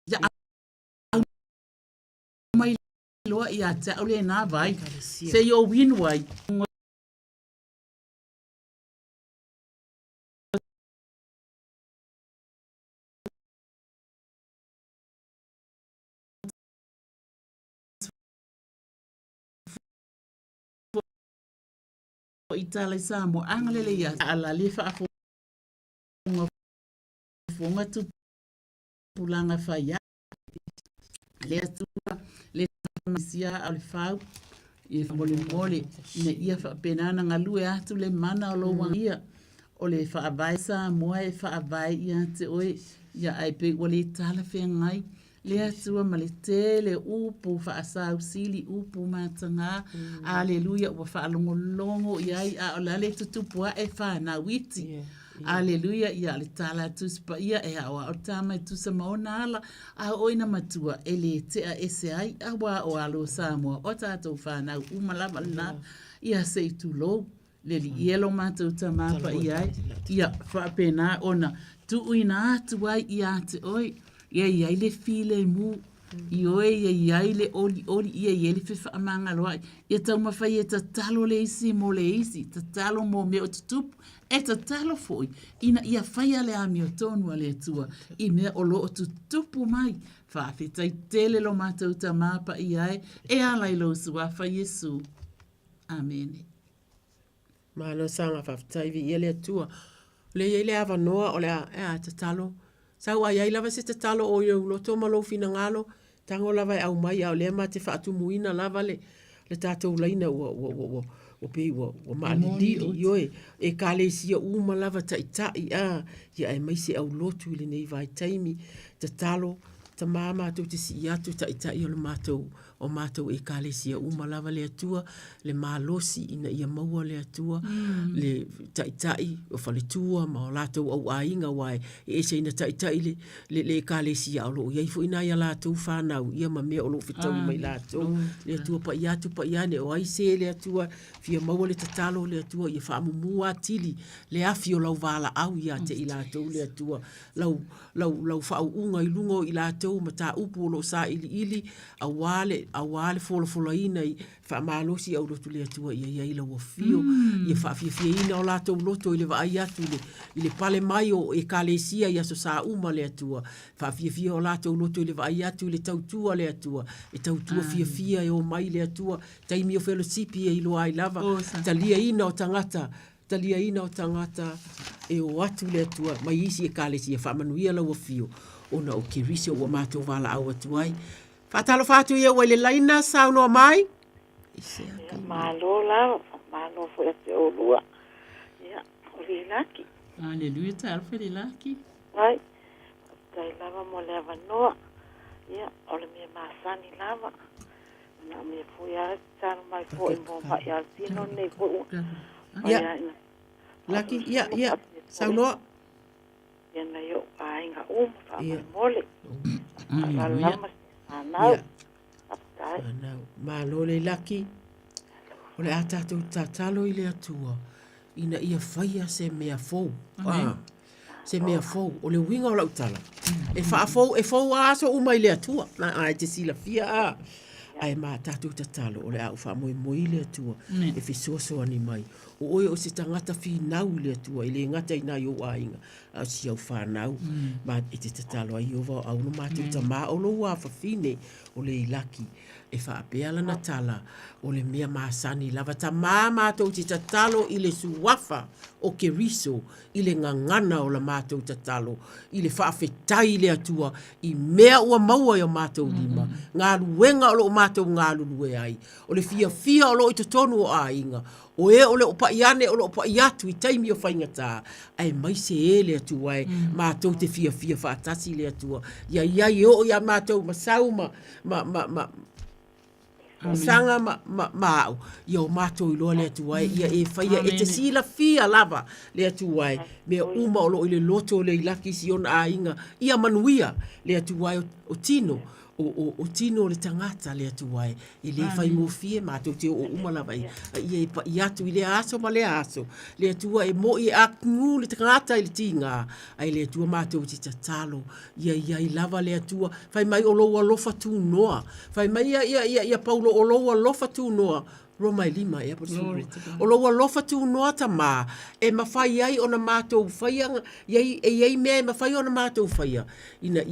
ja mai lo ia ta ole na vai se yo win wai Itala samo anglele ya ala lefa fo fonga tu pulanga fa ya le tu le masia al fa e mole ne ia fa penana ngalue atu le mana o lo wangia o le fa abaisa mo e fa abai ia te oi ya ai pe wole tala fe ngai le atua ma le tele upu fa asau sili upu matanga aleluia wa fa longolongo iai a la le tutupua e fa na witi aleluia ia le tala tuspa ia e awa o tama tu sa maona ala a oina matua ele te a ese ai a wa o alo Samoa o tato fa na umalama na ia sei tu lo le li yelo matou tamapa iai ia fa pena ona tu uina tu wai ia te oi ia le file mu ioe ia le oli ia le fe amanga loai ia tau mafai e tatalo le isi mo le isi tatalo mo me o tutupu e tatalo foi ina ia fai ale ami o tonu ale atua i mea o lo o tutupu mai whaafetai tele lo matou tamapa iai e ala i lo suafa Yesu amen Malo sanga whaafetai vi ia le atua le ia le ava noa o le a tatalo Sau ai ai lava se te talo o iau loto malo fina ngalo, tango lava au mai au lema te whaatu muina lava le tātou laina o pe o maalili ioe, e kale sia uma lava taitai ia e mai se au lotu ili nei vai taimi, te talo, ta mama tu te si atu taitai o le mātou, o mātou e kale sia uma lava le atua, le malosi ina ia maua le atua, le taitai o whaletua, ma o lātou au ainga wai, e se ina taitai le kale sia o lo, iai fo ina ia lātou whanau, ia ma mea o lo whitau mai lātou, le atua pa iatu pa iane, o aise le atua, fia maua le tatalo le atua, ia whaamumua tili, le afi o lau wala au ia te i lātou le atua, lau whau unga i lungo i lātou, ma tā upu o lo sa ili, a wale, awale fola ina fa malosi au lotu le tua ia ila wo fio ia fa fia ina o lato loto ile va ayatu ile pale maio e kalesia ia so sa uma le tua fa fia o lato loto ile va ayatu ile tautua le tua e tautua fia e o mai le tua taimi o fellowship e ilo ai lava talia ina o tangata e o atu le tua mai isi e kalesia fa manuia la wo fio ona o kirisi o mato vala au atu ai fatalo fatu ia wele laina sauno mai malo la malo foi te o lua ia o laki aleluia tal foi laki ai tai lava mo leva no ia o le mia masani lava na me foi a tan mai foi mo pa ia sino ne foi ia laki ia sauno ia na yo ai nga fa mole malo le laki o le atatu tatalo i le atua ina ia faia se mea fou se mea fou o le winga o lautala e fou aso uma i le atua na ai te sila fia ai ma tatu tatalo o le au fa moi le atua e fisoso ani mai o oe o se tangata fi nau le atua i le ngata ina yo ainga a si au fa nau ma e te tatalo ai ova au no ma te tama o lo wa fa fine o le ilaki e fa apea lana tala o le mea maasani lava ta mātou te tatalo i le suwafa o ke riso i le ngangana o la mātou tatalo i le whaafetai le atua i mea ua maua i o mātou lima ngā luenga o lo mātou ngā lulue ai o le fia o lo i totonu o ainga o e o le opa iane o le opa iatu i taimi o whaingata ai mai se e le atua ai mātou te fia whaatasi le atua ia o ia mātou masau sanga mau ia o mātou i loa le atuai ia e whaia e te sila fia lava le atuai mea uma o lo i le loto le ilaki si ona a inga ia manuia le atuai o tino o tino le tangata le atuai i le whai mofie mātou te o uma lava ia i atu i le aso ma le aso le atua e mo i akungu le tangata i le tinga ai le atua mātou te tatalo ia i lava le atua whai mai o loa lofa tu noa whai mai ia paulo o loa lofa tu noa Roma lima e apo suru. O loa lofa tu noa ta mā e mawhai ai o na mātou whaia iei mea e mawhai o na mātou whaia ina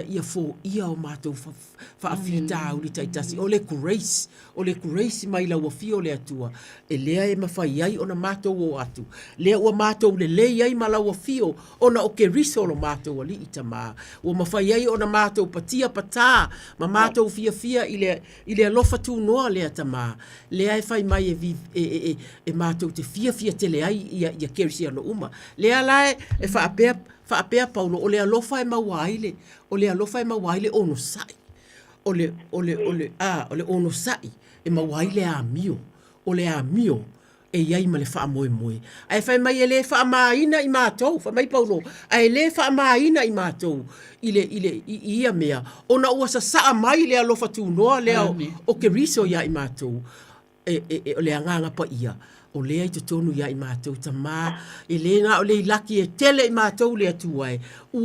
ia fo ia o mātou whaafita au li taitasi o le grace mai lau a fio le atua e lea e mawhai ai o na mātou o atu lea ua mātou le lei ai ma lau a fio o na o ke riso o mātou a li ita mā ua mawhai ai o na mātou patia patā ma mātou fia i le alofa tu noa lea ta mā lea e whai mai e mātou te fia te le ai ia kerisi ano uma lea lae e whaapea paulo o le alofa e mawaile ono sai o le ono sai e mawaile a mio o le a mio e iai ma le wha moe ai whai mai e le wha maina i mātou wha mai paulo ai le wha maina i mātou i ia mea ona ua sa mai le alofa tu noa lea o ke riso ia i mātou o le anganga pa ia o lea i te tonu ia i mātou ta mā e le ngā o le laki e tele i mātou le atuai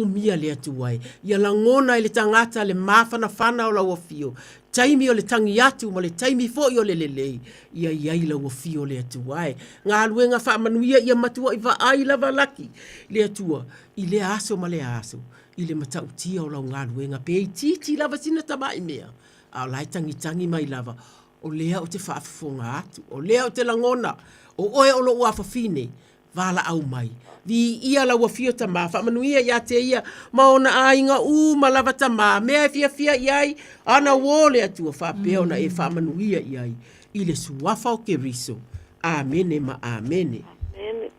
mia le atuai ia langona i le tangata le mawhana o lau fio taimi o le tangi atu ma le taimi fo i o le lelei ia iai lau fio le atuai ngā luenga whaamanuia ia matua i ai lava laki le atua i le aso ma le aso i le matau tia o lau ngā luenga pe i titi lava sina tamai mea a lai tangi mai lava o lea o te whaafafonga atu, o lea o te langona, o oe o lo ua whawhine, wala au mai. Vi ia la ua fio ta mā, whamanuia ia te ia, maona ainga ma lava ta mā, mea fia iai, ana wole atua whapea ona e whamanuia iai, i le suafa o ke riso. Amene ma amene.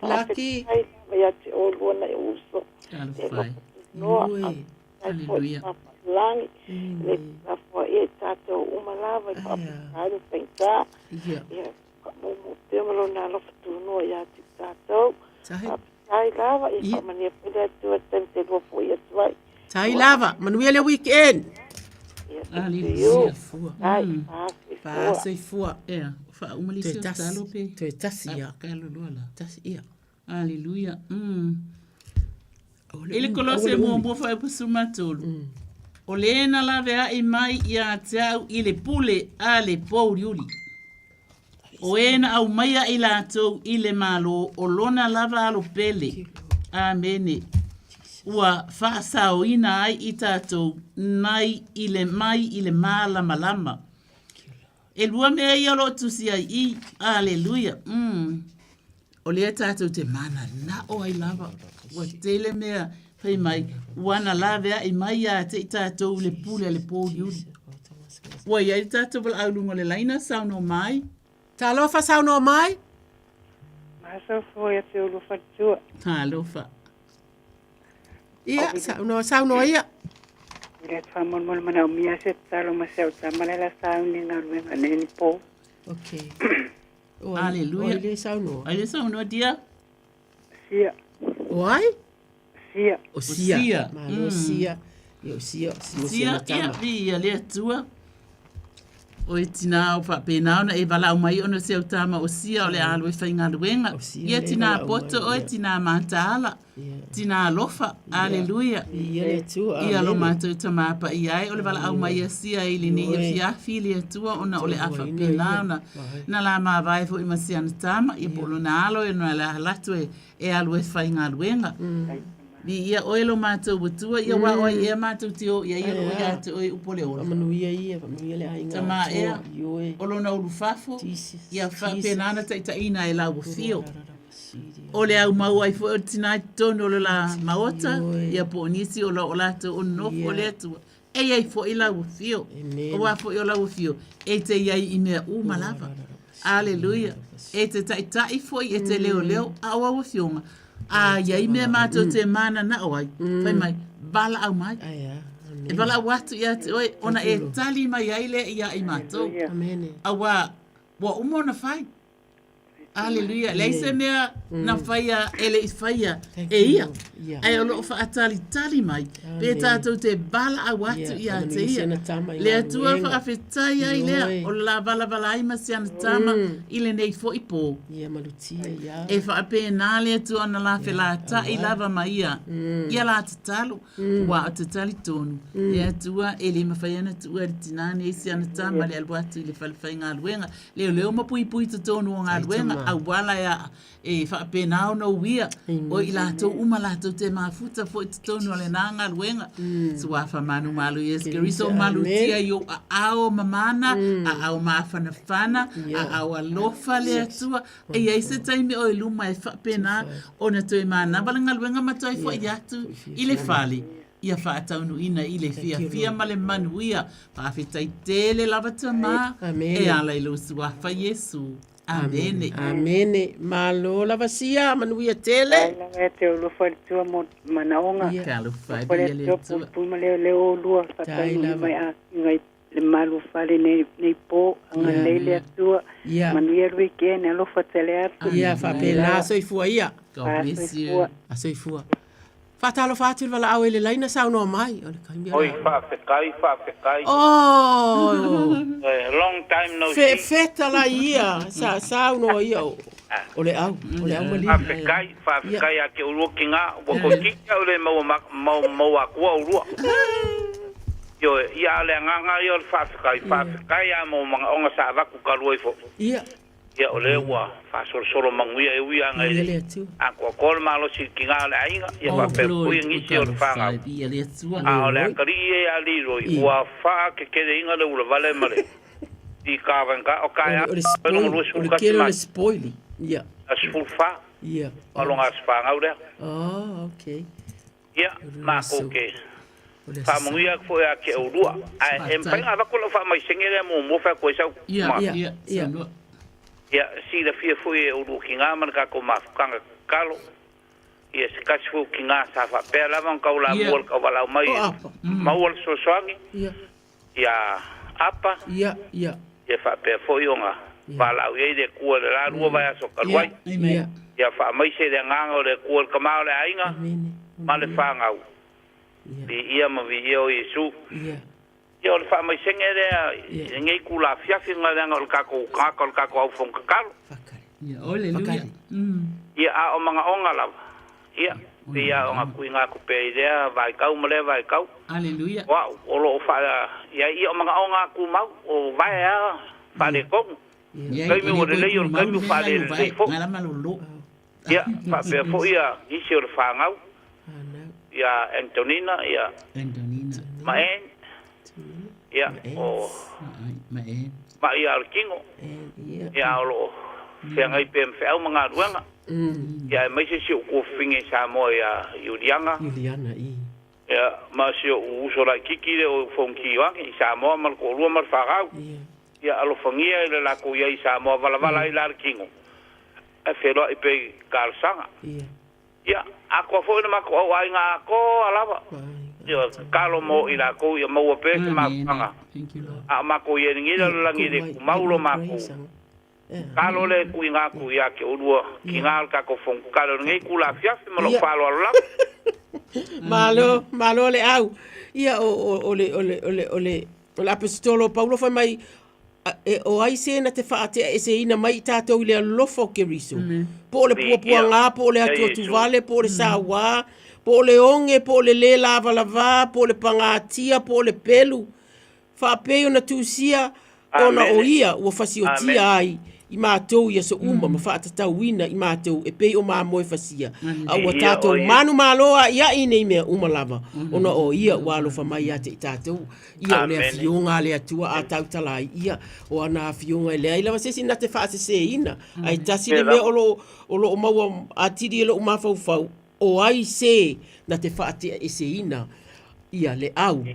Laki. Ia te o luana e uso. Alfai. Aleluia. Langi, le fo e tato uma lava e papai pensa. Ia, mo te malo na lo tu no ia te tato. Sai lava e pa mania pele tu tente lo fo ia vai. Sai lava, manuia le weekend. Aleluia. Fa se fua. Ia, fa uma li se talo pe. Te tasia. Kaluluala. Tasia. Aleluia. Ele kolose mo fa e pusuma tolu. O lena la vea I mai ia te au I le pule a le pouriuli. O ena au maia I lātou I le malo o lona lava alo pele. Amene. Ua whaasao ina ai I tātou nai I le mai I le malama lama. E lua mea ia lo tusi ai I. Aleluia. O lea tātou te mana na o ai lava. Ua tele mea Hei mai, wana lavea I mai a te tātou le pule le pōliuri. Ua ia I tātou wala aulunga le laina, sauno mai. Tā lofa sauno mai? Masa foi a te ulu fatua. Tā lofa. Ia, sauno ia. Ire te whamon mon mana o mia se talo ma se o tamalela sauni ngā ruenga neni pō. Ok. Aleluia. Oile sauno. Oile sauno dia. Sia. Oai? Sia. O sia. Malo sia. O sia. Sia, ia, ia lea tua. O e tina o whapena ona e wala o mai ona se au tama o sia o le alo e whainga luenga. Ia tina poto o e tina mātaala. Tina lofa. Aleluia. Ia le tua. Ia lo mātou tamapa i ai. O le wala au mai a sia i li ni e fiafi le tua ona o le a whapena ona. Na la maa vai fo i masiana tama. I polo na alo e na la halatu e alo e whainga luenga. Ia oilo mātou butua, ia wā oi ea mātou te o, ia o ia te oi upole ora. Manuia le hainga. Tama ea, olo na ulu fafo, ia whapenana ta ina e lau fio. O le au mau ai fo o tinai tono o la maota, ia po nisi o la to o nofo le atua. E ai fo i lau fio, o wā fo i o lau fio, e te iai I mea umalava. Aleluia. E te tai fo I e te leo leo, a ua fionga. Iai mea mātou te mana na oai. Whai mai, bala au mai. E bala au atu ia te oi, ona e tali mai aile ia I mātou. Awa, wa umona whai. Aleluia. Leise mea na whaia, ele I whaia e ia. Ai o loo whaatali tali mai. Pe tātou te bala au atu ia te ia. Lea tua whaafetai ai lea. O la bala ai masiana tama ile nei fo I pō. Ia malutia ia. E whaapena lea tua na la whela ta I lava mai ia. Ia la te talo. Wa o te tali tonu. Lea tua e le mawhaiana tua le tinane e siana tama le aluatu I le whalewhai ngā luenga. Leo mapui te tonu o ngā luenga. Au wala ia e whaapena o no wia. O I lātou uma lātou te mafuta fo I te tonu ale nanga luenga. So wafa manu malu yes keriso malu tia yo a ao mamana, a ao mawhanawhana, a ao alofa le atua. E ia se taimi o I luma e whaapena o na tue mana. Walanga luenga matoi fo I atu I le whali. Ia whaataunu ina I le fia male manuia. Whaafetai tele lava tama. E ala I lo suafa Yesu. Amene. Amene. Malo lava sia manuia tele. Lava te ulu wharitua mo manaonga. Kalu whai le tua. Puma leo lua. Whataunu mai a ngai le malu whare nei pō. Anga leile atua. Manuia rui kene alofa tele atu. Ia whapela soifua ia. God bless you. A soifua. Whatalo whatil wala au ele laina sauno mai. Oi, whawhekai. Oh! Long time no see. Feta la ia. Sauno ia. Ole au mali. Whawhekai a ke urua ki ngā. Wako kika ule mau a kua urua. Yo, ia le nganga i o whawhekai a mau mga onga sa waku karua i fo. Ia. Ia ole ua whasoro manguia e ui anga ele. A kua kore malo si ki ngā le ainga. Ia whape pui ngisi o le whangau. A ole akari e a liro i ua wha ke kere inga le ula vale mare. I kāwenka o kai a. Ole kere le spoili. Ia. A sfulfa. Ia. Alonga whangau rea. Oh, okay. Ia, mā koke. Whamungia fo e a ke urua. E mpainga wako la wha mai sengere mo mowha koe sau. Ia. Ia, si la fia fo e uru ki ngā man kako mawhukanga kalo. Ia, se kasi fo ki ngā sa wha pēr lawan kau la mual kau walau mai. Maual sosoangi. Ia, apa. Ia. Ia wha pēr fo i o ngā. Walau iei de kua le la rua vai aso karuai. Ia wha mai se de nganga o le kua le kamao le ainga. Ma le whangau. Bi ia ma vi ia o Yesu. Ia o le wha mai sengere ngei kula fiafi ngā renga o le kako au fonga kalo. Ia, oleluia. Ia a o mga onga lava. Ia. Ia o ngā kui ngā kupe i rea, vai kau male, vai kau. Aleluia. Wa, o lo o wha, ia o mga o ngā ku mau, o vai a, whare kongu. Kaimi o relei o kaimi whare relei fo. Ngā lama lolo. Ia, whapea fo ia, isi o le whangau. Ia Antonina, ia. Antonina. Maen. Ia, o. Maen. Ma ia al kingo. Ia o lo. Whiangai pe mwheau mga ruanga. Ia mai se o ko finge sa mo ia Juliana. Juliana i. Ia ma se o uso la kiki le o fonki wa i sa mo mal ko lu mal farau. Ia alo fangia le la ko ia i sa mo vala vala i la kingo. A fero i pe kalsanga. Ia ako fo na ma ko ai nga ko alava. Ia kalo mo i la ko ia mo pe se ma panga. A ma ko ia ngi la langi de ku maulo ma ko. Kalo le kui ngā kui a ke urua ki ngā alka ko fongu kalo ngai kula fiafi malo palo ala malo le au ia o le apostolo Paulo fai mai o ai se na te whaate e se ina mai tātou le lofo ke riso po le puapua ngā po le atua tuvale po le sawa po le onge po le lava lava po le pangatia po le pelu whapeo na tūsia ona o ia ua fasi o tia ai I mātou ia so uma ma whaatatauina I mātou e pei o mā moe whasia. Au a tātou manu māloa ia I nei mea uma lava. Ona o ia walofa mai a te I tātou. Ia o lea fionga lea tua a tautalai ia. O ana fionga lea. I lawa sesi na te whaase se ina. Ai tasi le mea olo o maua a tiri e lo umawhauwhau. O ai se na te whaate e se ina. Ia le au.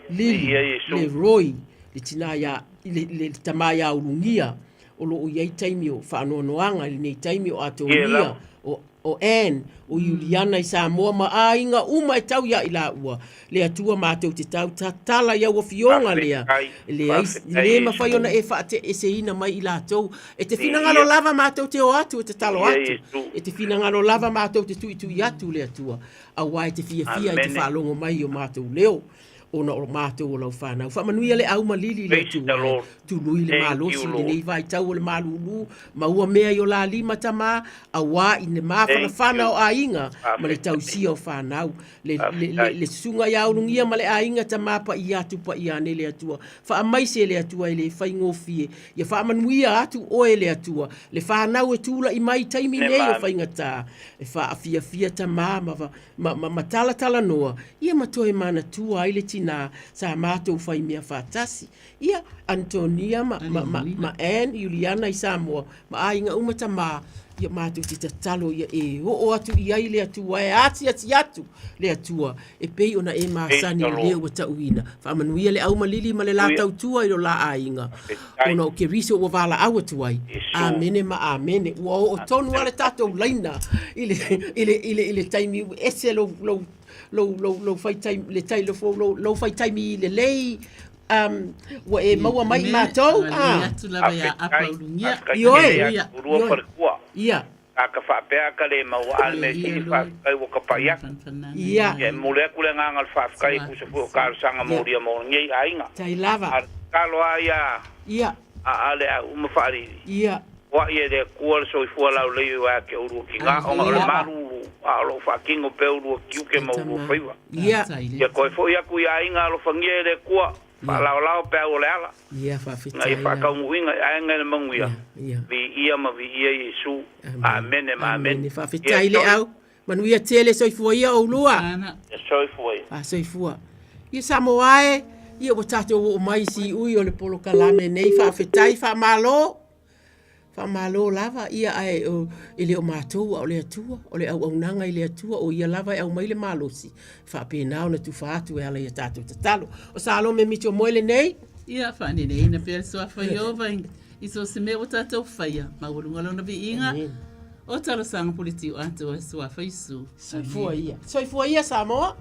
Lili. Le roi. Le tina ia. Le tamaya urungia. O lo o iei taimi o whaanoanoanga I nei taimi o atonia o Anne o Juliana I Samoa ma a inga uma e tau ia I la ua le atua mātou te tau tala ia o fionga lea le mawhai ona e whaate e se ina mai I la tau e te whinangalo lava mātou te o atu te talo atu e te whinangalo lava mātou te tui atu le atua a wai te fia I te whalongo mai o mātou leo ona o mātou o lau whanau. Whamanuia le au malili le tului le malosi, le nei vai tau o le malulu, maua mea I o la lima tama, a wā I ne mawhana whanau a inga, ma le tau sia o whanau. Le sunga I aurungia ma le a inga tama pa I atu pa I ane le atua. Whaamaise le atua I le whaingofie. Ia whamanuia atu oe le atua. Le whanau e tūla I mai taimi nei o whaingata. E whaafia tama ma tala noa. Ia matoe mana tua I le na sa mātou whai mea whātasi. Ia, Antonia, ma Anne, Juliana I Samoa, ma ainga umata mā, ia mātou te tatalo ia e o atu I ai le atua, e ati atu le atua, e pei ona e māsani o leo wa tauina. Whamanuia le au malili ma le lātau tua I lo la ainga. Ona o ke riso o wala au atuai. Amene ma amene. Ua o tonu ale tātou laina. Ile taimi ese lo fai time le tai lo fai time le lei wa e maua mai matou ia aka fa pe aka le maua al me si fa kai wo ka paia ia e mole kule nganga fa kai ku se fu ka sanga mo dia mo ngai ainga tai lava kalo ia ia ale uma fari ia wa ye de kual so fu la le wa ke uru ki ga o le maru a lo fa kingo pe uru ki ke mo uru faiwa ia ya ko fo ya ku ya inga lo fangie de kwa fa la pe o le ala ia fa fitai ngai fa ka mu inga ainga le mangu ya vi ia ma vi ia Yesu amen amen fa fitai le au manu ia tele so fu ia o lua so fu so fu ia samoae ia o tato o mai si ui o le polo kalame nei fa fitai fa malo malo lava ia ai o ile o matou o le atua o le au nanga ile atua o ia lava au mai le malosi fa pena ona tu fa atu ela ia tatu tatalo o salo me micho moile nei ia fa ni nei na perso fa yo vai iso se me o tatu fa ia ma o lunga lona vi inga o talo sang politi o atu so fa isu so foi ia Samoa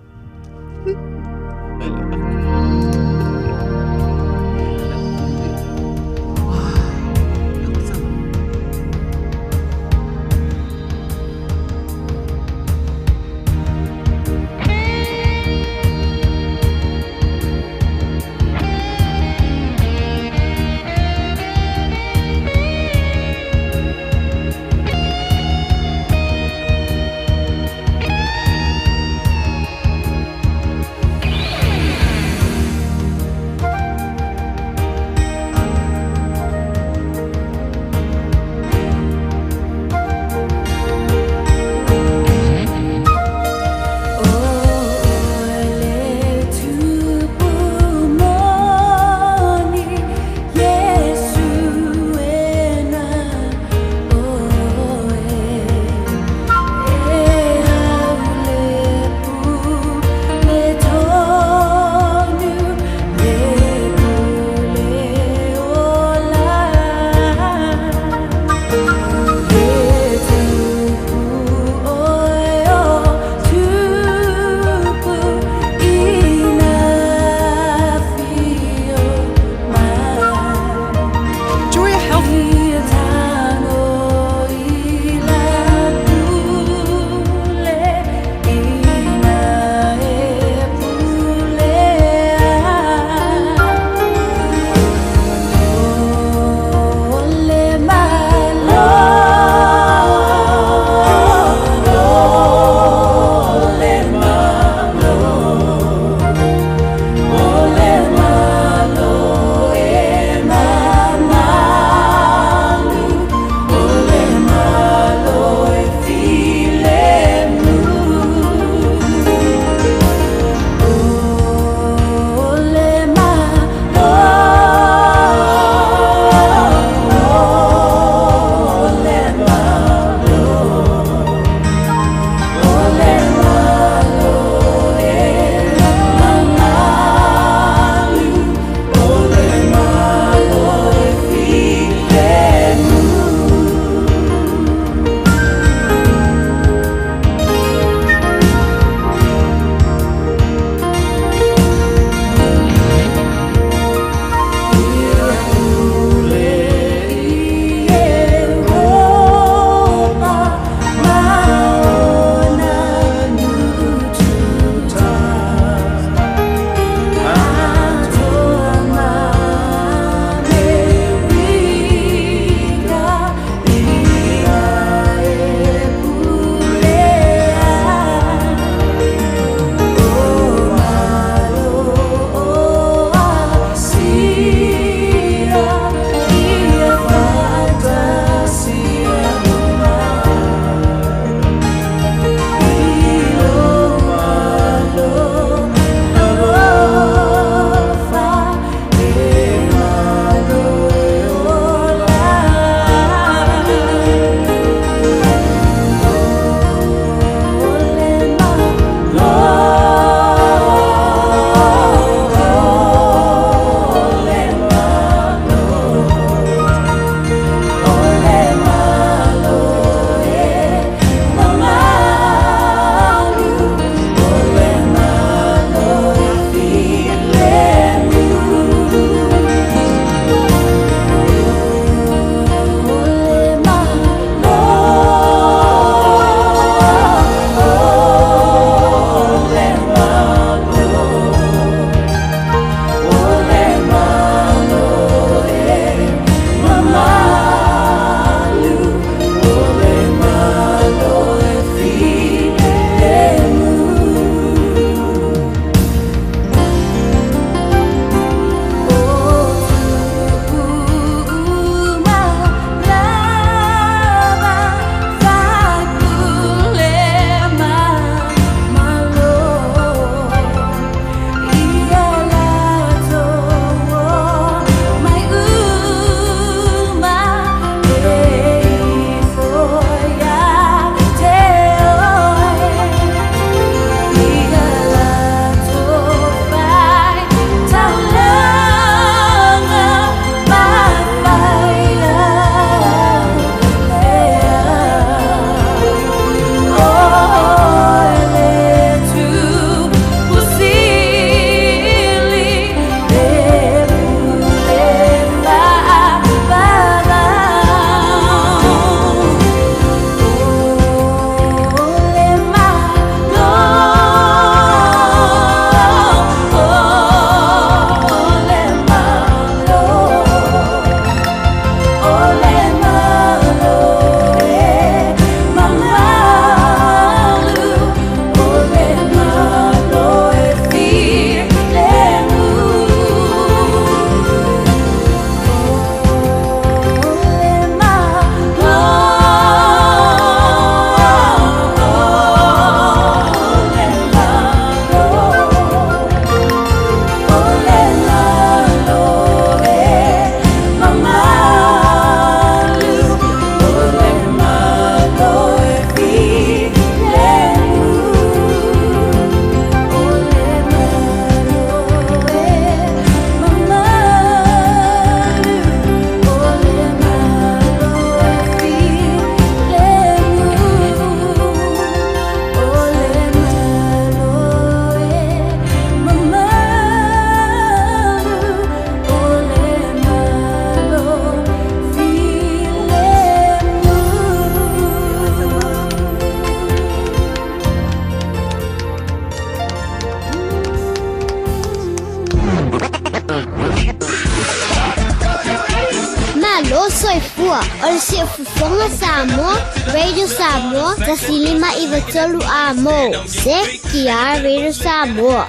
soifua o le siafufonga Samoa, Radio Samoa, tasilima iwa tolu a mo. Se kia Radio Samoa.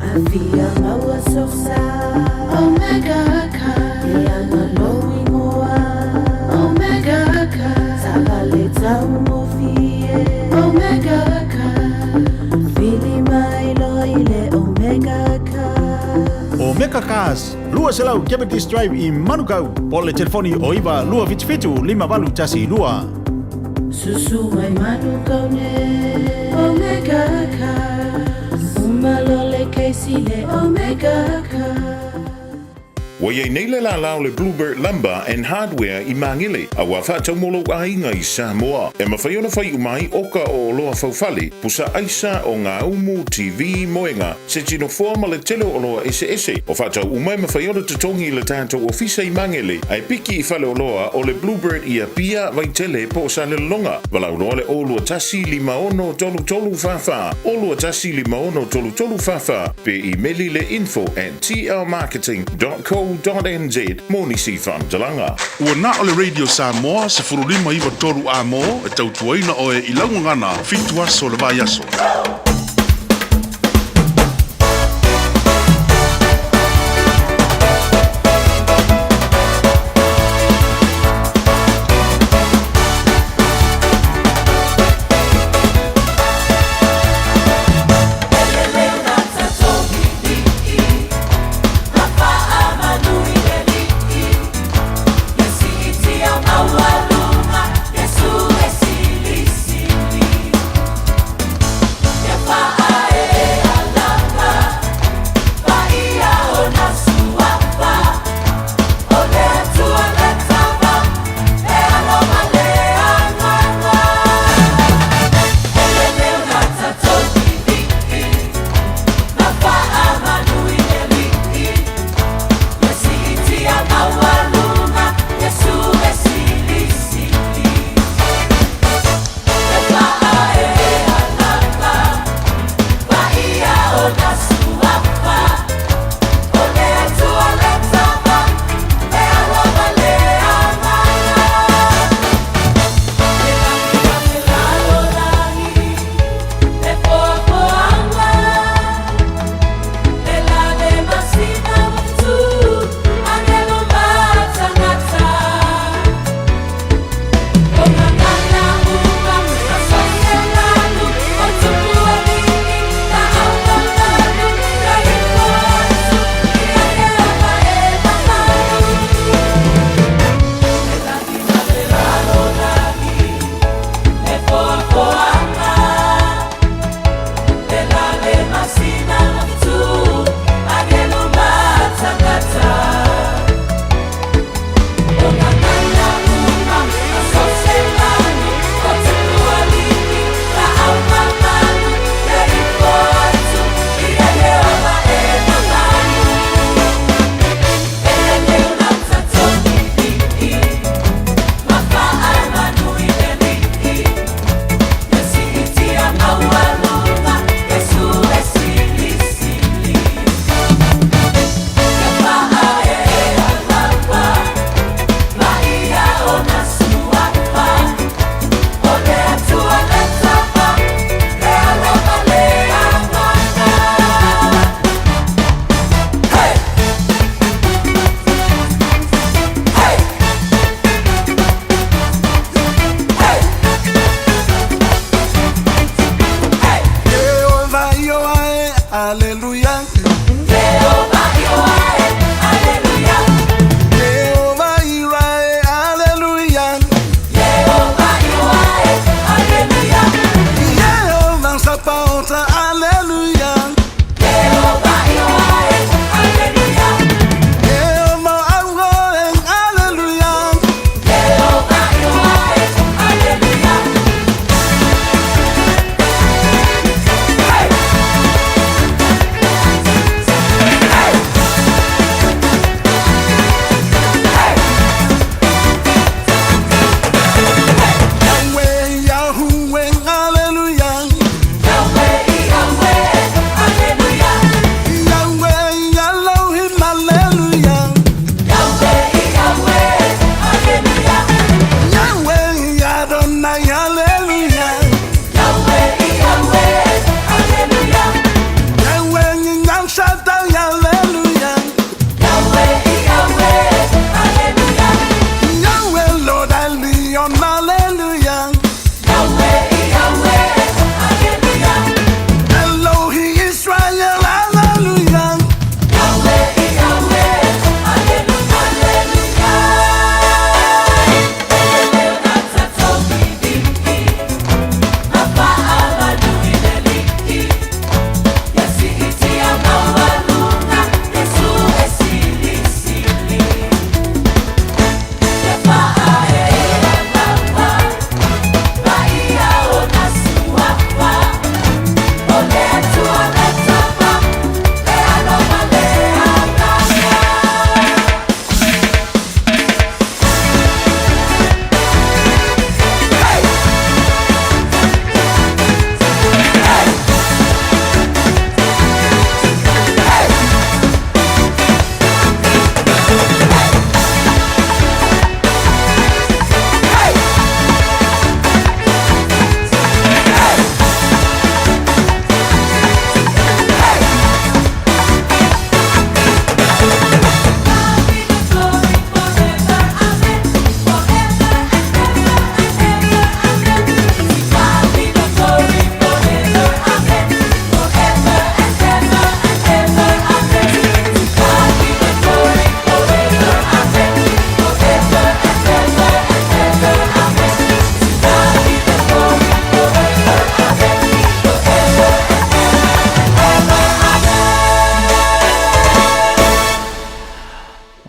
Avia maua sosa, Omega Ka, Iana Loing Oa, Omega Ka, Tabaleta Umofie, Omega Ka, Fili Mailo ile Omega Ka. Omega Cars, lua selau Diabetes Drive i Manukau, po le telefoni o iwa lua fitu 5 tasi lua. Susu mai Manukau ne, Omega Ka, Umalole Keisile Omega Ka. Wai nei le la lao le Bluebird Lumber and Hardware i Mangile, a wafa taumolo ainga i Samoa. E mawhaiona whai umai oka o loa faufale, pusa aisa o ngā umu TV moenga, se tino forma le tele o loa ese. O whatau umai mawhaiona tatongi le tātou ofisa i Mangile, ai piki i whale o loa o le Bluebird i a pia vai tele po sa le longa. Walau noa le olua tasi 5 tolu fafa, olua tasi 5 tolu fafa, pe i meli le info@tlmarketing.co .nz Moni Sifan Talanga. Ua na o le Radio Samoa se furulima iwa toru a mo e tautuaina o e ilangu ngana fitu aso le vai aso.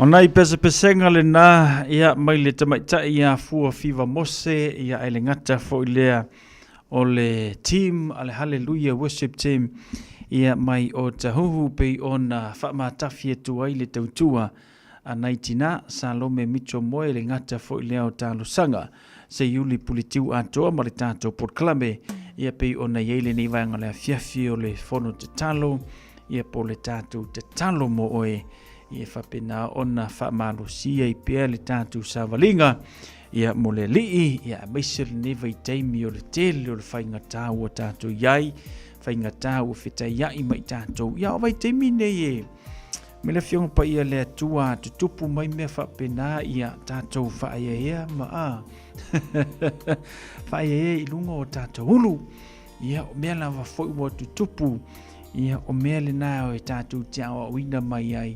Ona I pesa le na ia mai le tamaita ia fua fiva mose ia ele ngata fo ilea o le team ale hallelujah worship team ia mai o tahuhu pe ona whaamatafi tu ai le tautua a naitina Salome Micho Moe le ngata fo ilea o talo sanga se yuli pulitiu atoa ma le tato Port Kalame ia pe ona yeile ni vanga le fiafi o le fono te talo ia po le tato te talo mo oe ia whapena ona whaamalusia I pia le tātou savalinga ia mo le lii ia meisel neva I teimi o le tele o le whaingatau o tātou iai whaingatau o whitai iai mai tātou ia o vai teimi nei e me le fionga pa ia le atua tutupu mai mea whapena ia tātou whaia ma a whaia I lunga o tātou hulu ia o mea lawa fwoi wa tutupu ia o mea le nao e tātou te awa wina mai ai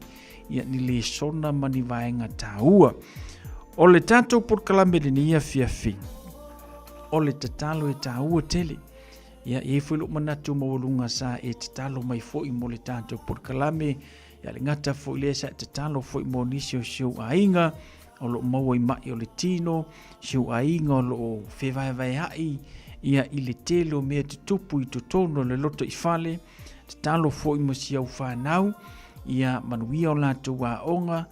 ia ni le sona mani vaenga taua. O le tātou Port Kalame le ni ia fiafi. O le tatalo e taua tele. Ia e whailu manatu mawalunga sa e tatalo mai fwoi mo le tātou Port Kalame. Ia le ngata fwoi le sa e tatalo fwoi mo nisio siu ainga. O lo mawai mai o le tino. Siu ainga o lo whewai hai. Ia I le tele o mea tutupu I tutono le loto I fale. Tatalo fwoi mo siau whanau. Ia manuia o lātou wa onga,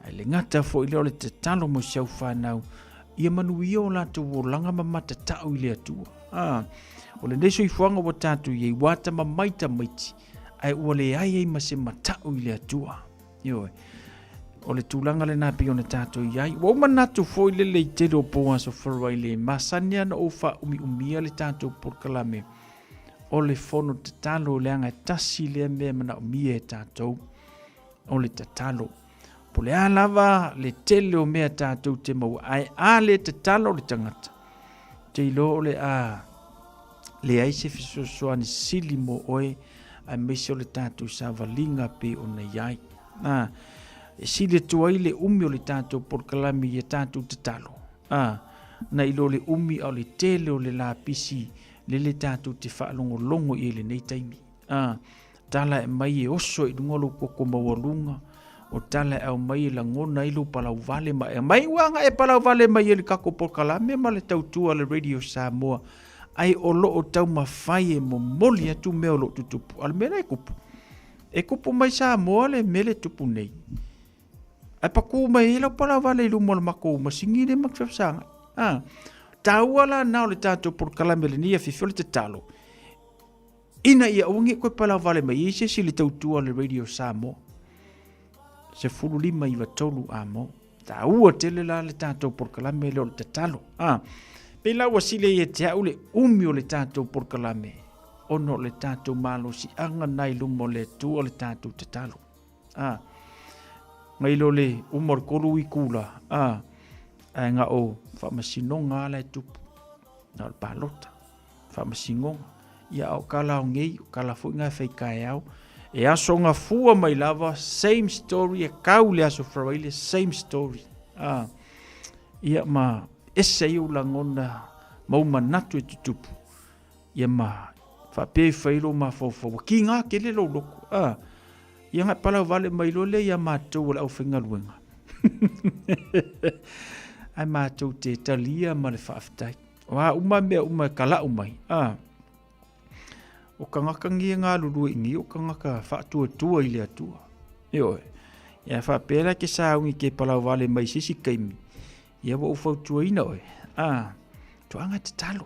le ngata fo I leo le te talo mo siau whanau, ia manuia o lātou o langa mamata tau I le atua. O le neso I fuanga wa tātou iei wata mamaita maiti, ai ua le ai ma se matau I le atua. Ioi, o le tūlanga le napi o na tātou iai, wa manatu fo I le le te do poa so wharai le masania na ofa umia le tātou Port Kalame. O le fono te talo le anga tasi le mea mana umia e tātou. O le tatalo. Po le alava le tele o mea tātou te mau ai a le tatalo le tangata. Te ilo o le a le aise fisosoani sili mo oe a mese o le tātou sa valinga pe o na iai. E sili tuai le umi o le tātou Port Kalame i tātou tatalo. Na ilo le umi o le tele o le la pisi le tātou te whaalongo longo I le nei taimi. Tala e mai e oso I ngolo koko mawalunga o tala e au mai la ngona ilu palau vale mai mai wanga e palau vale mai e li kako Port Kalame ma le tautua le Radio Samoa ai o lo o tau mawhai e mo moli atu mea o lo tutupu al mera e kupu mai Samoa le mele tupu nei ai paku mai ilo palau vale ilu mola mako masingi le maksafsanga taua la nao le tātou Port Kalame le nia fifio le te talo ina ia unge koe pala vale mai ise si le tautua le Radio Samoa. Se fulu lima iwa tolu amo. Ta ua tele la le tātou Port Kalame leo le tatalo. Pela ua sile ia te au le umi o le tātou Port Kalame. Ono le tātou malo si anga nai lumo le tua le tātou tatalo. Ngai lo le umor koru I kula. Nga o whamasinonga ala e tupu. Na le palota. Whamasinonga. Ia o kala o ngei, o kala fu ngai whaikai au. E aso ngā fua mai lava, same story, e kau le aso wharaile, same story. Ia ma ese iu langona mauma natu e tutupu. Ia ma whapei whairo ma whawhawa. Ki ngā ke le lo loko. Ia ngai palau vale mai lo le ia mātou o le au whingaruenga. Ai mātou te talia ma le whaaftai. Wa uma mea uma kala umai. O ka ngaka ngia ngā lulu ingi, o ka ngaka whaatua tua I le atua. Eo e. Ia whapera ke saungi ke palau vale mai sisi kaimi. Ia wa ufau tua ina oe. Tu anga te talo.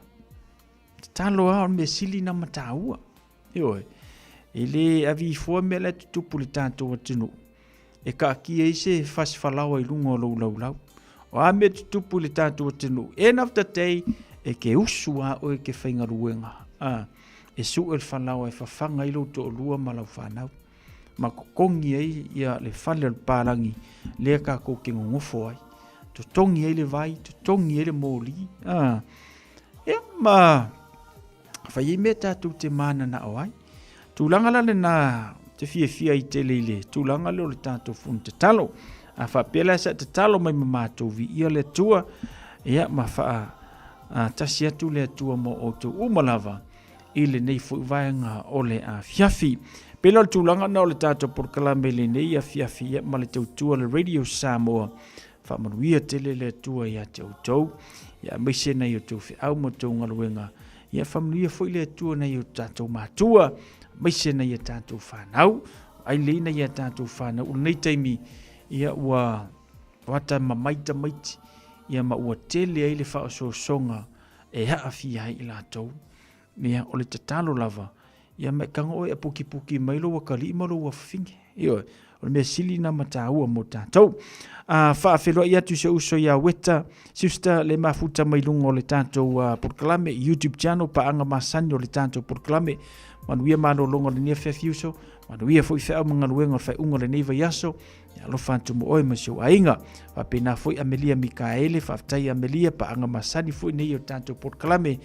Te talo a me sili na mataua. Eo e. E le avi fua me le tutupu le tātou atinu. E ka aki e se whaswhalawa I lunga o lau. O a me tutupu le tātou atinu. End of the day, e ke usu a oe ke whaingaruenga. E su el whanau e whawhanga ilo to o lua malau whanau. Ma kokongi ei ia le whale al pārangi lea ka ko ke ngofo ai. To tongi ei le vai, to tongi ei le mōli. Ea ma whai me tātou te mana na o ai. Tūlanga lale na te fia I te leile. Tūlanga leo le tātou fun te talo. A whapela sa te talo mai mamātou vi ia le tua. Ea ma wha tasi atu le tua mo o tu umalava. I le nei fui vaenga o le a fiafi. Pela le tūlanga na o le tātou porkalame le nei a fiafia ma le tautua le Radio Samoa. Whamanuia tele le tua ia tautou. Ia meise nei o tau au mo tau ngaluenga. Ia whamanuia foi le tua nei o tātou mātua. Meise nei a tātou whanau. Ai leina ia tātou whanau. Nei taimi ia ua wata mamaita maiti. Ia ma ua tele ai le whao songa e haa fia i lātou. Mea o le tatalo lava. Ia me kanga oe a puki mailo wa kali imalo wa whingi. Ia o le mea sili na mataua mo tātou. Whaafelo ia tu se uso ia weta. Siusta le mafuta mailunga o le tātou Porkalame. YouTube channel pa anga masani o le tātou Porkalame. Manuia mano longa le nia whewhiuso. Manuia foi whao mga luenga o whai unga le neiva yaso. Ia lo whantu mo oe masio ainga. Wapena foi Amelia Mikaele. Whaftai Amelia pa anga masani foi nei o tātou Porkalame.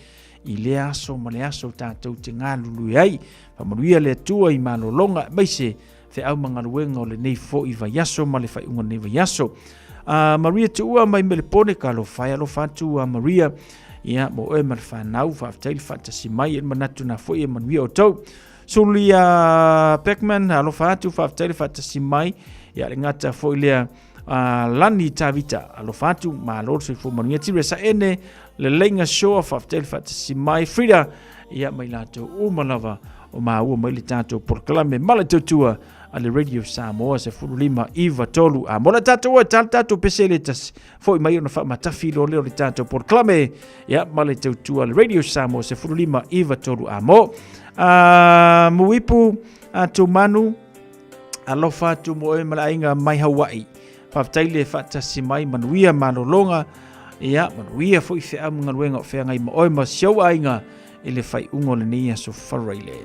I le aso ma le aso tātou te ngā lulu ai. Whamanuia le atua i mano longa. Maise fe au mga luenga o le nei fo i vayaso ma le whai unga nei vayaso. Maria te ua mai me le pone ka lo whai alo whantu Maria. Ia mo oe ma le whanau whaaftaili whantasi mai e manatu na fo i manuia o tau. Sulia Beckman alo whantu whaaftaili whantasi mai. Ia le ngata fo i lea lani tavita alo whantu ma lor se fo manuia tira sa ene. Le lenga show of after fatasi mai Frida ia mai lato umalawa o maua mai le tatou Porkalame mala tutua a le Radio Samoa se fululima iva tolu a mola tatou tatou peseletas foi mai ona fa matafi lo le tatou Porkalame ia mala tutua le Radio Samoa se fululima iva tolu a mo muipu to manu alofa tu mo e malainga mai Hawaii faftaile fatasi mai manuia manolonga. Ia, manuia foi whea mga luenga o whea ngai ma oi ma siau ainga e le whai ungo le nia so wharaile.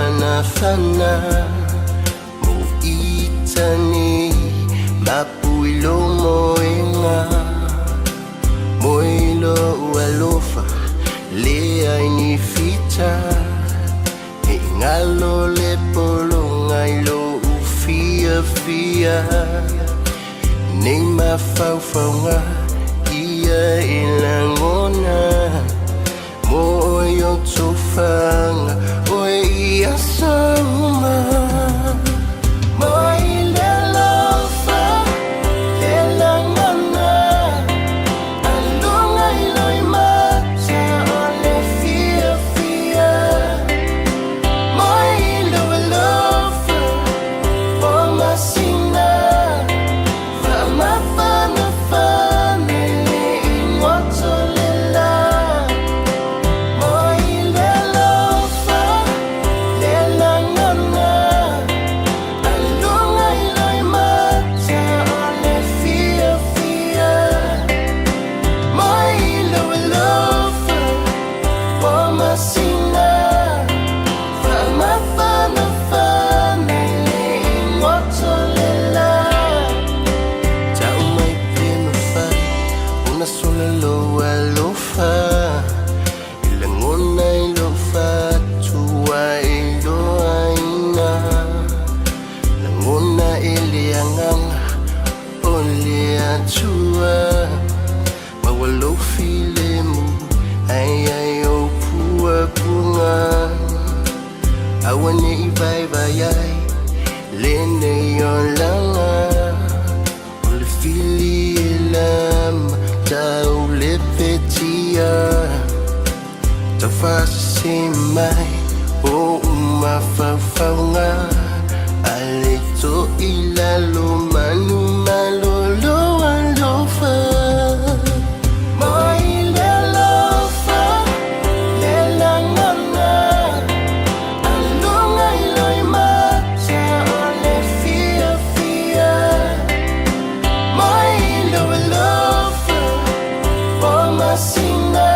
Fana mo itani mapuilo moenga moilo alofa le aini fita e ngalo le polo ngailo ufia fia nei mafaufaunga ia ilangona moyo tufanga oe ia sauma moi le lofa le langana andunga iloi mata ole fia fia moi le lofa o masina fama fana fana le imoto le la moi le lofa le langana andunga iloi mata ole fia fia moi le lofa o masina fama fana fana le imoto le la tau mai pena fai una sola loa lofa ilangona ilofa tua iloa ina langona ilianganga ole atua mawalo filemu ai o pua punga awane ibai vai lene yolanga ole fili elam tau le petia ta fasi te mai o uma whawhaunga ale to i lalo manu malolo alofa mai le lofa le langana alunga iloi mata o le fia fia mai lo lofa o masina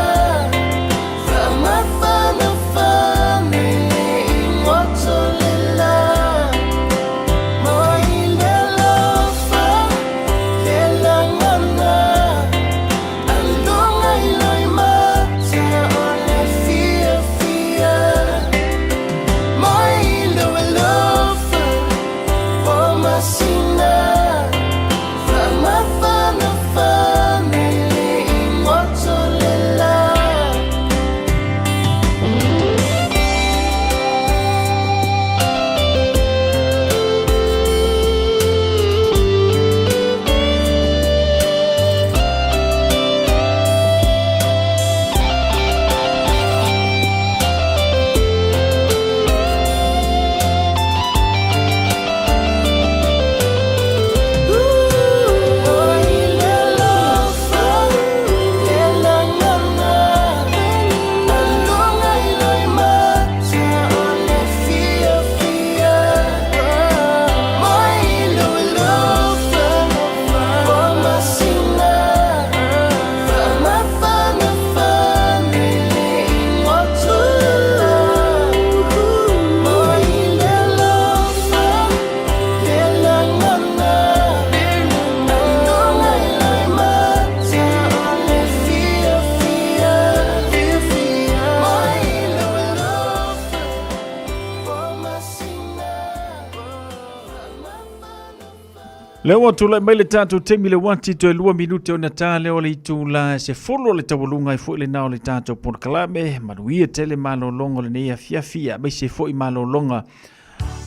Leo tu lai mai le tātou temi le wati to e 2 minute o na tā leo le itu la se folo le tawalunga i fo le nao le tātou pon kalame manuia tele malo longa le nea fiafia mai se fo i malo longa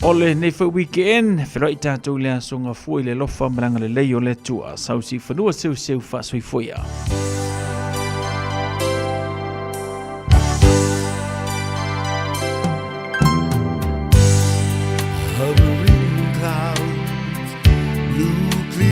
o le nei fo weekend whera i tātou le asonga fo i le lofa maranga le lei o le tua sausi whanua seu fa sui foia.